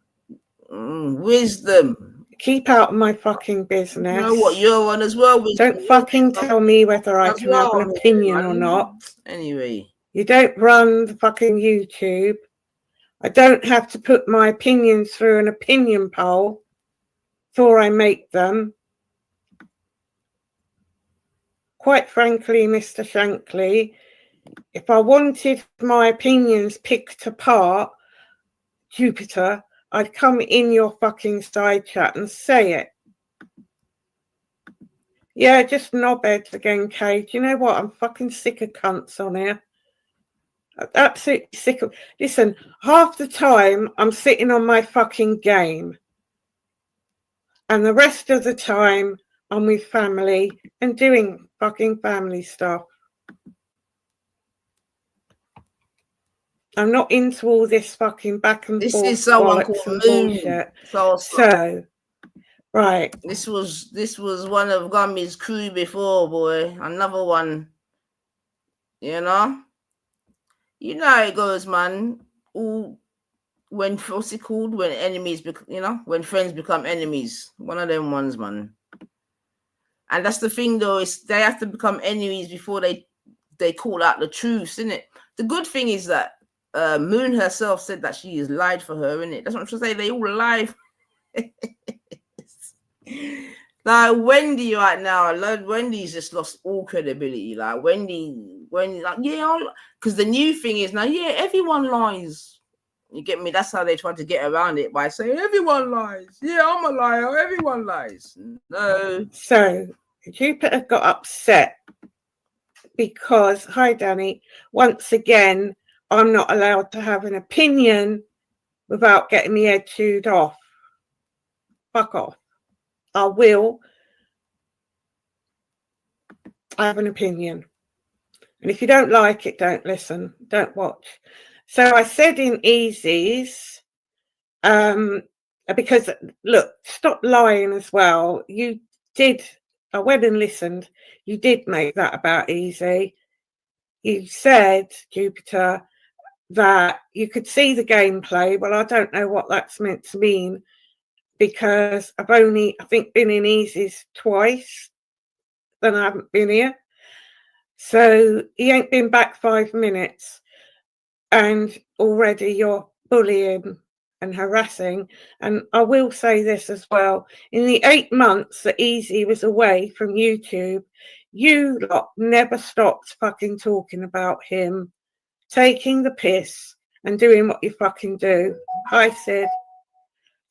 wisdom. Keep out of my fucking business. You know what? You're on as well. Don't fucking tell me whether I can have an opinion or not. Anyway. You don't run the fucking YouTube. I don't have to put my opinions through an opinion poll before I make them. Quite frankly, Mr. Shankly, if I wanted my opinions picked apart, Jupiter, I'd come in your fucking side chat and say it. Yeah, just knobheads again, Kate. You know what? I'm fucking sick of cunts on here. I'm absolutely sick of. Listen, half the time I'm sitting on my fucking game, and the rest of the time I'm with family and doing fucking family stuff. I'm not into all this fucking back and forth. This is someone called Moon. Bullshit. So, right. This was one of Gummy's crew before, boy. Another one. You know how it goes, man. All when what's it called? When enemies, when friends become enemies. One of them ones, man. And that's the thing, though, is they have to become enemies before they call out the truth, isn't it? The good thing is that Moon herself said that she has lied for her, isn't it? That's what I'm trying to say. They all lie. Like Wendy right now, Wendy's just lost all credibility. Like Wendy, like, yeah, because the new thing is now, yeah, everyone lies. You get me? That's how they try to get around it, by saying everyone lies. Yeah, I'm a liar. Everyone lies. No. So Jupiter got upset because, hi Danny, once again, I'm not allowed to have an opinion without getting the head chewed off. Fuck off. I will. I have an opinion. And if you don't like it, don't listen, don't watch. So I said in Easy's, because look, stop lying as well. You did, I went and listened. You did make that about Easy. You said, Jupiter, that you could see the gameplay. Well, I don't know what that's meant to mean, because I've only, I think, been in Easy's twice, then I haven't been here. So he ain't been back 5 minutes and already you're bullying and harassing. And I will say this as well. In the 8 months that Easy was away from YouTube, you lot never stopped fucking talking about him, taking the piss and doing what you fucking do. Hi, Sid.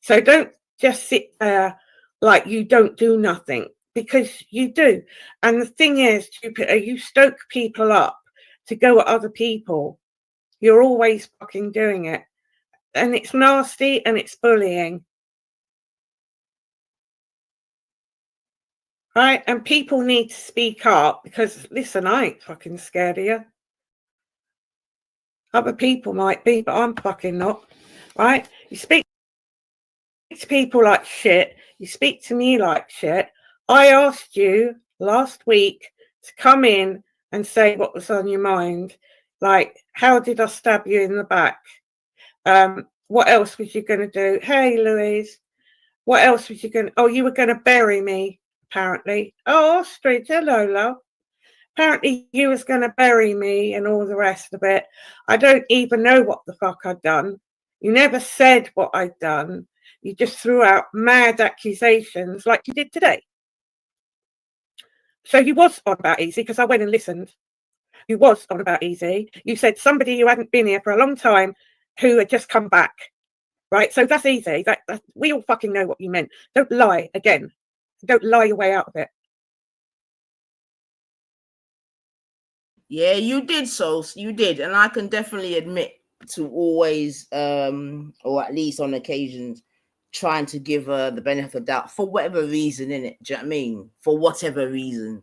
So don't just sit there like you don't do nothing, because you do. And the thing is, Jupiter, you stoke people up to go at other people. You're always fucking doing it. And it's nasty and it's bullying. Right? And people need to speak up, because, listen, I ain't fucking scared of you. Other people might be, but I'm fucking not. Right? You speak to people like shit. You speak to me like shit. I asked you last week to come in and say what was on your mind. Like, how did I stab you in the back? What else was you going to do? Hey, Louise. What else was you going to... Oh, you were going to bury me, apparently. Oh, Ostrich. Hello, love. Apparently you was going to bury me and all the rest of it. I don't even know what the fuck I'd done. You never said what I'd done. You just threw out mad accusations like you did today. So you was on about Easy, because I went and listened. You was on about Easy. You said somebody who hadn't been here for a long time who had just come back. Right? So that's Easy. That we all fucking know what you meant. Don't lie again. Don't lie your way out of it. Yeah, you did, so you did, and I can definitely admit to always, or at least on occasions, trying to give her the benefit of doubt for whatever reason, innit? Do you know what I mean? For whatever reason,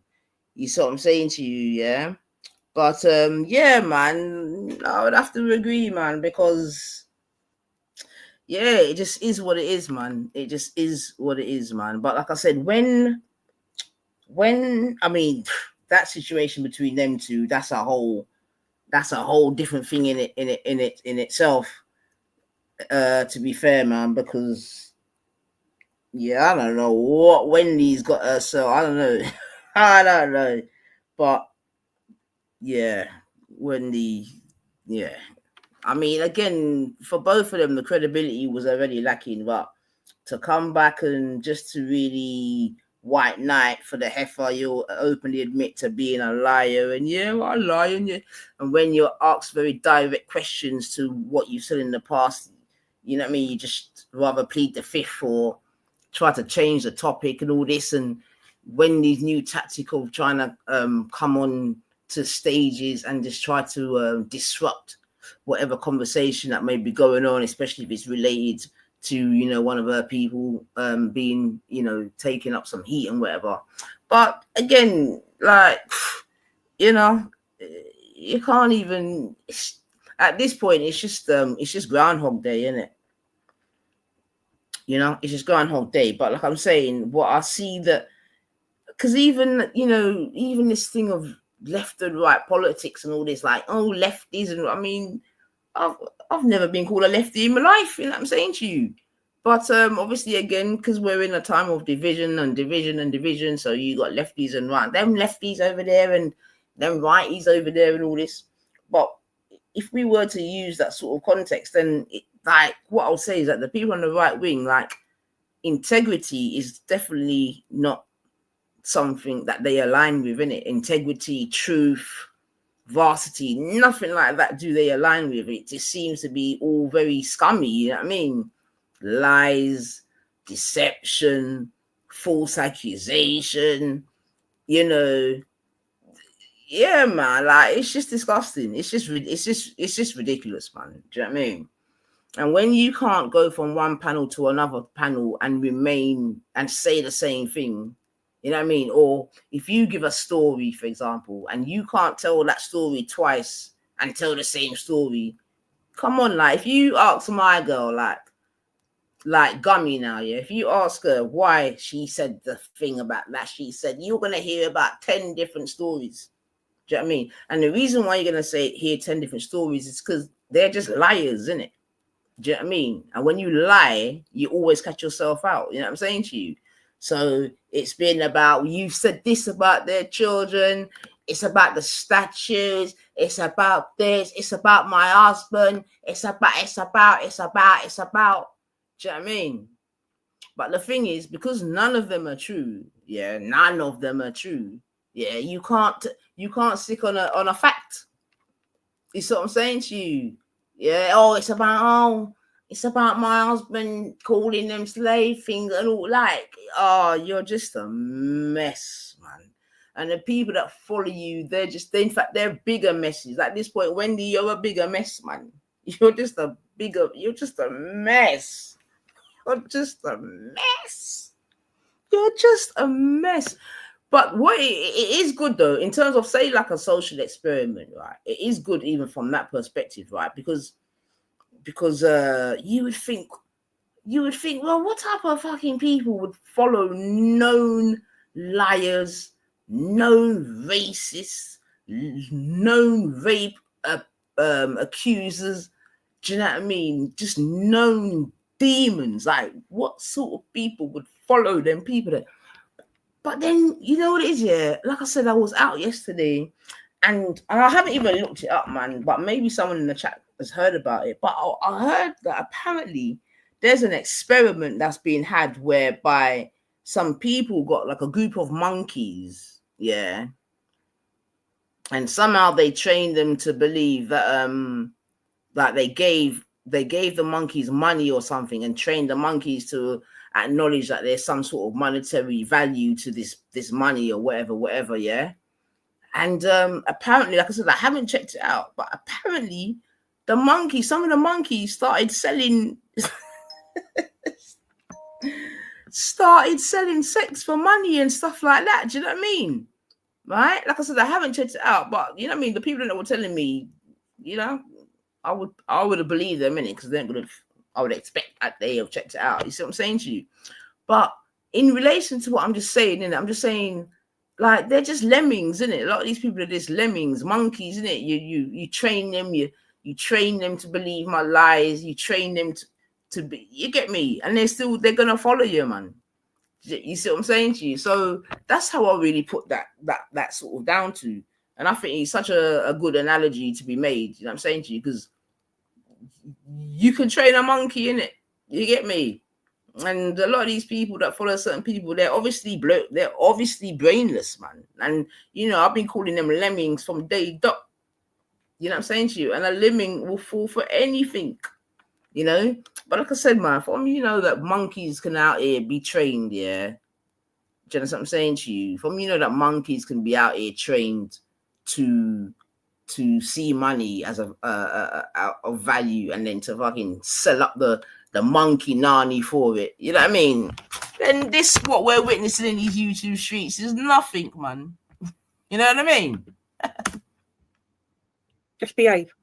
you saw what I'm saying to you, yeah. But yeah, man, I would have to agree, man, because yeah, it just is what it is, man. It just is what it is, man. But like I said, when I mean that situation between them two, that's a whole different thing in itself. To be fair, man, because yeah, I don't know what Wendy's got her, so I don't know. I don't know. But yeah, Wendy, yeah. I mean, again, for both of them, the credibility was already lacking, but to come back and just to really white knight for the heifer, you'll openly admit to being a liar, and yeah, well, I lie, and yeah. And when you're asked very direct questions to what you've said in the past, you know what I mean, you just rather plead the fifth or try to change the topic and all this. And when these new tactic of trying to come on to stages and just try to disrupt whatever conversation that may be going on, especially if it's related to, you know, one of her people being, you know, taking up some heat and whatever. But again, like, you know, you can't even, at this point, it's just Groundhog Day, isn't it? You know, it's just Groundhog Day. But like I'm saying, what I see that, because even, you know, even this thing of left and right politics and all this, like, oh, lefties, and I mean, I've never been called a lefty in my life, you know what I'm saying to you. But obviously, again, because we're in a time of division and division and division, so you got lefties and right, them lefties over there and them righties over there and all this. But if we were to use that sort of context, then like what I'll say is that the people on the right wing, like, integrity is definitely not something that they align with, innit? Integrity, truth, varsity, nothing like that do they align with. It just seems to be all very scummy, you know what I mean? Lies, deception, false accusation, you know. Yeah, man, like, it's just disgusting. It's just ridiculous, man. Do you know what I mean? And when you can't go from one panel to another panel and remain and say the same thing, you know what I mean? Or if you give a story, for example, and you can't tell that story twice and tell the same story, come on, like, if you ask my girl, like Gummy now, yeah, if you ask her why she said the thing about that, she said, you're going to hear about 10 different stories. Do you know what I mean? And the reason why you're going to hear 10 different stories is because they're just liars, isn't it? Do you know what I mean? And when you lie, you always catch yourself out. You know what I'm saying to you? So it's been about, you've said this about their children. It's about the statues. It's about this. It's about my husband. It's about. Do you know what I mean? But the thing is, because none of them are true, yeah, none of them are true. Yeah, you can't stick on a fact. You see what I'm saying to you? Yeah, it's about my husband calling them slave things and all, like, you're just a mess, man. And the people that follow you, in fact, they're bigger messes. At this point, Wendy, you're a bigger mess, man. You're just a mess. You're just a mess. You're just a mess. But what it is good though, in terms of, say, like a social experiment, right? It is good even from that perspective, right? Because you would think, well, what type of fucking people would follow known liars, known racists, known rape accusers? Do you know what I mean? Just known demons. Like, what sort of people would follow them people that? But then, you know what it is, yeah? Like I said, I was out yesterday and I haven't even looked it up, man. But maybe someone in the chat has heard about it. But I heard that apparently there's an experiment that's being had whereby some people got like a group of monkeys, yeah, and somehow they trained them to believe that like they gave the monkeys money or something and trained the monkeys to acknowledge that there's some sort of monetary value to this money or whatever, yeah. And apparently, like I said, I haven't checked it out, but apparently some of the monkeys started selling sex for money and stuff like that. Do you know what I mean? Right? Like I said, I haven't checked it out, but you know what I mean? The people that were telling me, you know, I would have believed them in it because I would expect that they have checked it out. You see what I'm saying to you? But in relation to what I'm just saying, I'm just saying, like, they're just lemmings, isn't it? A lot of these people are just lemmings, monkeys, isn't it? You train them, you train them to believe my lies, you train them to be, you get me? And they're gonna follow you, man. You see what I'm saying to you? So that's how I really put that sort of down to. And I think it's such a good analogy to be made, you know what I'm saying to you? Because you can train a monkey, in it. You get me? And a lot of these people that follow certain people, they're obviously brainless, man. And you know, I've been calling them lemmings from day dot. You know what I'm saying to you? And a lemming will fall for anything, you know. But like I said, man, for me, you know that monkeys can out here be trained, yeah. Do you know what I'm saying to you? For me, you know that monkeys can be out here trained to see money as of value and then to fucking sell up the monkey nanny for it. You know what I mean? Then this, what we're witnessing in these YouTube streets, is nothing, man. You know what I mean? Just behave.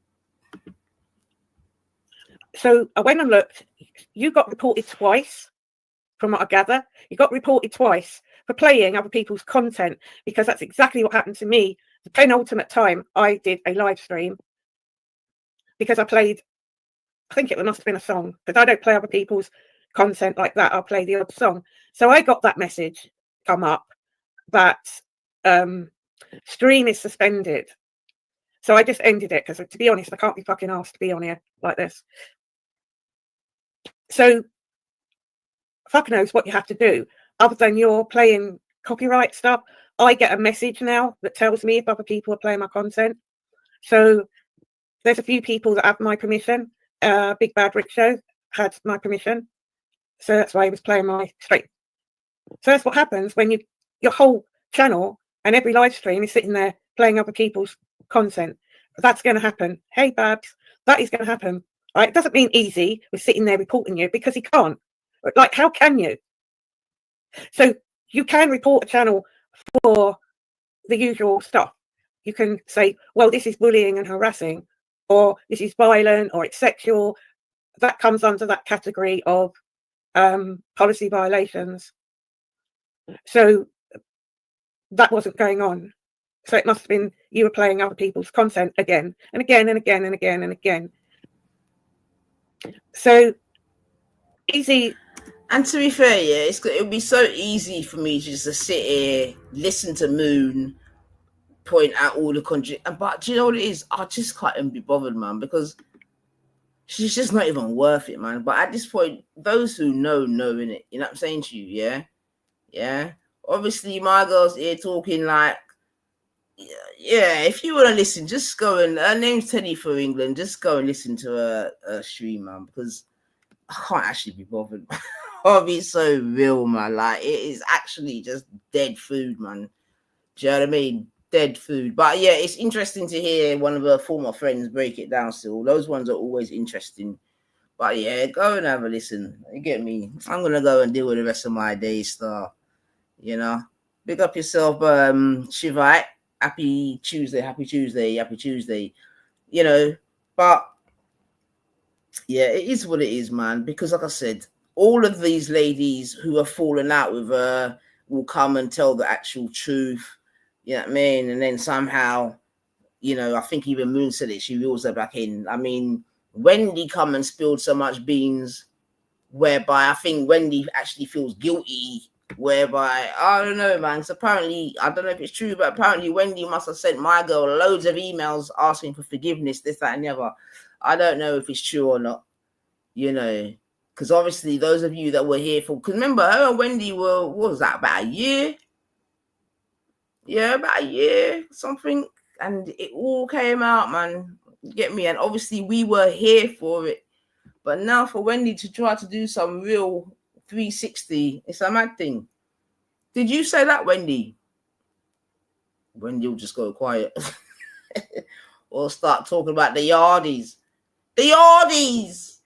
So I went and looked. You got reported twice, from what I gather. You got reported twice for playing other people's content, because that's exactly what happened to me. The penultimate time I did a live stream, because I played, I think it must have been a song, because I don't play other people's content like that. I'll play the odd song. So I got that message come up that stream is suspended. So I just ended it, because to be honest, I can't be fucking asked to be on here like this. So fuck knows what you have to do other than you're playing copyright stuff. I get a message now that tells me if other people are playing my content. So there's a few people that have my permission. Big Bad Rick Show had my permission. So that's why he was playing my stream. So that's what happens when your whole channel and every live stream is sitting there playing other people's content. That's going to happen. Hey, Babs, that is going to happen. Right? It doesn't mean easy with sitting there reporting you, because he can't. Like, how can you? So you can report a channel for the usual stuff. You can say, well, this is bullying and harassing, or this is violent, or it's sexual. That comes under that category of policy violations. So that wasn't going on. So it must have been you were playing other people's content again and again and again and again and again. So easy. And to be fair, yeah, it would be so easy for me just to sit here, listen to Moon, point out all the country. But do you know what it is? I just can't be bothered, man, because she's just not even worth it, man. But at this point, those who know, innit? You know what I'm saying to you, yeah? Yeah. Obviously, my girl's here talking like, yeah, if you want to listen, just go and, her name's Teddy for England, just go and listen to her stream, man, because I can't actually be bothered. I'll be so real, man. Like, it is actually just dead food, man. Do you know what I mean? Dead food. But yeah, it's interesting to hear one of her former friends break it down still. Those ones are always interesting. But yeah, go and have a listen. You get me? I'm going to go and deal with the rest of my day, Star. You know? Big up yourself, Shivite. Happy Tuesday. You know? But yeah, it is what it is, man. Because like I said, all of these ladies who have fallen out with her will come and tell the actual truth. You know what I mean? And then somehow, you know, I think even Moon said it, she reels her back in. I mean, Wendy come and spilled so much beans, whereby I think Wendy actually feels guilty whereby I don't know, man. So apparently, I don't know if it's true, but apparently Wendy must have sent my girl loads of emails asking for forgiveness, this, that, and the other. I don't know if it's true or not, you know, because obviously those of you that were here for, because remember, her and Wendy were, what was that, about a year? Yeah, about a year, something, and it all came out, man. You get me? And obviously we were here for it. But now for Wendy to try to do some real 360, it's a mad thing. Did you say that, Wendy? Wendy will just go quiet. Or start talking about the yardies. The yardies!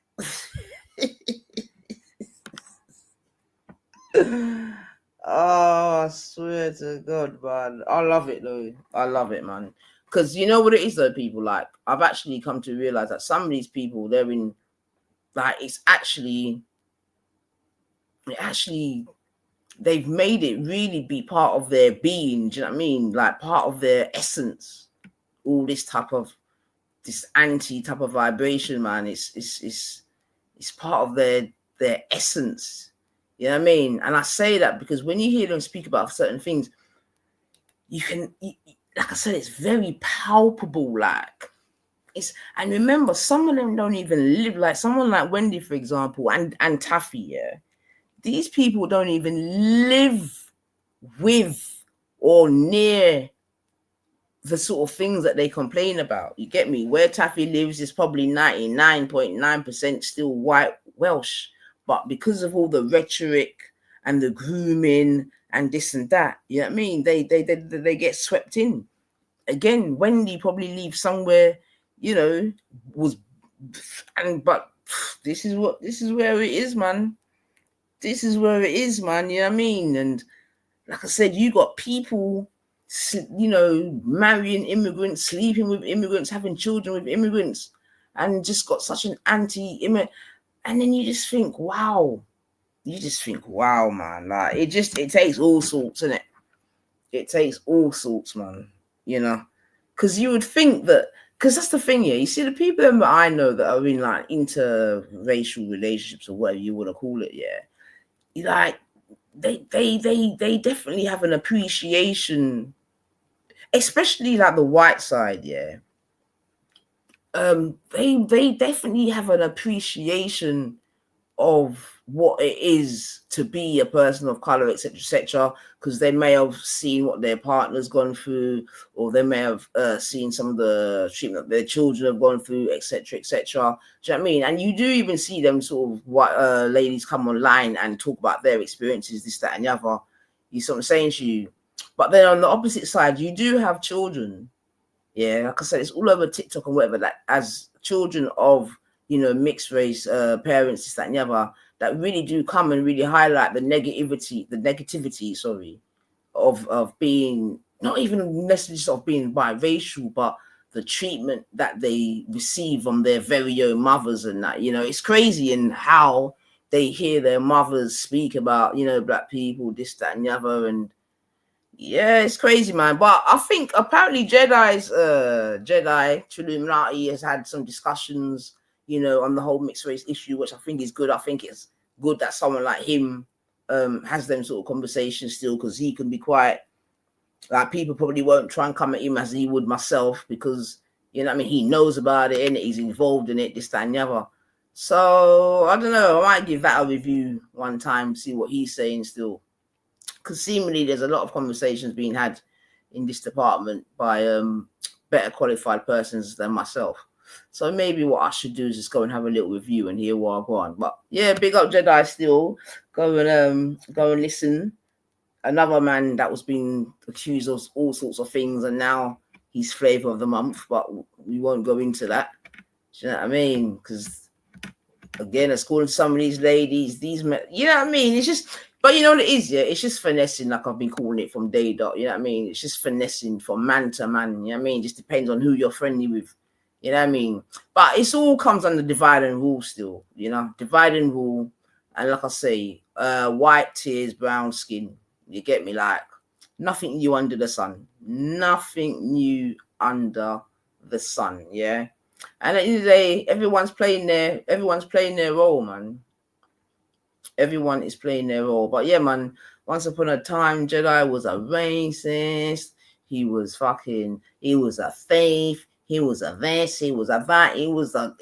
Oh, I swear to God, man. I love it, though. I love it, man. Because you know what it is, though, people? Like, I've actually come to realize that some of these people, they're in, like, it's actually, they've made it really be part of their being. Do you know what I mean? Like, part of their essence. All this type of, this anti type of vibration, man. It's part of their essence. You know what I mean? And I say that because when you hear them speak about certain things, you can, like I said, it's very palpable. Like, it's, and remember, some of them don't even live, like someone like Wendy, for example, and Taffy. Yeah, these people don't even live with or near the sort of things that they complain about. You get me? Where Taffy lives is probably 99.9% still white Welsh. But because of all the rhetoric and the grooming and this and that, you know what I mean? They get swept in. Again, Wendy probably lives somewhere, you know, but this is where it is, man. This is where it is, man. You know what I mean? And like I said, you got people, you know, marrying immigrants, sleeping with immigrants, having children with immigrants, and just got such an anti-immigrant. And then you just think, wow. You just think, wow, man. Like, it takes all sorts, innit? It takes all sorts, man. You know? Because you would think that, because that's the thing, yeah. You see, the people that I know that are in, like, interracial relationships or whatever you want to call it, yeah. Like, they definitely have an appreciation, especially, like, the white side, yeah. They definitely have an appreciation of what it is to be a person of color, etc., because they may have seen what their partner's gone through, or they may have seen some of the treatment their children have gone through, etc., etc. Do you know what I mean? And you do even see them sort of white ladies come online and talk about their experiences, this, that, and the other. You see what I'm saying to you? But then on the opposite side, you do have children. Yeah, like I said, it's all over TikTok and whatever, that as children of, you know, mixed race parents, this, that, and the other, that really do come and really highlight the negativity, of being, not even necessarily of being biracial, but the treatment that they receive from their very own mothers and that, you know, it's crazy in how they hear their mothers speak about, you know, black people, this, that, and the other, and yeah, it's crazy, man. But I think apparently Jedi Illuminati has had some discussions, you know, on the whole mixed race issue, which I think is good. I think it's good that someone like him has them sort of conversations still, because he can be quite, like, people probably won't try and come at him as he would myself, because, you know what I mean, he knows about it and he's involved in it, this, that, and the other. So I don't know, I might give that a review one time, see what he's saying still. Because seemingly there's a lot of conversations being had in this department by better qualified persons than myself. So maybe what I should do is just go and have a little review and hear what I go on. But yeah, big up Jedi still. Go and listen. Another man that was being accused of all sorts of things, and now he's flavor of the month, but we won't go into that. Do you know what I mean? Because again, it's calling some of these ladies, you know what I mean? It's just, but you know what it is, yeah? It's just finessing, like I've been calling it from day dot, you know what I mean? It's just finessing from man to man, you know what I mean? It just depends on who you're friendly with, you know what I mean? But it's all comes under divide and rule still, you know? Divide and rule, and like I say, white tears, brown skin, you get me? Like, nothing new under the sun. Nothing new under the sun, yeah? And at the end of the day, everyone's playing their role, man. Everyone is playing their role. But yeah, man, Once upon a time, Jedi was a racist. He was a thief. He was a this. He was a that. He was a,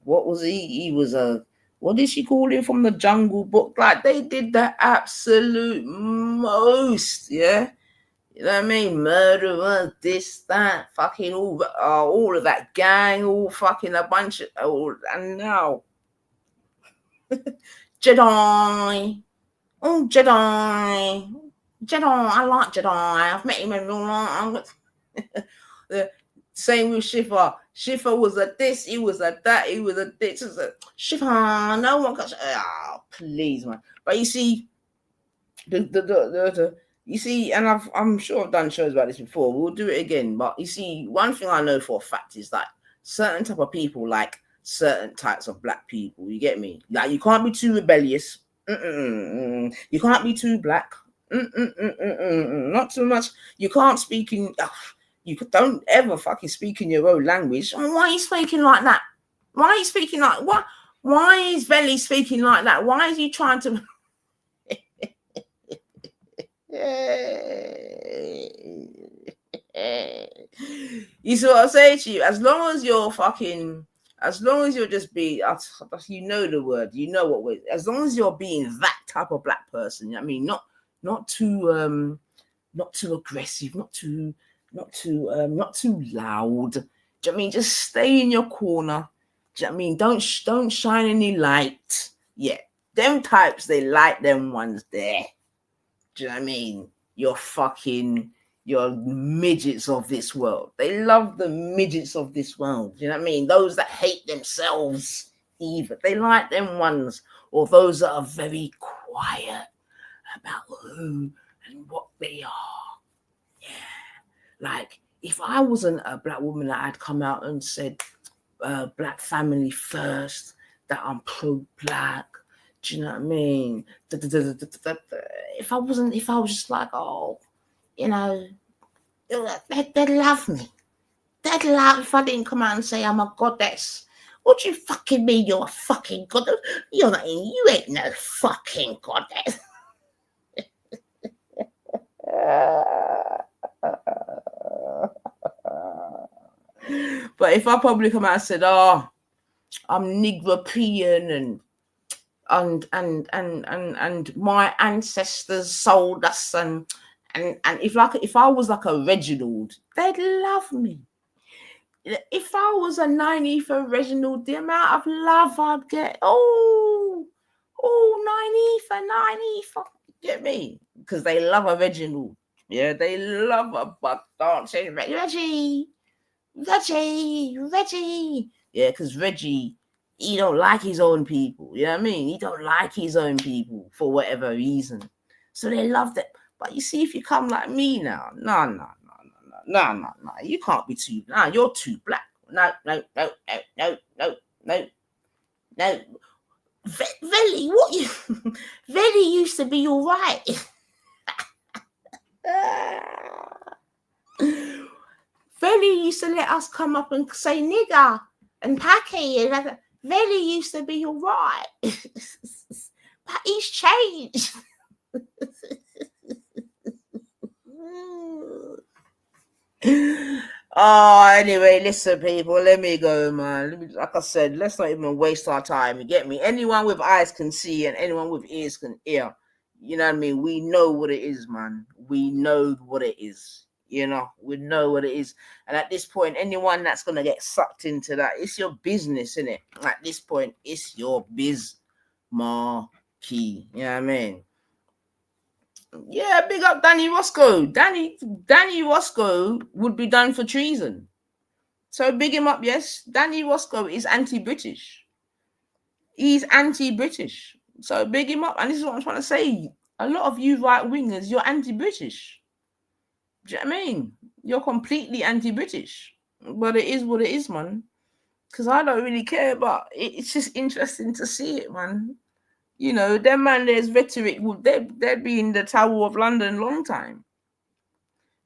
what was he? He was a, what did she call him from the Jungle Book? Like, they did the absolute most, yeah? You know what I mean? Murderer, this, that, fucking all of that gang, all fucking a bunch of, and now, Jedi. Oh, Jedi. I like Jedi. I've met him in real life. The same with Shifa. Shifa was a this, he was a that, he was a this. Shifa, no one can. Oh, please, man. But you see, you see, and I'm sure I've done shows about this before. We'll do it again. But you see, one thing I know for a fact is that certain type of people like certain types of black people. You get me? Like, you can't be too rebellious. You can't be too black. Not too much. You can't speak in. You don't ever fucking speak in your own language. Why are you speaking like that? Why are you speaking like what? Why is Velly speaking like that? Why is he trying to? You see what I'm saying to you? As long as you're just being, you know the word, you know what word. As long as you're being that type of black person, I mean, not too aggressive, not too loud. Do you know what I mean? Just stay in your corner. Do you know what I mean? Don't shine any light. Yeah, them types, they like them ones there. Do you know what I mean? You're midgets of this world. They love the midgets of this world. Do you know what I mean? Those that hate themselves even. They like them ones. Or those that are very quiet about who and what they are. Yeah. Like, if I wasn't a black woman that had come out and said, black family first, that I'm pro-black, do you know what I mean? If I was just like, oh, you know, they'd love me. They'd love if I didn't come out and say I'm a goddess. What do you fucking mean you're a fucking goddess? You ain't no fucking goddess. But if I probably come out and said, oh, I'm Negropean and my ancestors sold us and if I was like a Reginald, they'd love me. If I was a 90 for Reginald, the amount of love I'd get, 90 for, get me? Because they love a Reginald. Yeah, they love a buck dancing Reggie. Yeah, because Reggie, he don't like his own people. You know what I mean? He don't like his own people for whatever reason. So they love that. But you see, if you come like me now, no. You can't be too. No, you're too black. No. Velly, what you? Velly used to be all right. Velly used to let us come up and say nigger and packy. Velly used to be all right. But he's changed. Oh, anyway, listen, people, let me go, man. Like I said, let's not even waste our time. You get me? Anyone with eyes can see and anyone with ears can hear. You know what I mean? We know what it is, man. We know what it is. You know, we know what it is. And at this point, anyone that's going to get sucked into that, it's your business, isn't it? At this point, it's your biz marquee. You know what I mean? Yeah, big up Danny Roscoe. Danny Roscoe would be done for treason. So big him up, yes. Danny Roscoe is anti-British. He's anti-British. So big him up. And this is what I'm trying to say. A lot of you right-wingers, you're anti-British. Do you know what I mean? You're completely anti-British. But it is what it is, man. Because I don't really care, but it's just interesting to see it, man. You know, them man, there's rhetoric. They'd be in the Tower of London long time.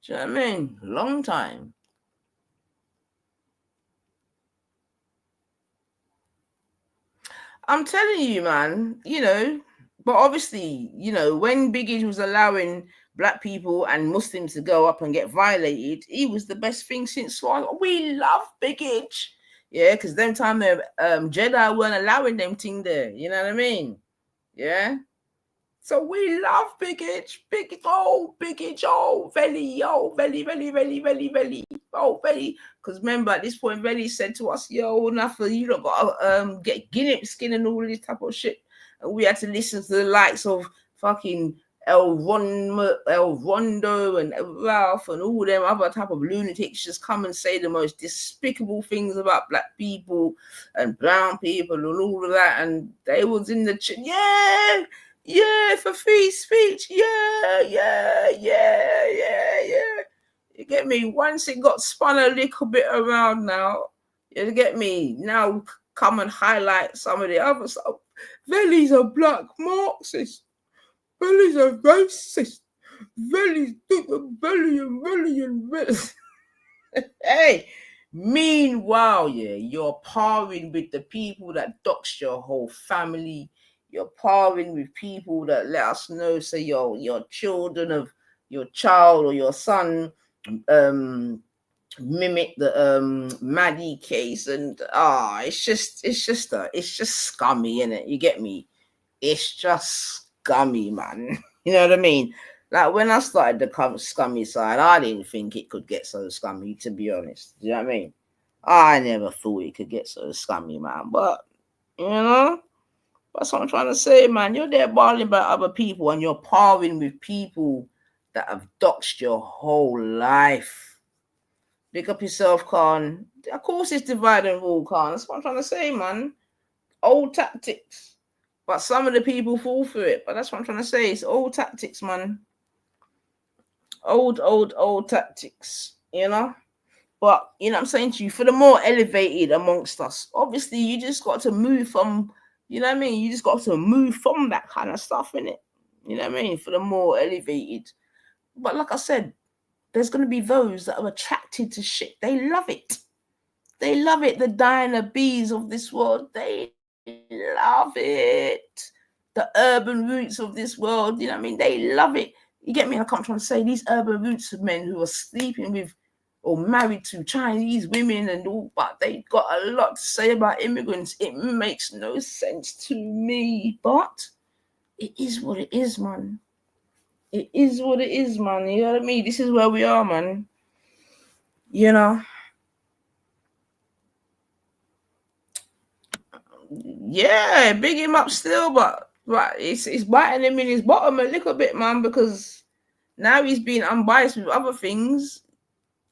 Do you know what I mean? Long time. I'm telling you, man, you know, But obviously, you know, when Biggie was allowing black people and Muslims to go up and get violated, he was the best thing since Swat. We love Biggie. Yeah, because them time the Jedi weren't allowing them thing there. You know what I mean? Yeah. So we love Biggie. Biggie, oh, Biggie, oh, Veli, oh, Veli, oh, Veli. Because remember, at this point, Veli said to us, yo, nothing, you don't got to get guinea skin and all this type of shit. And we had to listen to the likes of fucking El Rondo and Ralph and all them other type of lunatics just come and say the most despicable things about black people and brown people and all of that. And they was in the yeah, for free speech. Yeah. You get me? Once it got spun a little bit around now, you get me? Now come and highlight some of the other stuff. Veli's a black Marxist. Veli's a racist. Veli's Veli. Hey, meanwhile, yeah, you're parring with the people that doxed your whole family. You're parring with people that let us know, say your children of your child or your son mimic the Maddie case, and it's just scummy, innit? You get me? It's just scummy, man. You know what I mean? Like when I started the scummy side, I didn't think it could get so scummy, to be honest. Do you know what I mean? I never thought it could get so scummy, man. But you know, that's what I'm trying to say, man. You're there balling about other people and you're parring with people that have doxed your whole life. Pick up yourself, Khan. Of course it's divide and rule, Khan. That's what I'm trying to say, man. Old tactics. But some of the people fall for it. But that's what I'm trying to say. It's old tactics, man. Old tactics, you know? But, you know what I'm saying to you, for the more elevated amongst us, obviously you just got to move from, you know what I mean? You just got to move from that kind of stuff, innit? You know what I mean? For the more elevated. But like I said, there's going to be those that are attracted to shit. They love it. They love it. The Diana Bees of this world, they love it. The urban roots of this world, you know what I mean? They love it. You get me? I can't try to say these urban roots of men who are sleeping with or married to Chinese women and all, but they got a lot to say about immigrants. It makes no sense to me, but it is what it is, man. It is what it is, man. You know what I mean? This is where we are, man. You know? Yeah, big him up still, but it's biting him in his bottom a little bit, man, because now he's being unbiased with other things.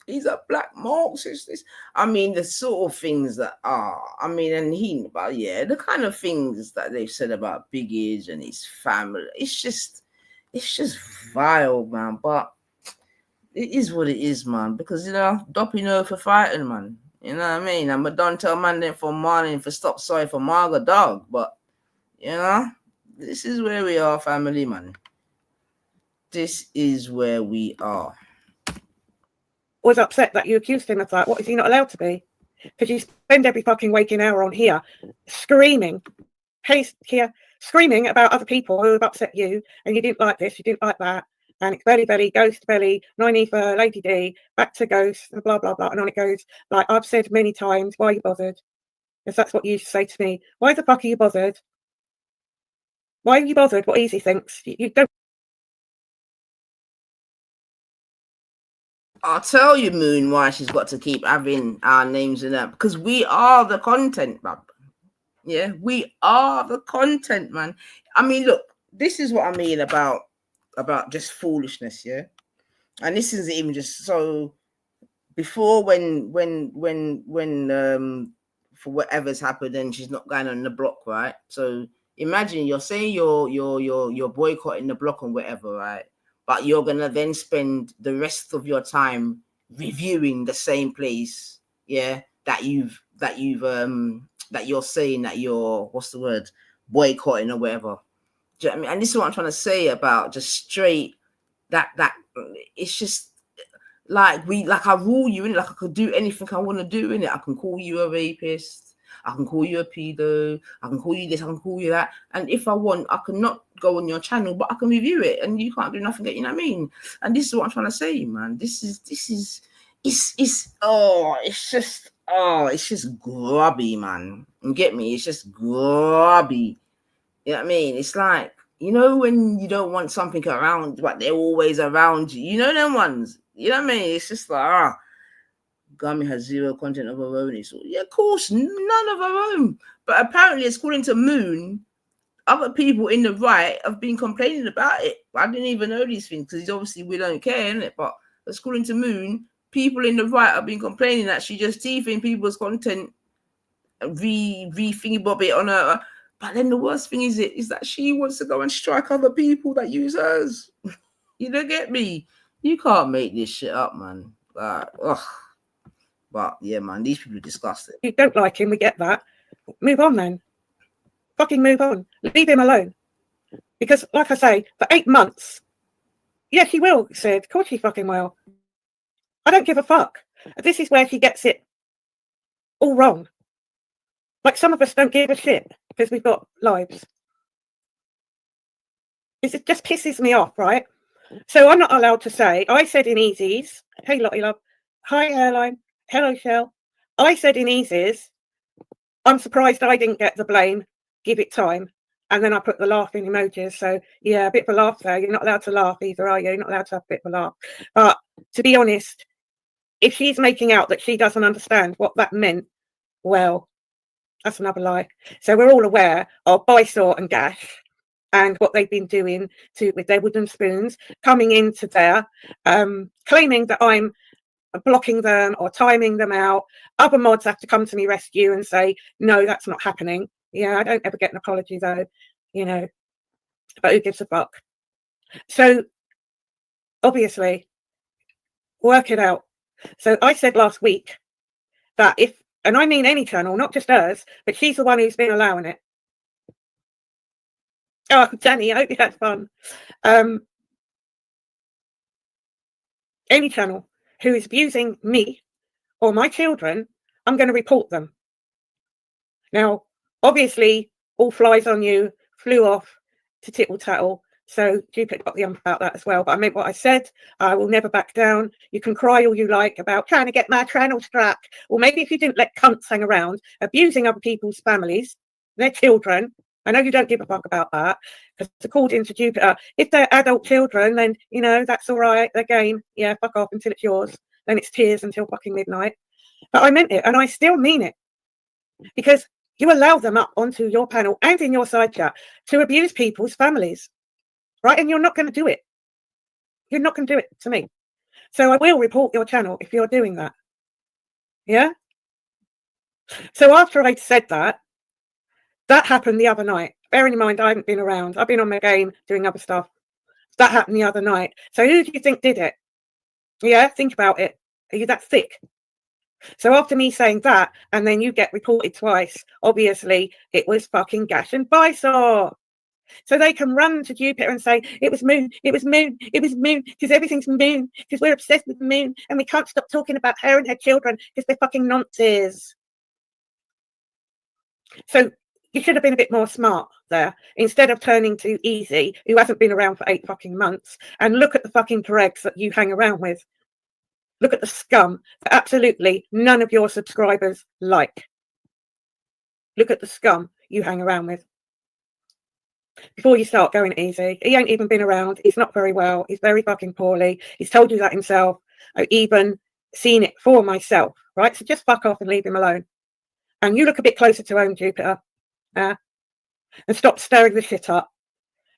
He's a black Marxist. I mean, the sort of things that are, I mean, and the kind of things that they've said about Biggie and his family. It's just vile, man. But it is what it is, man. Because, you know, Doppy know for fighting, man. You know what I mean? I'm a don't tell man then for morning for stop sorry for Marga dog. But, you know, this is where we are, family, man. This is where we are. Was upset that you accused him of that. What is he not allowed to be? Because you spend every fucking waking hour on here screaming about other people who have upset you, and you didn't like this, you didn't like that, and it's belly, ghost belly, 90 for Lady D, back to ghost, and blah, blah, blah, and on it goes. Like I've said many times, why are you bothered? If that's what you say to me, why the fuck are you bothered? Why are you bothered what Easy thinks? You don't. I'll tell you, Moon, why she's got to keep having our names in that, because we are the content, man. Yeah, we are the content, man. I mean, look, this is what I mean about just foolishness, yeah. And this isn't even just so. Before, when for whatever's happened, and she's not going on the block, right? So imagine you're saying you're boycotting the block and whatever, right? But you're gonna then spend the rest of your time reviewing the same place, yeah, that you're saying that you're boycotting or whatever. Do you know what I mean? And this is what I'm trying to say about just straight that it's just like I rule you in it, like I could do anything I want to do in it. I can call you a rapist, I can call you a pedo, I can call you this, I can call you that, and if I want, I can not go on your channel, but I can review it, and you can't do nothing. You know what I mean? And this is what I'm trying to say, man. It's just grubby, man. You get me? It's just grubby. You know what I mean? It's like, you know, when you don't want something around, but they're always around you. You know them ones. You know what I mean? It's just like, Gummy has zero content of her own. So, yeah, of course, none of her own. But apparently, according to Moon, other people in the right have been complaining about it. I didn't even know these things because obviously we don't care, innit? But according to Moon, people in the right have been complaining that she just teething people's content, re-thingy bob it on her. But then the worst thing is that she wants to go and strike other people that use hers. You don't get me? You can't make this shit up, man. Ugh. But yeah, man, these people are disgusting. You don't like him, we get that. Move on then. Fucking move on. Leave him alone. Because, like I say, for 8 months, yes, he will, Sid. Of course he fucking will. I don't give a fuck. This is where he gets it all wrong. Like, some of us don't give a shit because we've got lives. It just pisses me off, right? So I'm not allowed to say, I said in Easy's, hey Lottie love, hi Airline, hello Shell. I said in Easy's, I'm surprised I didn't get the blame, give it time. And then I put the laughing emojis. So yeah, a bit of a laugh there. You're not allowed to laugh either, are you? You're not allowed to have a bit of a laugh. But to be honest, if she's making out that she doesn't understand what that meant, well, that's another lie. So we're all aware of Bysore and Gash and what they've been doing with their wooden spoons, coming into there, claiming that I'm blocking them or timing them out. Other mods have to come to me rescue and say, no, that's not happening. Yeah, I don't ever get an apology though, you know, but who gives a fuck? So obviously, work it out. So I said last week that if, and I mean any channel, not just hers, but she's the one who's been allowing it. Oh, Danny, I hope you had fun. Any channel who is abusing me or my children, I'm going to report them. Now, obviously, all flies on you flew off to tittle tattle. So Jupiter got the ump about that as well. But I meant what I said. I will never back down. You can cry all you like about trying to get my channel struck. Or maybe if you didn't let cunts hang around abusing other people's families, their children. I know you don't give a fuck about that. Because according to Jupiter, if they're adult children, then, you know, that's all right. They're game. Yeah, fuck off until it's yours. Then it's tears until fucking midnight. But I meant it. And I still mean it. Because you allow them up onto your panel and in your side chat to abuse people's families. Right? And you're not going to do it. You're not going to do it to me. So I will report your channel if you're doing that. Yeah? So after I said that, that happened the other night. Bearing in mind, I haven't been around. I've been on my game doing other stuff. That happened the other night. So who do you think did it? Yeah, think about it. Are you that thick? So after me saying that, and then you get reported twice, obviously it was fucking Gash and Bysore. So they can run to Jupiter and say, it was Moon, it was Moon, it was Moon, because everything's Moon, because we're obsessed with the Moon, and we can't stop talking about her and her children, because they're fucking nonsense. So you should have been a bit more smart there, instead of turning to Easy, who hasn't been around for 8 fucking months, and look at the fucking dregs that you hang around with. Look at the scum that absolutely none of your subscribers like. Look at the scum you hang around with. Before you start going Easy, he ain't even been around. He's not very well. He's very fucking poorly. He's told you that himself. I've even seen it for myself, right? So just fuck off and leave him alone. And you look a bit closer to home, Jupiter. And stop stirring the shit up.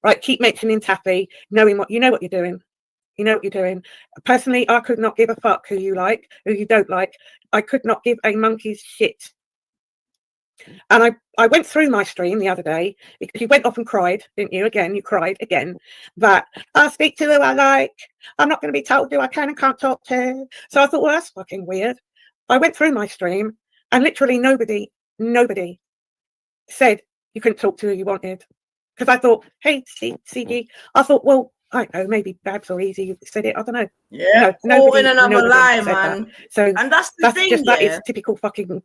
Right? Keep mentioning Taffy, knowing what you know what you're doing. You know what you're doing. Personally, I could not give a fuck who you like, who you don't like. I could not give a monkey's shit. And I went through my stream the other day because you went off and cried, didn't you? Again, you cried again that I'll speak to who I like. I'm not going to be told who I can and can't talk to. So I thought, well, that's fucking weird. I went through my stream and literally nobody said you couldn't talk to who you wanted. Because I thought, hey, CG, I thought, well, I don't know, maybe Babs or Easy said it. I don't know. Yeah, nobody, in another lie, man. that. So and that's the thing. Just, that is typical fucking.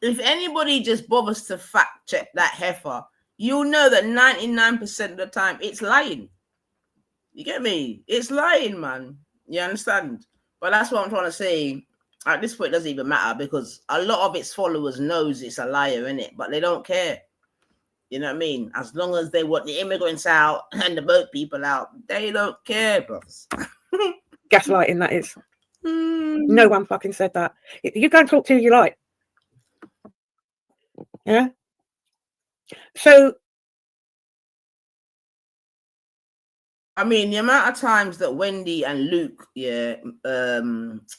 If anybody just bothers to fact check that heifer, you'll know that 99% of the time it's lying. You get me? It's lying, man. You understand? But that's what I'm trying to say. At this point, it doesn't even matter because a lot of its followers knows it's a liar, innit? But they don't care. You know what I mean? As long as they want the immigrants out and the boat people out, they don't care, bros. Gaslighting, that is. No one fucking said that. You go and talk to who you like. Yeah? So, I mean, the amount of times that Wendy and Luke,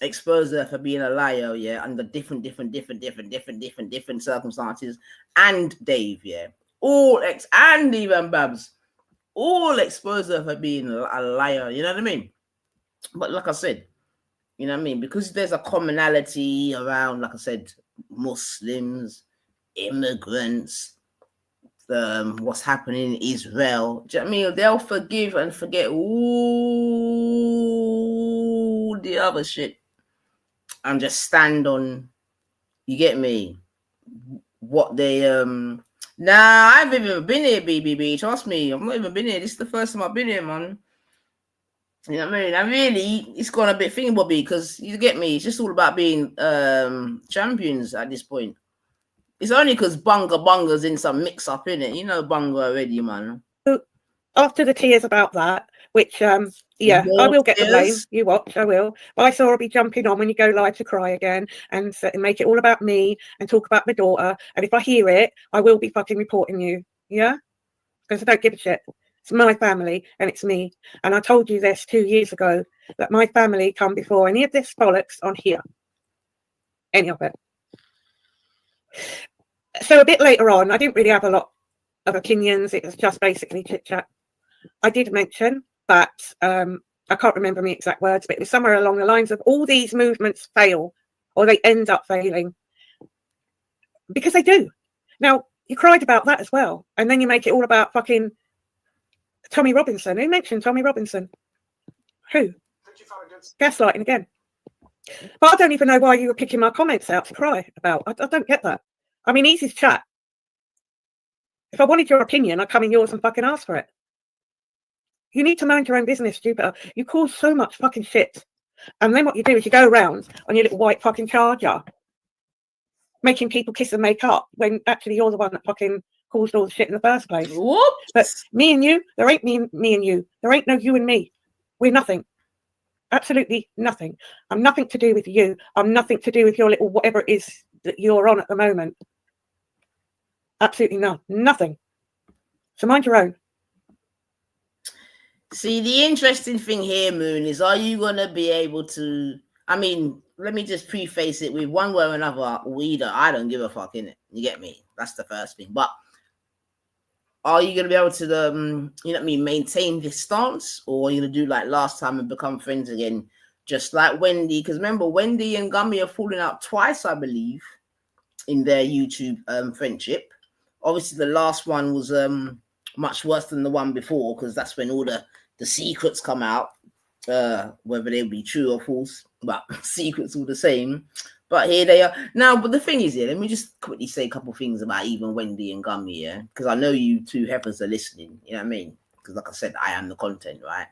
expose her for being a liar, under different circumstances, and Dave, and even Babs, all expose her for being a liar. You know what I mean? But like I said, you know what I mean, because there's a commonality around, like I said, Muslims, immigrants. What's happening in Israel. Do you know what I mean? They'll forgive and forget all the other shit and just stand on, you get me, what they nah, I haven't even been here, BBB. Trust me, I've not even been here. This is the first time I've been here, man. You know what I mean? And really, it's gone a bit thingamabobby because you get me, it's just all about being champions at this point. It's only because Bunga's in some mix-up, in it. You know Bunga already, man. After the tears about that, which, I will get the blame. You watch, I will. But I saw her be jumping on when you go live to cry again and make it all about me and talk about my daughter. And if I hear it, I will be fucking reporting you. Yeah? Because I don't give a shit. It's my family and it's me. And I told you this 2 years ago, that my family come before any of this bollocks on here. Any of it. So a bit later on, I didn't really have a lot of opinions. It was just basically chit chat. I did mention that I can't remember my exact words, but it was somewhere along the lines of all these movements fail or they end up failing because they do. Now, you cried about that as well. And then you make it all about fucking Tommy Robinson. Who mentioned Tommy Robinson? Who? Gaslighting again. But I don't even know why you were picking my comments out to cry about. I don't get that. I mean, easy chat. If I wanted your opinion, I'd come in yours and fucking ask for it. You need to mind your own business, Jupiter. You cause so much fucking shit. And then what you do is you go around on your little white fucking Charger, making people kiss and make up, when actually you're the one that fucking caused all the shit in the first place. Whoops. But me and you, there ain't me and you. There ain't no you and me. We're nothing. Absolutely nothing. I'm nothing to do with you. I'm nothing to do with your little whatever it is that you're on at the moment. Absolutely nothing. So mind your own. See, the interesting thing here, Moon, is are you going to be able to, I mean, let me just preface it with one way or another, I don't give a fuck, innit? You get me? That's the first thing. But are you going to be able to, you know what I mean, maintain this stance? Or are you going to do like last time and become friends again? Just like Wendy, because remember, Wendy and Gummy are falling out twice, I believe, in their YouTube friendship. Obviously, the last one was much worse than the one before because that's when all the secrets come out, whether they be true or false, but secrets all the same. But here they are now. But the thing is, let me just quickly say a couple of things about even Wendy and Gummy, because I know you two heifers are listening. You know what I mean? Because like I said, I am the content, right?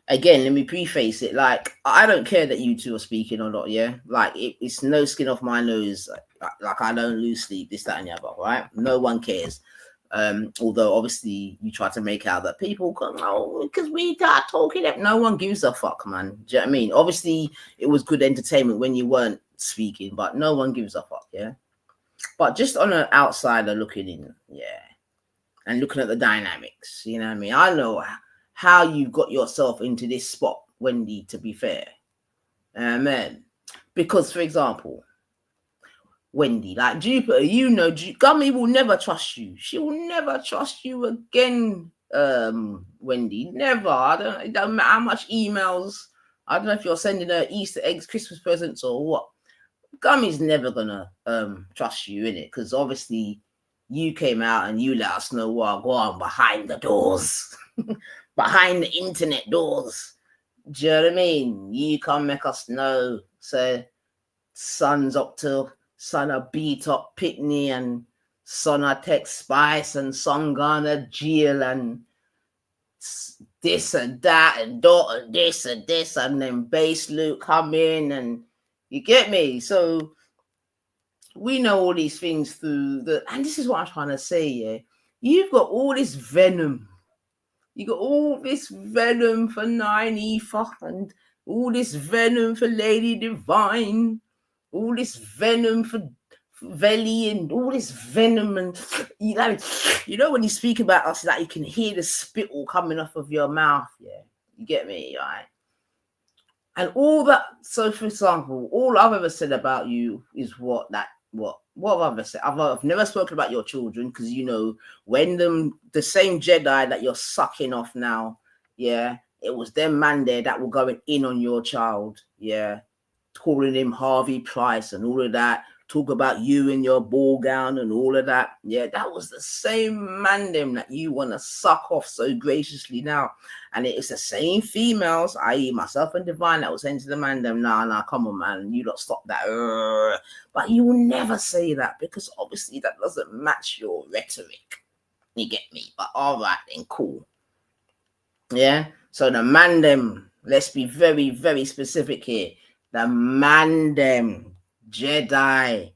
Again, let me preface it. Like, I don't care that you two are speaking or not, Like, it's no skin off my nose. Like, I don't lose sleep, this, that, and the other, right? No one cares. Although, obviously, you try to make out that people come, because we are talking. No one gives a fuck, man. Do you know what I mean? Obviously, it was good entertainment when you weren't speaking, but no one gives a fuck, But just on an outsider looking in, and looking at the dynamics, you know what I mean? I know how you got yourself into this spot, Wendy, to be fair. Amen. Because, for example, Wendy, like Jupiter, you know, Gummy will never trust you. She will never trust you again, Wendy. Never. It don't matter how much emails. I don't know if you're sending her Easter eggs, Christmas presents, or what. Gummy's never gonna trust you in it, because obviously you came out and you let us know what go on behind the doors. Behind the internet doors. Do you know what I mean? You can't make us know. So son's up to son of beat up Pitney and son I take spice and son gonna jail and this and that and daughter this and this, and then bass Luke come in, and you get me. So we know all these things through and this is what I'm trying to say. Yeah, you've got all this venom. You got all this venom for 9 Ether and all this venom for Lady Divine, all this venom for Veli and all this venom, and you know when you speak about us, like you can hear the spittle coming off of your mouth. Yeah, you get me, right? And all that. So, for example, all I've ever said about you is what have I ever said? I've never spoken about your children, because you know when the same Jedi that you're sucking off now, yeah, it was them man there that were going in on your child, yeah, calling him Harvey Price and all of that. Talk about you in your ball gown and all of that. Yeah, that was the same man them that you want to suck off so graciously now. And it's the same females, i.e. myself and Divine, that was saying to the man them, nah, come on, man, you don't stop that. But you will never say that, because obviously that doesn't match your rhetoric. You get me? But all right, then, cool. Yeah, so the man them, let's be very, very specific here. The man them, Jedi,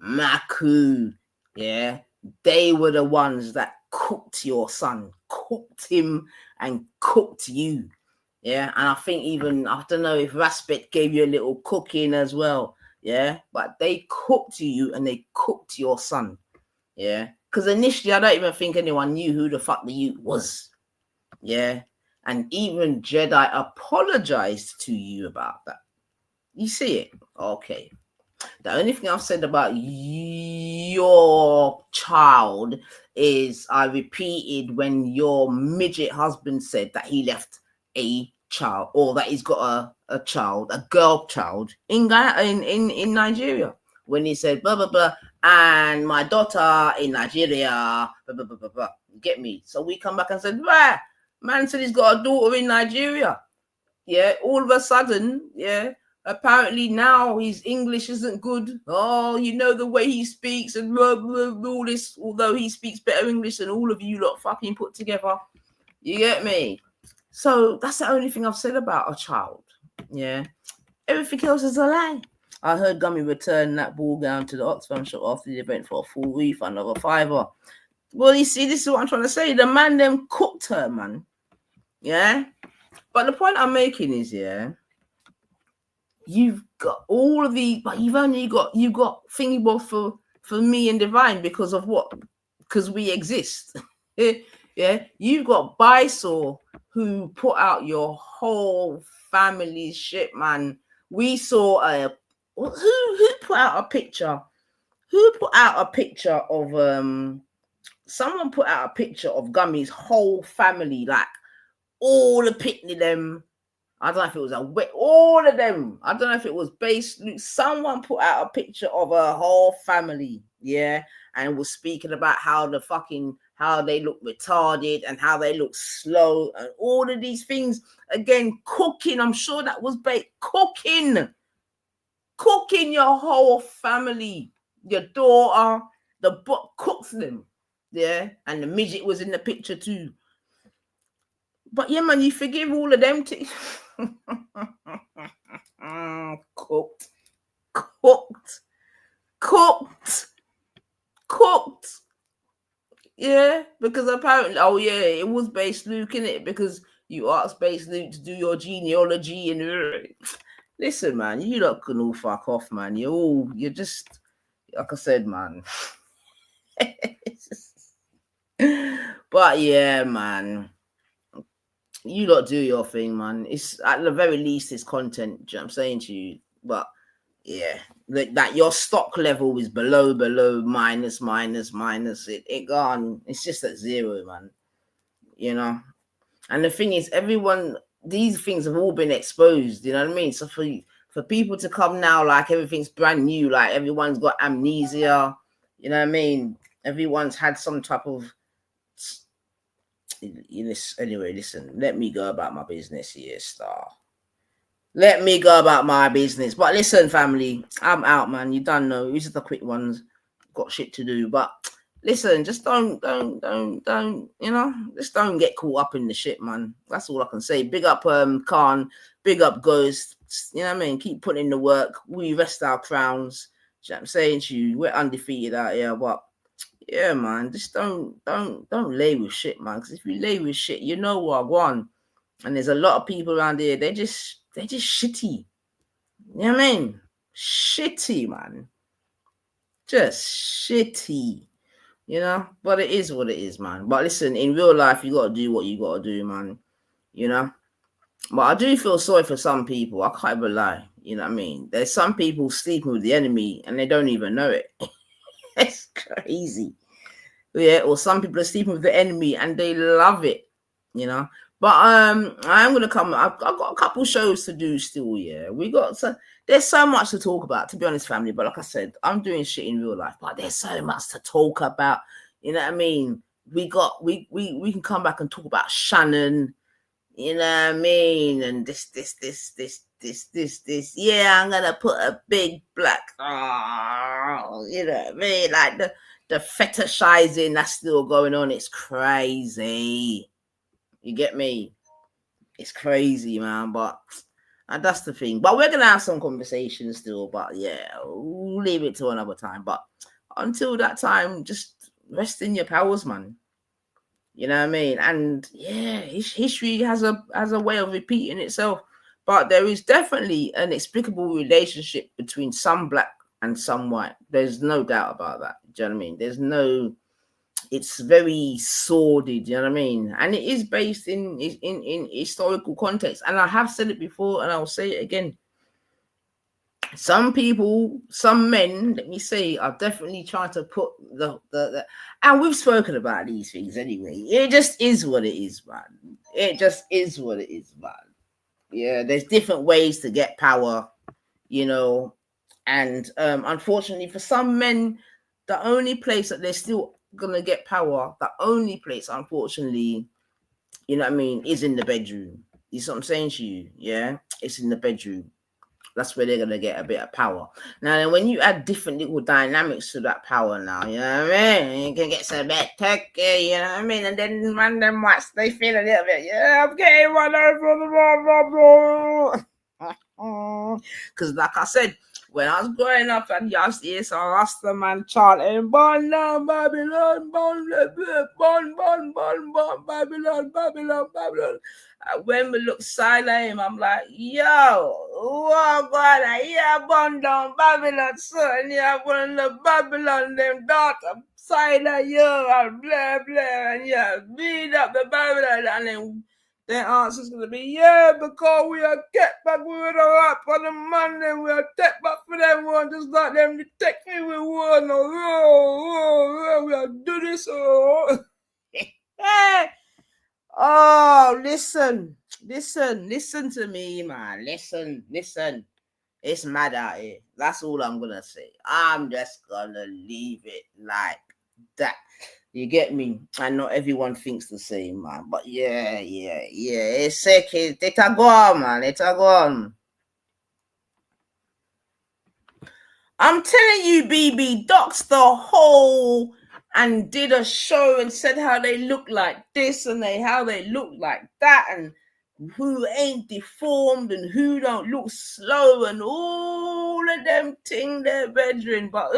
Maku, yeah, they were the ones that cooked your son, cooked him and cooked you. Yeah, and I think even, I don't know if Raspet gave you a little cooking as well. Yeah, but they cooked you and they cooked your son. Yeah, because initially I don't even think anyone knew who the fuck the youth was. Yeah, and even Jedi apologized to you about that. You see it? Okay. The only thing I've said about your child is I repeated when your midget husband said that he left a child, or that he's got a child, a girl child in Nigeria. When he said blah blah blah, and my daughter in Nigeria, blah blah blah blah blah. Get me? So we come back and said, right, man said he's got a daughter in Nigeria. Yeah, all of a sudden, yeah. Apparently now his English isn't good. Oh, you know the way he speaks and blah, blah, blah, all this, although he speaks better English than all of you lot fucking put together. You get me? So that's the only thing I've said about a child. Yeah. Everything else is a lie. I heard Gummy return that ball gown to the Oxfam shop after the event for a full refund of a $5. Well, you see, this is what I'm trying to say. The man them cooked her, man. Yeah. But the point I'm making is, yeah, you've got all of the, but you've got thingy ball for me and Divine because of what? Because we exist. Yeah, you've got Bisor who put out your whole family shit, man. We saw who put out a picture? Who put out a picture of someone put out a picture of Gummy's whole family, like all the picnic them. I don't know if it was all of them. I don't know if it was based. Someone put out a picture of a whole family, yeah, and was speaking about how they look retarded and how they look slow and all of these things. Again, cooking. I'm sure that was baked. Cooking your whole family, your daughter, the book cooks them, yeah, and the midget was in the picture too. But yeah, man, you forgive all of them. Cooked. Yeah, because apparently, oh yeah, it was Base Luke, in it, because you asked Base Luke to do your genealogy and listen, man, you lot can all fuck off, man. You're just, like I said, man. But yeah, man, you lot do your thing, man. It's at the very least it's content, you know what I'm saying to you. But yeah, that your stock level is below, minus. It gone. It's just at zero, man. You know. And the thing is, these things have all been exposed. You know what I mean? So for people to come now like everything's brand new, like everyone's got amnesia. You know what I mean? Everyone's had some type of. Anyway, listen. Let me go about my business here, Star. Let me go about my business. But listen, family, I'm out, man. You don't know. These are the quick ones. Got shit to do. But listen, just don't, you know, just don't get caught up in the shit, man. That's all I can say. Big up Khan, big up Ghost. You know what I mean? Keep putting in the work. We rest our crowns. You know what I'm saying to you? We're undefeated out here, but yeah, man, just don't lay with shit, man. Because if you lay with shit, you know what I want. And there's a lot of people around here, they're just shitty. You know what I mean? Shitty, man. Just shitty. You know, but it is what it is, man. But listen, in real life, you gotta do what you gotta do, man. You know. But I do feel sorry for some people. I can't even lie. You know what I mean? There's some people sleeping with the enemy and they don't even know it. It's crazy. Yeah, or some people are sleeping with the enemy and they love it. You know. But I'm gonna come. I've got a couple shows to do still. Yeah, there's so much to talk about. To be honest, family. But like I said, I'm doing shit in real life. But there's so much to talk about. You know what I mean? We can come back and talk about Shannon. You know what I mean? And this. Yeah, I'm gonna put a big black. Oh, you know what I mean? Like the fetishizing that's still going on. It's crazy. You get me? It's crazy, man. But that's the thing. But we're gonna have some conversations still. But yeah, we'll leave it to another time. But until that time, just rest in your powers, man. You know what I mean? And yeah, history has a way of repeating itself. But there is definitely an inexplicable relationship between some black and some white. There's no doubt about that. Do you know what I mean? It's very sordid, you know what I mean? And it is based in historical context. And I have said it before and I'll say it again. Some people, some men, let me say, are definitely trying to put the and we've spoken about these things anyway. It just is what it is, man. It just is what it is, man. Yeah, there's different ways to get power, you know. And unfortunately for some men, the only place that they're still gonna get power, the only place, unfortunately, you know what I mean, is in the bedroom. You see what I'm saying to you? Yeah, it's in the bedroom. That's where they're gonna get a bit of power. Now, then when you add different little dynamics to that power, now you know what I mean. You can get some bit turkey, you know what I mean, and then random whites they feel a little bit. Yeah, I'm getting one over. Because, like I said, when I was growing up and you used to hear some Rasta man chanting, "Born down Babylon, born, Babylon, Babylon, Babylon." When we look side at him, I'm like, yo, oh God, yeah, born down Babylon, son, yeah, one of the Babylon, them daughter, side of you, and blah, blah, and yeah, beat up the Babylon, and then their answer's gonna be, yeah, because we are kept back with a rap on the man, then we are kept back for them one, just like them detective we want, we are do this, hey. Oh, listen to me, man. Listen. It's mad out here. That's all I'm gonna say. I'm just gonna leave it like that. You get me? And not everyone thinks the same, man. But yeah. It's sick. It's a go, man. It's a go. I'm telling you, BB, docs the whole and did a show and said how they look like this and how they look like that and who ain't deformed and who don't look slow and all of them thing their bedroom. But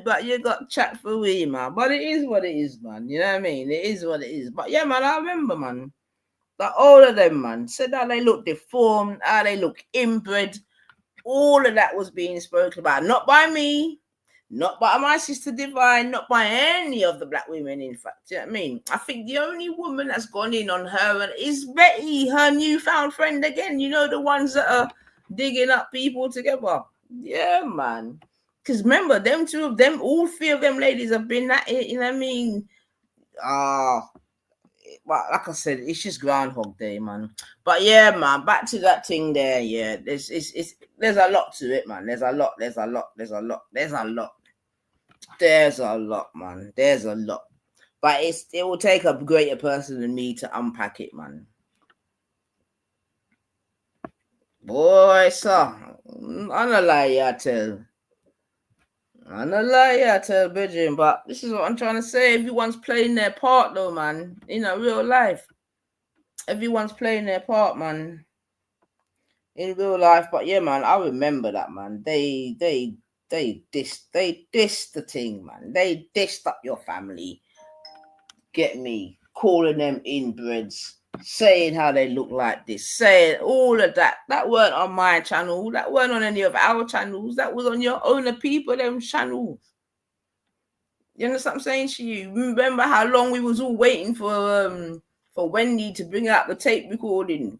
but you got chat for we, man. But it is what it is, man. You know what I mean? It is what it is. But yeah, man, I remember, man, that all of them, man, said that they look deformed, how they look inbred. All of that was being spoken about, not by me, not by my sister Divine, not by any of the black women, in fact. You know what I mean? I think the only woman that's gone in on her is Betty, her newfound friend again. You know, the ones that are digging up people together. Yeah, man. Because remember, them two of them, all three of them ladies have been at it, you know what I mean? But like I said, it's just Groundhog Day, man. But yeah, man, back to that thing there. Yeah, there's a lot to it, man. There's a lot, man. There's a lot. But it will take a greater person than me to unpack it, man. Boy, sir, I'm not lie, I tell. I'm not lie, yeah, to Bridget, but this is what I'm trying to say. Everyone's playing their part, though, man. In real life, everyone's playing their part, man. In real life, but yeah, man, I remember that, man. They dissed the thing, man. They dissed up your family. Get me, calling them inbreds, saying how they look like this, saying all of that. That weren't on my channel. That weren't on any of our channels. That was on your own people, them channels. You understand what I'm saying to you? Remember how long we was all waiting for Wendy to bring out the tape recording?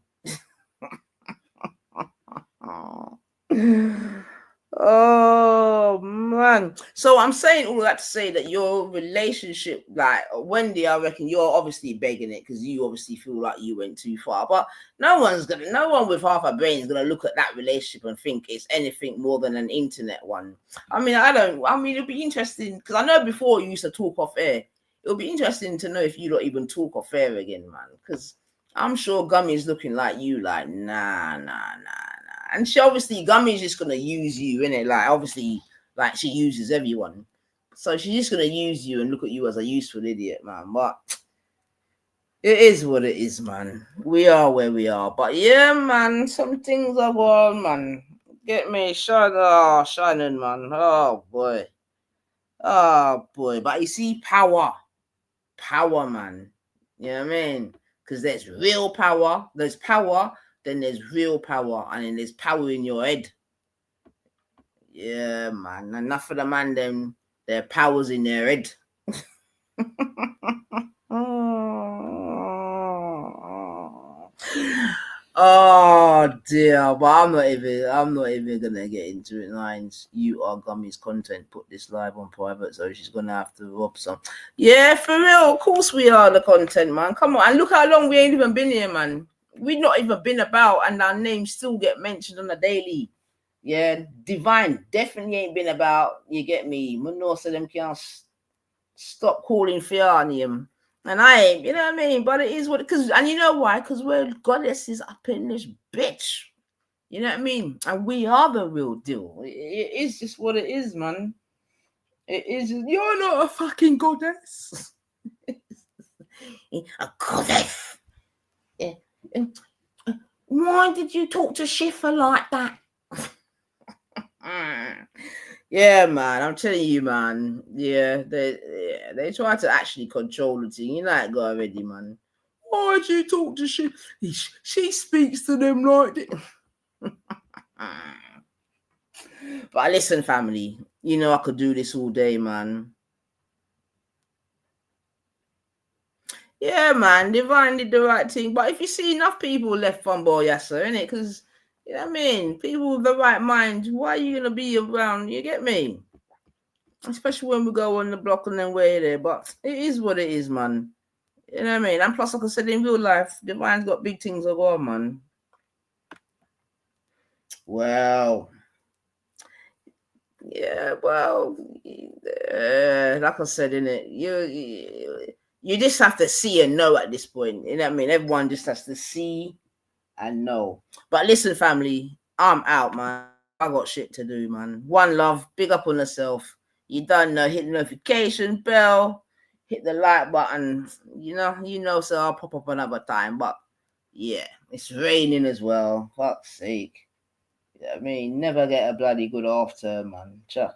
Oh man. So I'm saying all of that to say that your relationship, like Wendy, I reckon you're obviously begging it because you obviously feel like you went too far. But no one with half a brain is gonna look at that relationship and think it's anything more than an internet one. I mean, it'll be interesting because I know before you used to talk off air. It'll be interesting to know if you don't even talk off air again, man. Because I'm sure Gummy's looking like you, like nah. And she obviously, Gummy's just gonna use you, innit? Like obviously, like she uses everyone. So she's just gonna use you and look at you as a useful idiot, man. But it is what it is, man. We are where we are. But yeah, man, some things are going, man. Get me, shining, man. Oh boy. But you see, power, man. You know what I mean? Because there's real power. There's power. Then there's real power, and then there's power in your head. Yeah, man. Enough of the man, them, their powers in their head. Oh dear, but I'm not even gonna get into it. Lines, you are Gummy's content. Put this live on private, so she's gonna have to rob some. Yeah, for real. Of course we are the content, man. Come on, and look how long we ain't even been here, man. We've not even been about, and our names still get mentioned on the daily. Yeah, Divine definitely ain't been about. You get me? Most of them can't stop calling Fianium. And I ain't, you know what I mean? But it is what, and you know why? Because we're goddesses up in this bitch. You know what I mean? And we are the real deal. It is just what it is, man. It is. You're not a fucking goddess. A goddess. Yeah. Why did you talk to Schiffer like that? Yeah, man, I'm telling you, man. Yeah, they try to actually control the thing. You know it got already, man. Why'd you talk to she speaks to them like this. But listen, family, you know I could do this all day, man. Yeah, man, Divine did the right thing. But if you see enough people left from Boyasa, innit? Because, you know what I mean? People with the right mind, why are you going to be around? You get me? Especially when we go on the block and then we're there. But it is what it is, man. You know what I mean? And plus, like I said, in real life, Divine's got big things to go on, man. Well, yeah, well, like I said, innit? You just have to see and know at this point. You know what I mean? Everyone just has to see and know. But listen, family, I'm out, man. I got shit to do, man. One love, big up on yourself. You done know, hit the notification bell, hit the like button. You know, so I'll pop up another time. But yeah, it's raining as well. Fuck's sake. You know what I mean? Never get a bloody good half term, man. Cha.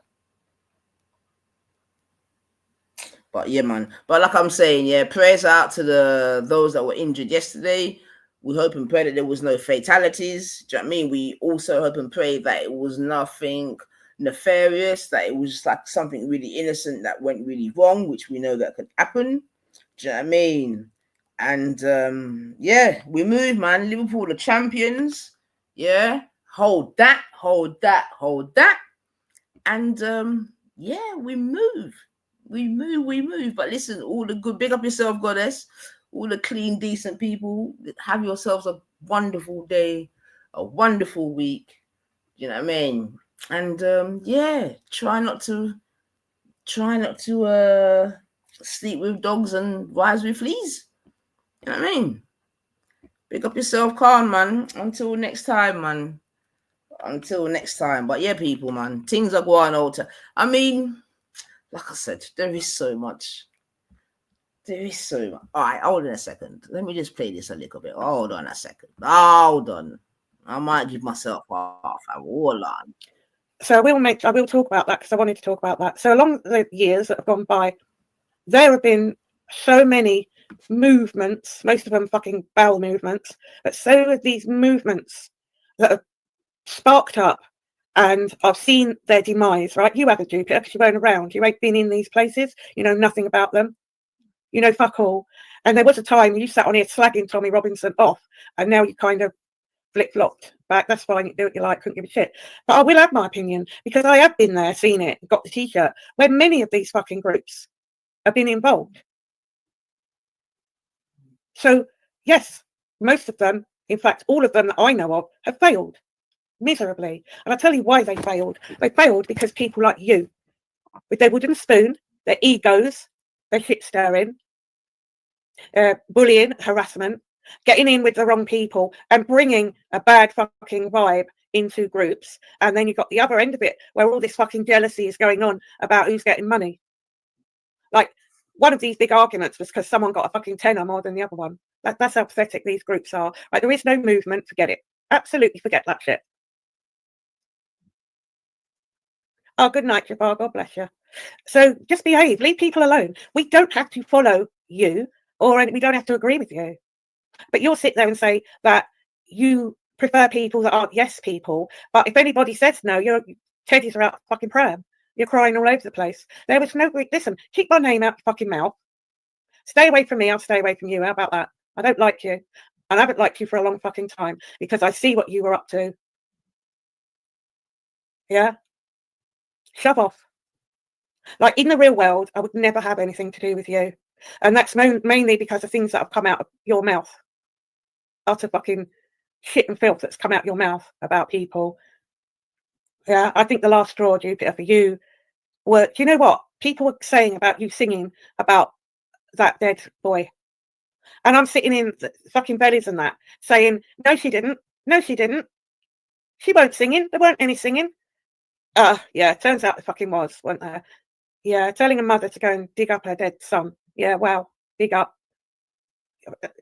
But yeah, man. But like I'm saying, yeah, prayers out to those that were injured yesterday. We hope and pray that there was no fatalities. Do you know what I mean? We also hope and pray that it was nothing nefarious, that it was just like something really innocent that went really wrong, which we know that could happen. Do you know what I mean? And yeah, we move, man. Liverpool the champions. Yeah. Hold that. And yeah, we move. We move. But listen, all the good, big up yourself, goddess. All the clean, decent people, have yourselves a wonderful day, a wonderful week. You know what I mean? And yeah, try not to sleep with dogs and rise with fleas. You know what I mean? Big up yourself, Khan, man. Until next time, man. until next time. But yeah, people, man, things are going on. I mean, like I said, there is so much. There is so much. All right, hold on a second. Let me just play this a little bit. Hold on a second. Hold on. I might give myself half. Hold on. So I will talk about that because I wanted to talk about that. So along the years that have gone by, there have been so many movements, most of them fucking bowel movements, but so are these movements that have sparked up, and I've seen their demise, right? You haven't, Jupiter, because you weren't around. You ain't been in these places. You know nothing about them. You know fuck all. And there was a time you sat on here slagging Tommy Robinson off, and now you kind of flip-flopped back. That's fine, you do what you like, couldn't give a shit. But I will have my opinion, because I have been there, seen it, got the t-shirt, where many of these fucking groups have been involved. So, yes, most of them, in fact, all of them that I know of, have failed miserably. And I'll tell you why they failed. They failed because people like you, with their wooden spoon, their egos, their shit stirring, bullying, harassment, getting in with the wrong people and bringing a bad fucking vibe into groups. And then you've got the other end of it where all this fucking jealousy is going on about who's getting money. Like, one of these big arguments was because someone got a fucking tenner more than the other one. That's how pathetic these groups are. Like, there is no movement. Forget it. Absolutely forget that shit. Oh, good night, Jabbar. God bless you. So just behave. Leave people alone. We don't have to follow you, or we don't have to agree with you. But you'll sit there and say that you prefer people that aren't yes people. But if anybody says no, your teddies are out of fucking pram. You're crying all over the place. There was no... Listen, keep my name out your fucking mouth. Stay away from me. I'll stay away from you. How about that? I don't like you. And I haven't liked you for a long fucking time because I see what you were up to. Yeah? Shove off. Like, in the real world, I would never have anything to do with you. And that's mainly because of things that have come out of your mouth. Utter fucking shit and filth that's come out your mouth about people. Yeah, I think the last straw, Jupiter, for you were, do you know what? People were saying about you singing about that dead boy. And I'm sitting in the fucking bellies and that, saying, no, she didn't. No, she didn't. She weren't singing. There weren't any singing. Yeah, turns out there fucking was, weren't there? Yeah, telling a mother to go and dig up her dead son. Yeah, wow, dig up.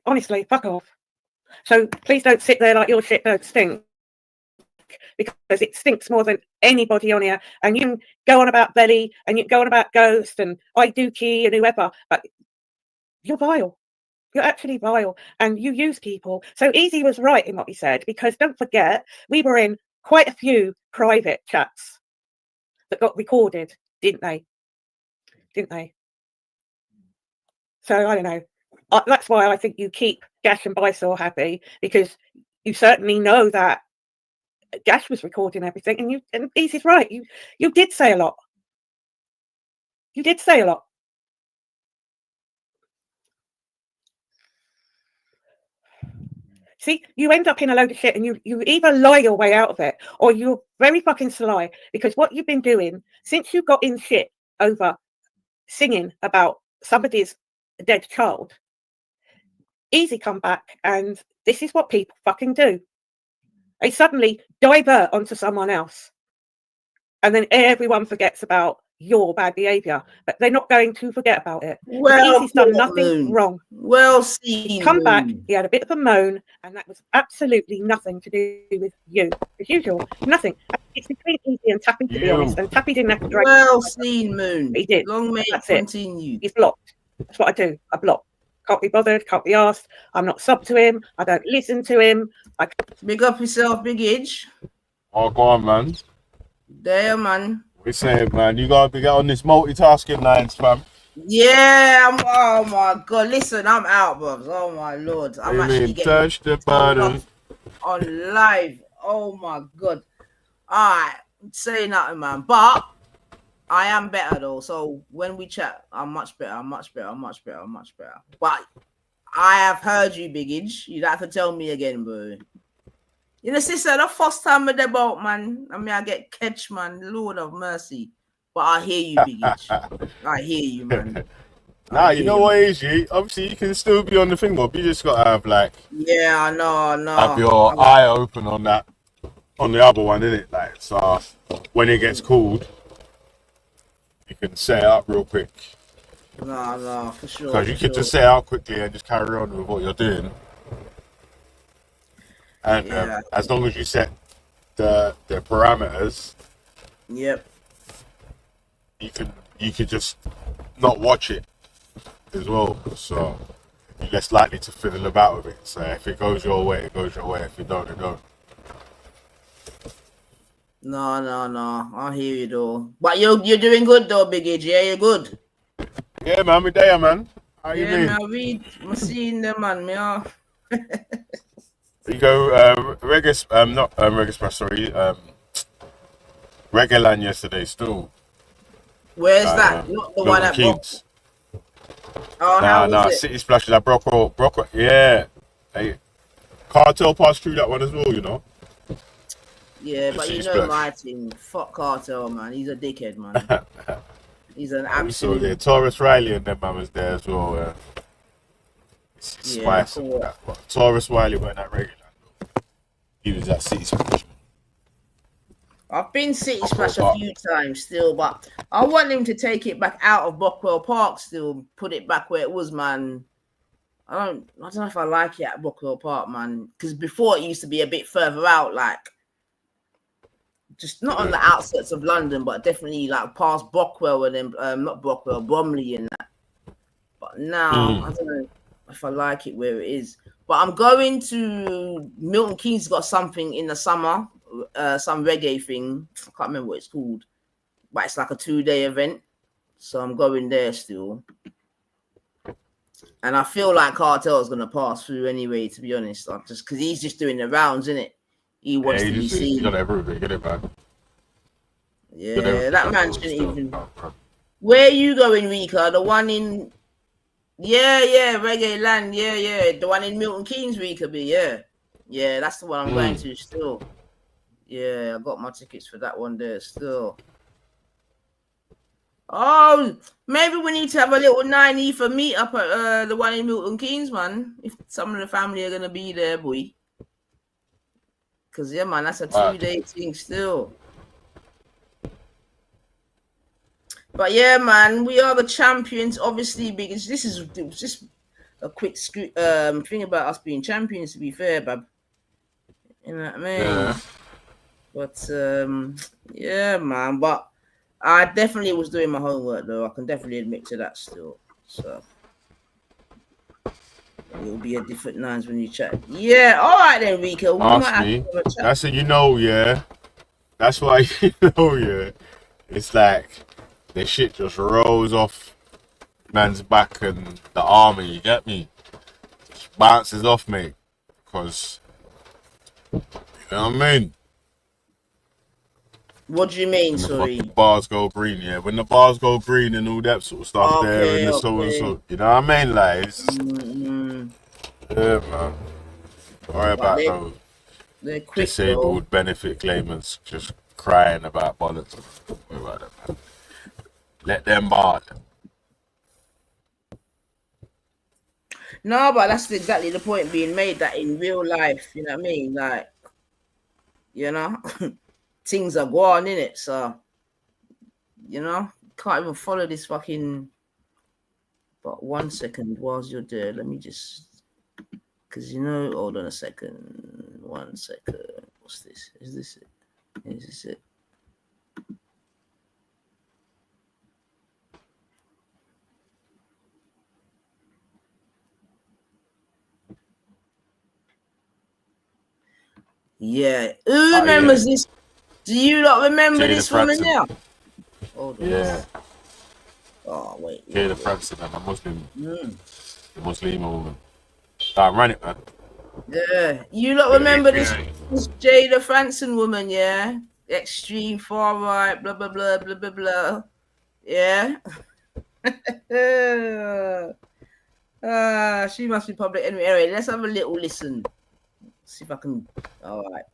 Honestly, fuck off. So please don't sit there like your shit don't stink, because it stinks more than anybody on here. And you can go on about Belly, and you can go on about Ghost and Iduki and whoever, but you're vile. You're actually vile, and you use people. So Easy was right in what he said, because don't forget, we were in quite a few private chats that got recorded, didn't they? Didn't they? So I don't know. That's why I think you keep Gash and Bysore happy, because you certainly know that Gash was recording everything, and Easy's right. You did say a lot. You did say a lot. See, you end up in a load of shit, and you either lie your way out of it, or you're very fucking sly, because what you've been doing since you got in shit over singing about somebody's dead child, Easy come back, and this is what people fucking do. They suddenly divert onto someone else, and then everyone forgets about your bad behaviour, but they're not going to forget about it. Well, Easy's done nothing wrong. Well, see, he come back, he had a bit of a moan, and that was absolutely nothing to do with you, as usual. Nothing. It's between Easy and Tappy, to be honest, and Tappy didn't have to drag. Well seen, Moon. He did. Long may it continue. He's blocked. That's what I do. I block. Can't be bothered, can't be asked. I'm not sub to him. I don't listen to him. Big up yourself, Big Age. Oh, go on, man. There, man. What you saying, man? You gotta get on this multitasking lines, fam. Yeah, oh my god. Listen, I'm out, bro. Oh my lord. I'm actually getting touch the button on live. Oh my god. Alright, say nothing, man. But I am better though. So when we chat, I'm much better. I'm much better. I'm much better. I'm much better. But I have heard you, Big Age. You don't have to tell me again, bro. You know, sister, the first time with the boat, man. I mean, I get catch, man. Lord of mercy. But I hear you, Big Age. I hear you, man. Nah, you know what is you? Obviously, you can still be on the thing, but you just gotta have like. Yeah, I know. Have your eye open on that. on the other one, innit? Like, so when it gets called, you can set it up real quick. No, for sure. Because you can just set it up quickly and just carry on with what you're doing. And as long as you set the parameters, yep, you can just not watch it as well. So you're less likely to fiddle about with it. So if it goes your way, it goes your way. If it don't, it don't. No. I hear you though. But you're doing good though, Big Age. Yeah, you're good. Yeah, man, we there, man. How you Yeah, mean? I'm seeing them, man. Yeah. You go Reggae, not Reggae Express, sorry. Reggae Land yesterday still. Where's that? Not the one at Kings. Oh, how was it? City Splashes at Brockwell, yeah. Hey, Cartel passed through that one as well, you know. Yeah, but you know my team. Fuck Cartel, man. He's a dickhead, man. He's an absolute. So Taurus Riley and them man was there as well. Yeah, Taurus Riley went at Reggae Land. He was at City Splash. I've been City Splash a few times still, but I want him to take it back out of Bockwell Park still, put it back where it was, man. I don't know if I like it at Bockwell Park, man. Because before it used to be a bit further out, like just not on the outskirts of London, but definitely like past Bockwell and then not Bockwell, Bromley and that. But now I don't know if I like it where it is. But I'm going to Milton Keynes. Got something in the summer, some reggae thing. I can't remember what it's called, but it's like a 2-day event. So I'm going there still. And I feel like Cartel is gonna pass through anyway. To be honest, just because he's just doing the rounds, isn't it? He wants to be seen. He's got everything, get it, man. Yeah, that man shouldn't even. Where are you going, Rika? The one in. Yeah, Reggae Land. Yeah. The one in Milton Keynes, Rika be. Yeah, that's the one I'm going to still. Yeah, I got my tickets for that one there still. Oh, maybe we need to have a little 9E for meet up at the one in Milton Keynes, man. If some of the family are gonna be there, boy. Cause yeah, man, that's a 2-day thing still. But yeah, man, we are the champions, obviously, because this is just a quick thing about us being champions. To be fair, bab, you know what I mean? Yeah. But yeah, man. But I definitely was doing my homework, though. I can definitely admit to that still. So it'll be a different nines when you chat. Yeah, all right then, Rico. Ask me. That's it, you know, yeah. That's why you know, yeah. It's like the shit just rolls off man's back and the army. You get me? Just bounces off, mate. Because you know what I mean. What do you mean, sorry? The bars go green, yeah. When the bars go green and all that sort of stuff there and the so and so, you know what I mean? Like, it's yeah, man. Don't worry about those disabled benefit claimants just crying about bollocks. Don't worry about that, man. Let them bar. No, but that's exactly the point being made, that in real life, you know what I mean? Like, you know, things are going on, innit? So, you know, can't even follow this fucking. But 1 second, whilst you're there, let me just. Because, you know, hold on a second. 1 second. What's this? Is this it? Is this it? Yeah. Who remembers this? Do you not remember this woman now? Hold on. Yeah. Oh, wait. Jada Franson, a Muslim. Muslim woman. Run it, man. Yeah. You not remember this Jada Franson woman, yeah? Extreme far right, blah, blah, blah, blah, blah, blah. Yeah. She must be public enemy. Anyway, let's have a little listen. See if I can. All right.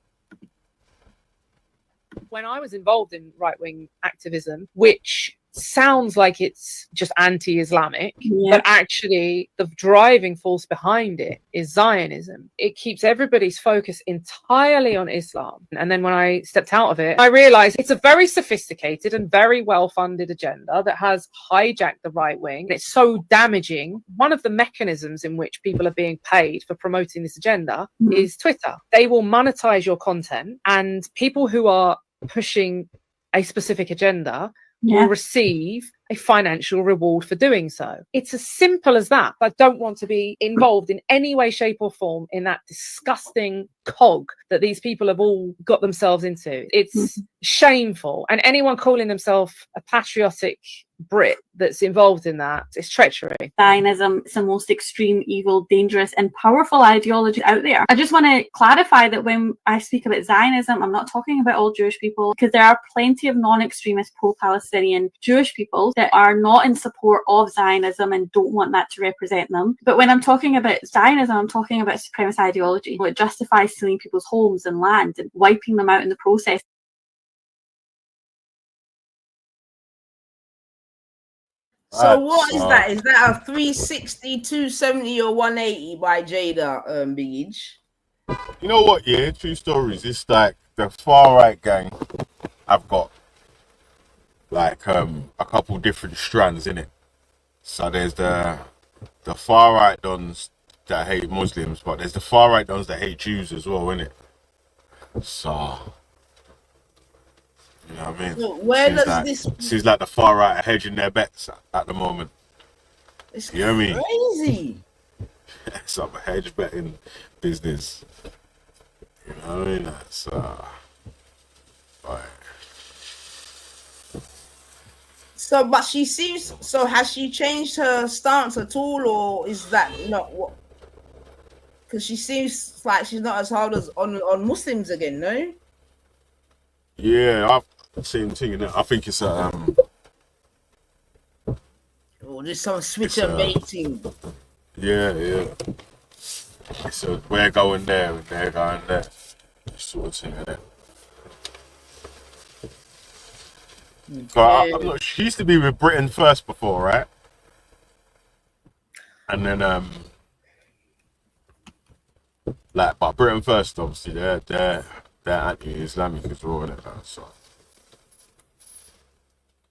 When I was involved in right-wing activism, which sounds like it's just anti-Islamic, but actually the driving force behind it is Zionism. It keeps everybody's focus entirely on Islam. And then when I stepped out of it, I realized it's a very sophisticated and very well-funded agenda that has hijacked the right wing. It's so damaging. One of the mechanisms in which people are being paid for promoting this agenda is Twitter. They will monetize your content, and people who are pushing a specific agenda will receive a financial reward for doing so. It's as simple as that. I don't want to be involved in any way, shape or form in that disgusting cog that these people have all got themselves into. It's shameful. And anyone calling themselves a patriotic Brit that's involved in that is treachery. Zionism is the most extreme, evil, dangerous and powerful ideology out there. I just want to clarify that when I speak about Zionism, I'm not talking about all Jewish people, because there are plenty of non-extremist pro-Palestinian Jewish people that are not in support of Zionism and don't want that to represent them. But when I'm talking about Zionism, I'm talking about supremacist ideology. It justifies stealing people's homes and land and wiping them out in the process. So what is that? Is that a 360, 270 or 180 by Jada Biggie? You know what, yeah, true stories. It's like the far right gang have got like a couple different strands in it. So there's the far right dons that hate Muslims, but there's the far right dons that hate Jews as well, innit? So you know what I mean? So where does this? Seems like the far right are hedging their bets at the moment. It's you know what I mean? Crazy. Some hedge betting business. You know what I mean? That's like. So, but she seems. So, has she changed her stance at all, or is that not what? Because she seems like she's not as hard as on Muslims again, no? Yeah, I've seen thing in it. I think it's Oh, there's some switcher baiting. Yeah. So we're going there and they're going there. Sort of thing, innit? I'm not, she used to be with Britain First before, right? And then but Britain First, obviously, they're anti-Islamic as well, innit? So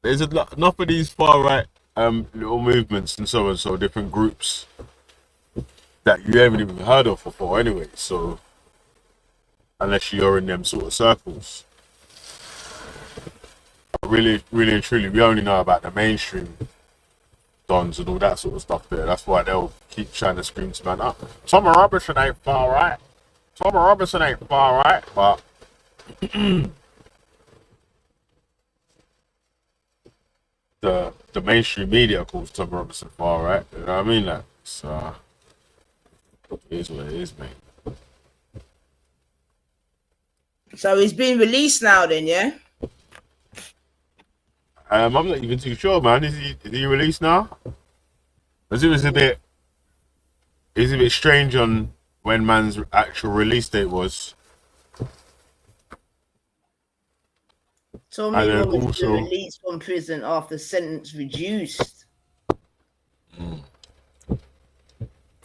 there's enough of these far right little movements and so different groups that you haven't even heard of before, anyway. So unless you're in them sort of circles. Really and truly, we only know about the mainstream dons and all that sort of stuff there. That's why they'll keep trying to scream to man up. Thomas Robinson ain't far right. Thomas Robinson ain't far right, but the mainstream media calls Thomas Robinson far right. You know what I mean? Like, so it is what it is, mate. So he's been released now, then, yeah. I'm not even too sure, man. Is he released now? Because it was a bit strange on when man's actual release date was. So many was released from prison after sentence reduced.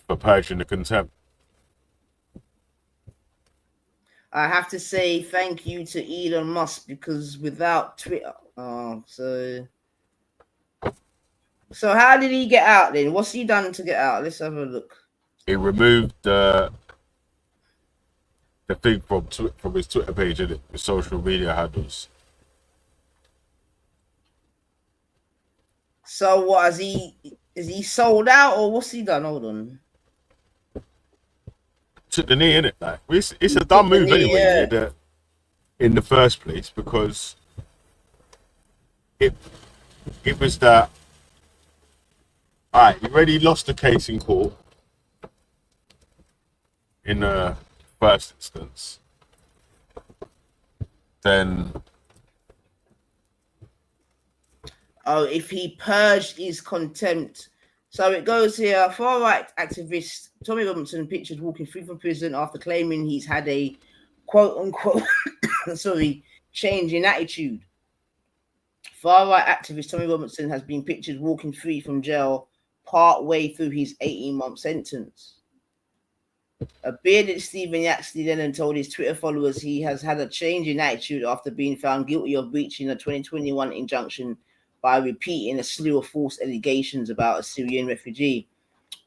For purging the contempt. I have to say thank you to Elon Musk, because without Twitter, so how did he get out then? What's he done to get out? Let's have a look. He removed the thing from his Twitter page, and his social media handles. So what is he sold out, or what's he done? Hold on. Took the knee, innit? Like, it's a dumb move anyway, yeah. In the first place, because it was that. Alright, he already lost the case in court in the first instance. Then if he purged his contempt. So it goes here, far-right activist Tommy Robinson pictured walking free from prison after claiming he's had a quote-unquote change in attitude. Far-right activist Tommy Robinson has been pictured walking free from jail part way through his 18-month sentence. A bearded Stephen Yaxley then told his Twitter followers he has had a change in attitude after being found guilty of breaching a 2021 injunction by repeating a slew of false allegations about a Syrian refugee.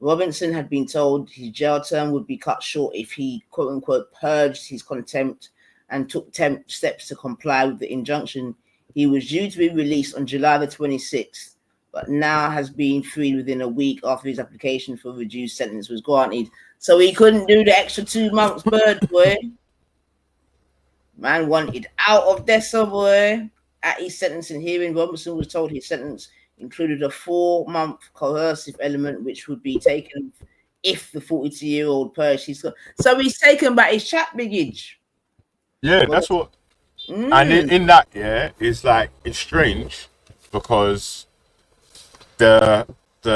Robinson had been told his jail term would be cut short if he, quote-unquote, purged his contempt and took steps to comply with the injunction. He was due to be released on July the 26th, but now has been freed within a week after his application for a reduced sentence was granted. So he couldn't do the extra 2 months, bird boy. Man wanted out of Dessa, boy. At his sentencing hearing, Robinson was told his sentence included a 4-month coercive element, which would be taken if the 42-year-old purged his. So he's taken back his chat biggage. Yeah, that's what. And in that, yeah, it's like it's strange because the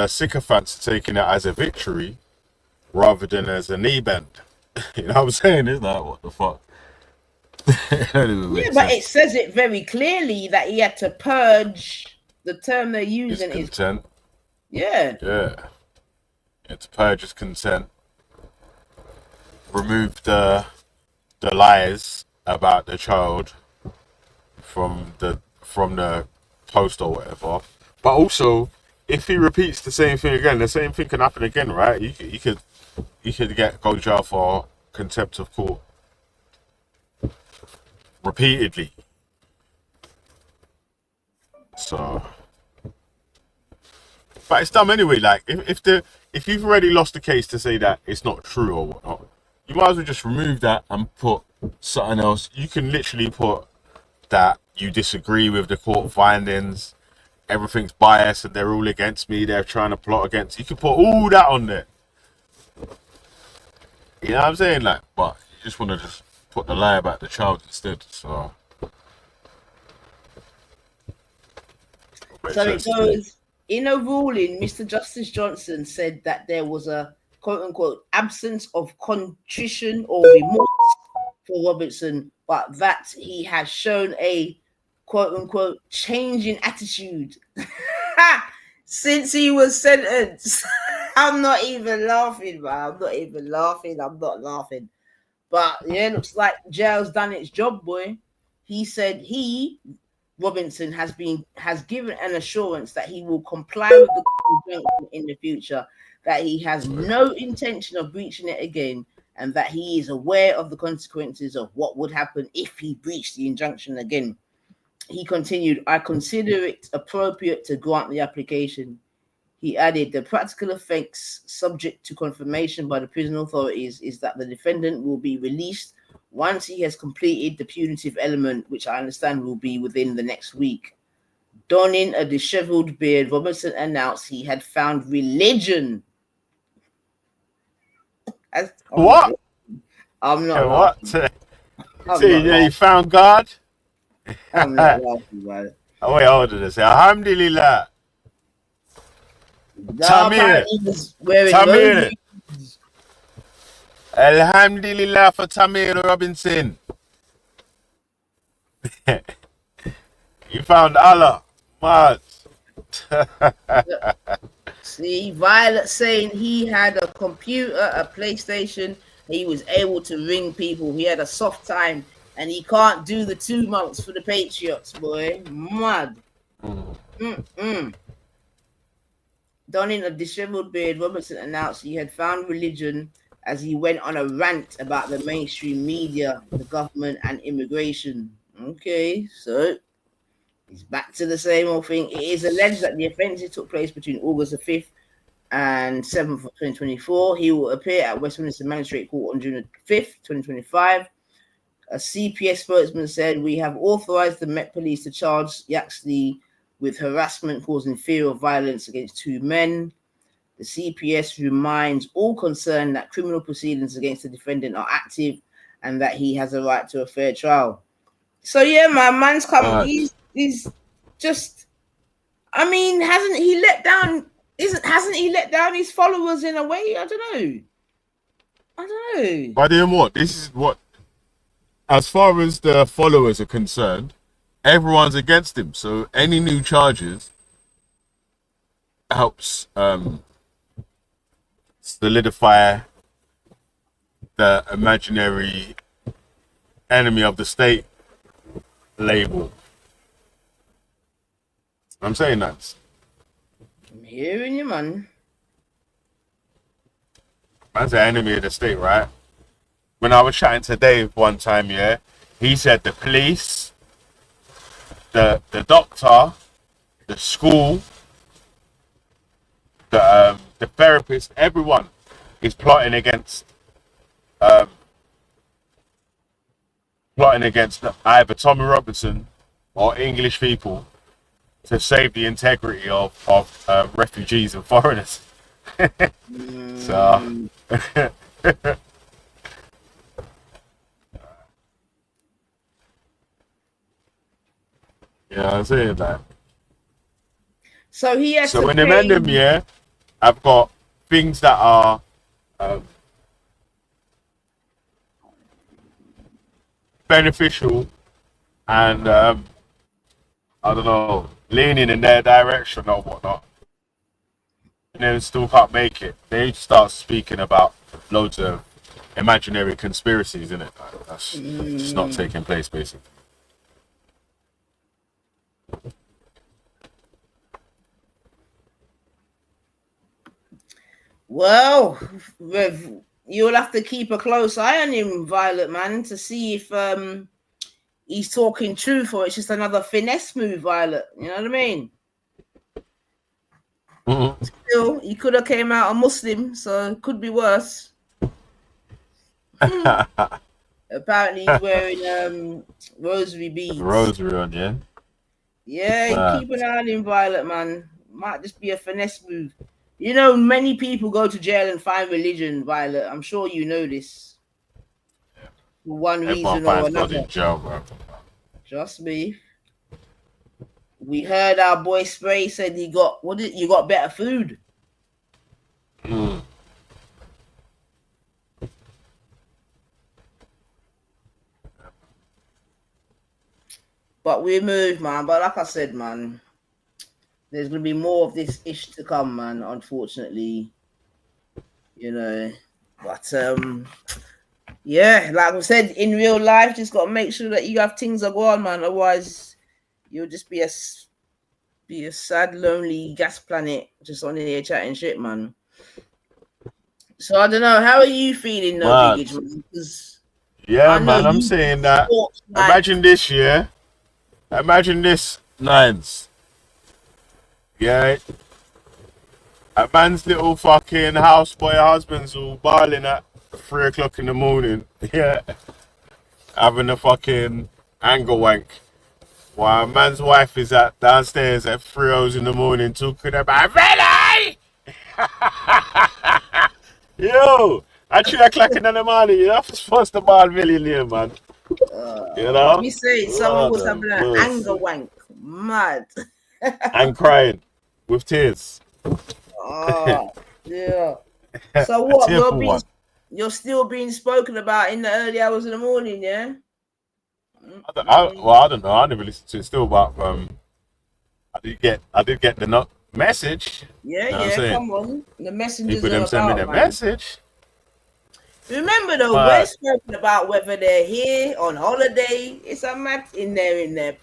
sycophants are taking it as a victory rather than as a knee bend. You know what I'm saying? It's like, what the fuck? Yeah, but it says it very clearly that he had to purge. The term they're using his consent. Yeah. Yeah. He had to purge his consent. Remove the lies about the child from the post or whatever. But also, if he repeats the same thing again, the same thing can happen again, right? You could go to jail for contempt of court repeatedly. So, but it's dumb anyway. Like if you've already lost the case to say that it's not true or whatnot, you might as well just remove that and put something else. You can literally put that you disagree with the court findings, everything's biased and they're all against me, they're trying to plot against. You can put all that on there. You know what I'm saying? Like, but you just want to just put the lie about the child instead. So it goes, in a ruling, Mr. Justice Johnson said that there was a quote-unquote absence of contrition or remorse for Robertson, but that he has shown a quote-unquote change in attitude since he was sentenced. I'm not even laughing, man. I'm not laughing. But yeah, looks like jail's done its job, boy. He said Robinson has given an assurance that he will comply with the injunction in the future, that he has no intention of breaching it again, and that he is aware of the consequences of what would happen if he breached the injunction again. He continued, I consider it appropriate to grant the application. He added, the practical effects subject to confirmation by the prison authorities is that the defendant will be released once he has completed the punitive element, which I understand will be within the next week. Donning a disheveled beard, Robinson announced he had found religion. What? I'm not laughing. What? You found God? I'm not laughing about it. Oh, wait, hold on a second. Alhamdulillah. Tamir. Alhamdulillah for Tamir Robinson. You found Allah. Mad. See, Violet saying he had a computer, a PlayStation. He was able to ring people. He had a soft time, and he can't do the 2 months for the Patriots, boy. Mad. Donning a disheveled beard, Robinson announced he had found religion as he went on a rant about the mainstream media, the government, and immigration. Okay, so he's back to the same old thing. It is alleged that the offences took place between August the 5th and 7th of 2024. He will appear at Westminster Magistrate Court on June the 5th, 2025. A CPS spokesman said, we have authorised the Met Police to charge Yaxley with harassment causing fear of violence against 2 men. The CPS reminds all concerned that criminal proceedings against the defendant are active and that he has a right to a fair trial. So yeah, my man's coming. He's just, I mean, hasn't he let down his followers in a way? I don't know. By doing what? This is what, as far as the followers are concerned, everyone's against him. So any new charges helps solidify the imaginary enemy of the state label. I'm saying that. I'm hearing you, man. Man's the enemy of the state, right? When I was chatting to Dave one time, yeah, he said the police, the doctor, the school, the therapist, everyone is plotting against either Tommy Robinson or English people to save the integrity of refugees and foreigners. So yeah, I'm saying that. So he has So to when they pay. mend them, yeah, I've got things that are beneficial and I don't know, leaning in their direction or whatnot, and then still can't make it. They start speaking about loads of imaginary conspiracies, innit? That's just not taking place, basically. Well, you'll have to keep a close eye on him, Violet, man, to see if he's talking truth or it's just another finesse move, Violet. You know what I mean? Mm-hmm. Still, he could have came out a Muslim, so it could be worse. Apparently, he's wearing rosary beads. Rosary on, yeah. Yeah, keep an eye on him, Violet, man. Might just be a finesse move. You know, many people go to jail and find religion, Violet. I'm sure you know this. For one reason or another. In jail, bro. Trust me. We heard our boy Spray said you got better food. But we move, man. But like I said, man, there's gonna be more of this ish to come, man. Unfortunately, you know. But yeah, like I said, in real life, just gotta make sure that you have things that go on, man. Otherwise, you'll just be a sad, lonely gas planet just on here chatting shit, man. So I don't know. How are you feeling, though, Big Age? Because yeah, man, I'm saying that. Imagine this, yeah. Imagine this, Nines. Yeah. A man's little fucking houseboy husband's all barling at 3 o'clock in the morning. Yeah. Having a fucking anger wank. While a man's wife is downstairs at 3 hours in the morning talking about really? Yo, at 3 o'clock in the morning, you're not supposed to ball millionaire, man. You know? Let me say, someone was having an anger wank. Mad. And crying with tears. Oh, yeah. So what? You're still being spoken about in the early hours of the morning, yeah? I don't know. I never listened to it still, but I did get the message. Yeah, you know come on. The messengers people them send me the message. Remember though, we're spoken about whether they're here on holiday. It's a mad in there.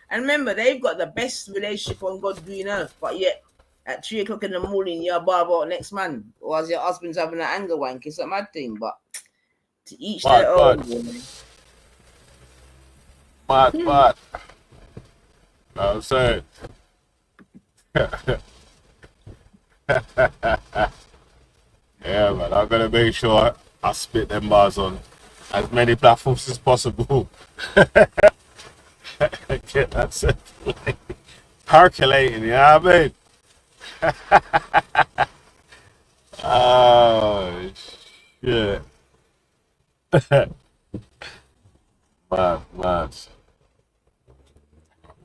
And remember, they've got the best relationship on God's green earth, but yet at 3 o'clock in the morning, you're about next man, or as your husband's having an anger wank. It's a mad thing, but to each their own. But I'm saying. Yeah, man, I'm gonna make sure I spit them bars on as many platforms as possible. Get that set, like, percolating, you know what I mean? Oh shit. Man.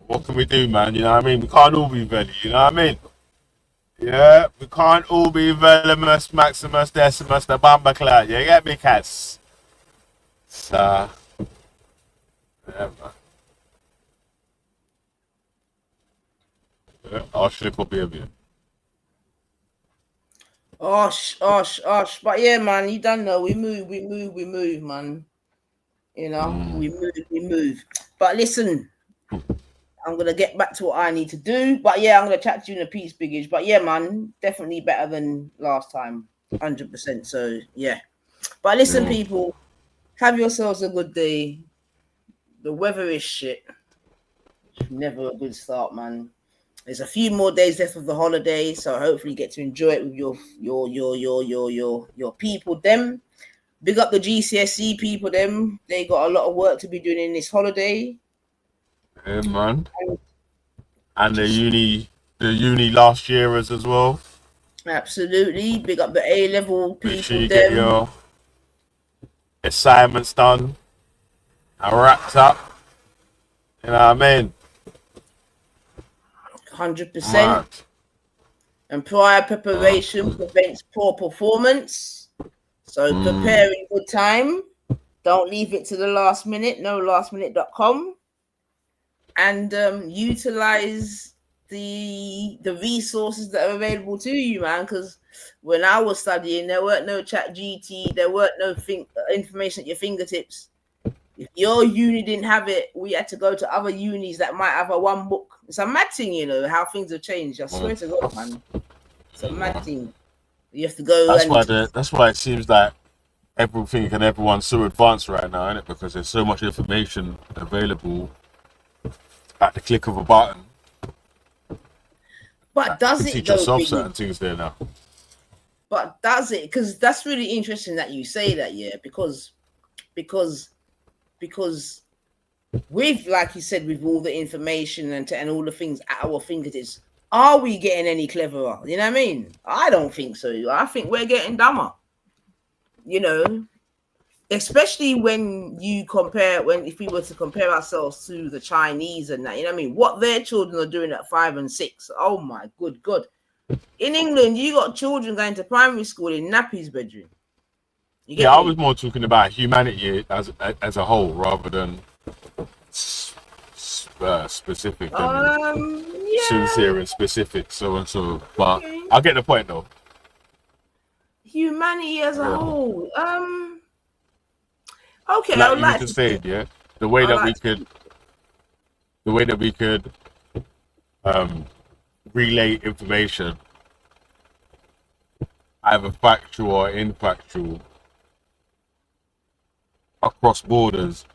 What can we do, man? You know what I mean? We can't all be Veli, you know what I mean? Yeah, we can't all be Velimus, Maximus, Decimus, the Bamba Cloud. You get me, cats? So, yeah, man. I'll slip up here, man. Osh. But yeah, man, you don't know. We move, man. You know, we move. But listen, I'm gonna get back to what I need to do. But yeah, I'm gonna chat to you in a piece, Biggage. But yeah, man, definitely better than last time, 100%. So yeah. But listen, people, have yourselves a good day. The weather is shit. Never a good start, man. There's a few more days left of the holiday, so hopefully you get to enjoy it with your people. Them, big up the GCSE people. Them, they got a lot of work to be doing in this holiday. Yeah, man. And the uni last yearers as well. Absolutely, big up the A-level people. Make sure you get your assignments done and wrapped up. You know what I mean? 100%. And prior preparation prevents poor performance. So prepare in good time. Don't leave it to the last minute. NoLastMinute.com. And utilize the resources that are available to you, man. Because when I was studying, there weren't no ChatGPT. There weren't no information at your fingertips. If your uni didn't have it, we had to go to other unis that might have a one book. It's a mad thing, you know, how things have changed. I swear to God, man. It's a mad thing. You have to go. That's why it seems like everything and everyone's so advanced right now, isn't it? Because there's so much information available at the click of a button. But does it teach yourself certain things there now? But does it? Because that's really interesting that you say that, yeah. Because with, like you said, with all the information and all the things at our fingertips, are we getting any cleverer? You know what I mean? I don't think so. I think we're getting dumber. You know, especially when you compare, if we were to compare ourselves to the Chinese and that, you know what I mean? What their children are doing at 5 and 6. Oh my good God. In England, you got children going to primary school in nappies bedroom. Yeah, I was more talking about humanity as a whole rather than specific and sincere and specific, so and so. But I get the point though. Humanity as a whole. Okay, like you like just said, yeah. The way that we could relay information, either factual or infactual, across borders.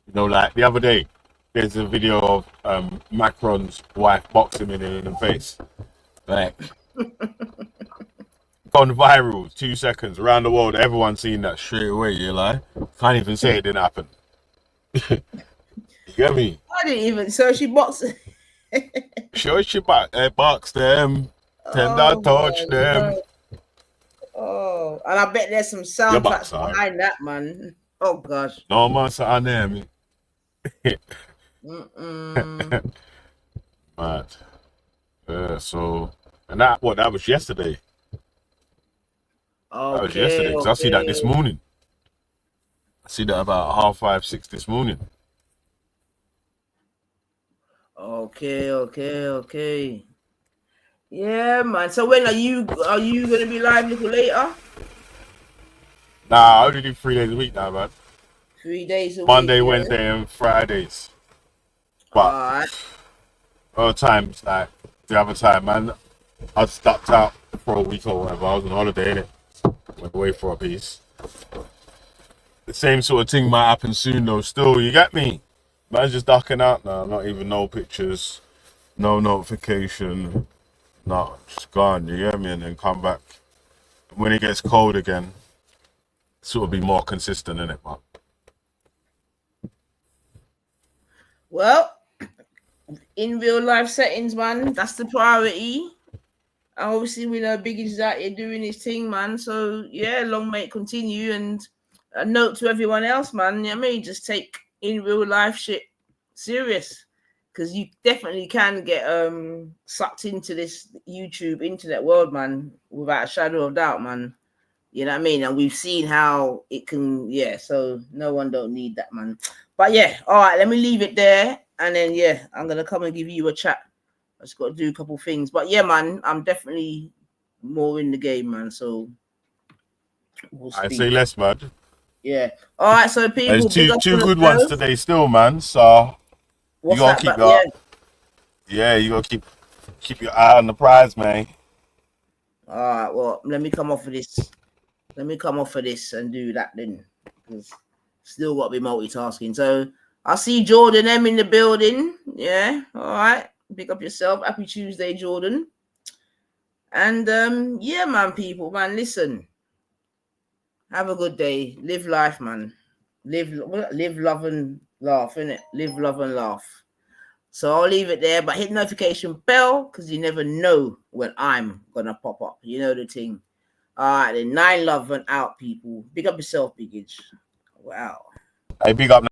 You know, like the other day, there's a video of Macron's wife boxing him in the face. Like, gone viral, 2 seconds, around the world, everyone's seen that straight away. You're like, can't even say it didn't happen. You get me? I didn't even, so she boxed. Sure, she boxed them, tender touch them. Oh, and I bet there's some sound tracks behind that, man. Oh gosh. No man, son, me. Mad. So, and that was yesterday. That was yesterday, because I see that this morning. I see that about 5:30, 6 this morning. Okay. Yeah, man. So when are you gonna be live a little later? Nah, I only do 3 days a week now, man. 3 days a week. Monday, Wednesday, and Fridays. But other times, like the other time, man, I stuck out for a week or whatever. I was on holiday, innit? Went away for a piece. The same sort of thing might happen soon, though. Still, you get me? Man's just ducking out now. Not even no pictures, no notification. No, just gone. You get me? And then come back when it gets cold again. Sort of be more consistent, innit, man? Well, in real life settings, man, that's the priority. And obviously, we know Biggie's out here doing his thing, man. So yeah, long may it continue. And a note to everyone else, man. You know what I mean? Just take in real life shit serious, because you definitely can get sucked into this YouTube internet world, man, without a shadow of doubt, man. You know what I mean? And we've seen how it can, so no one don't need that, man. But yeah, all right, let me leave it there. And then, I'm going to come and give you a chat I just got to do a couple things. But yeah, man, I'm definitely more in the game, man. So we'll I speak. say less, man. Yeah. All right. So people, There's two good ones today, still, man. So you gotta keep your you gotta keep your eye on the prize, man. All right. Well, let me come off of this. Let me come off of this and do that then, because still got to be multitasking. So I see Jordan M in the building. Yeah. All right. Pick up yourself. Happy Tuesday, Jordan. And yeah, man, people, man, listen. Have a good day. Live life, man. Live, love, and laugh, innit? Live, love, and laugh. So I'll leave it there, but hit the notification bell because you never know when I'm gonna pop up. You know the thing. All right, then 9 love and out, people. Big up yourself, Big Itch. Wow. Hey, big up.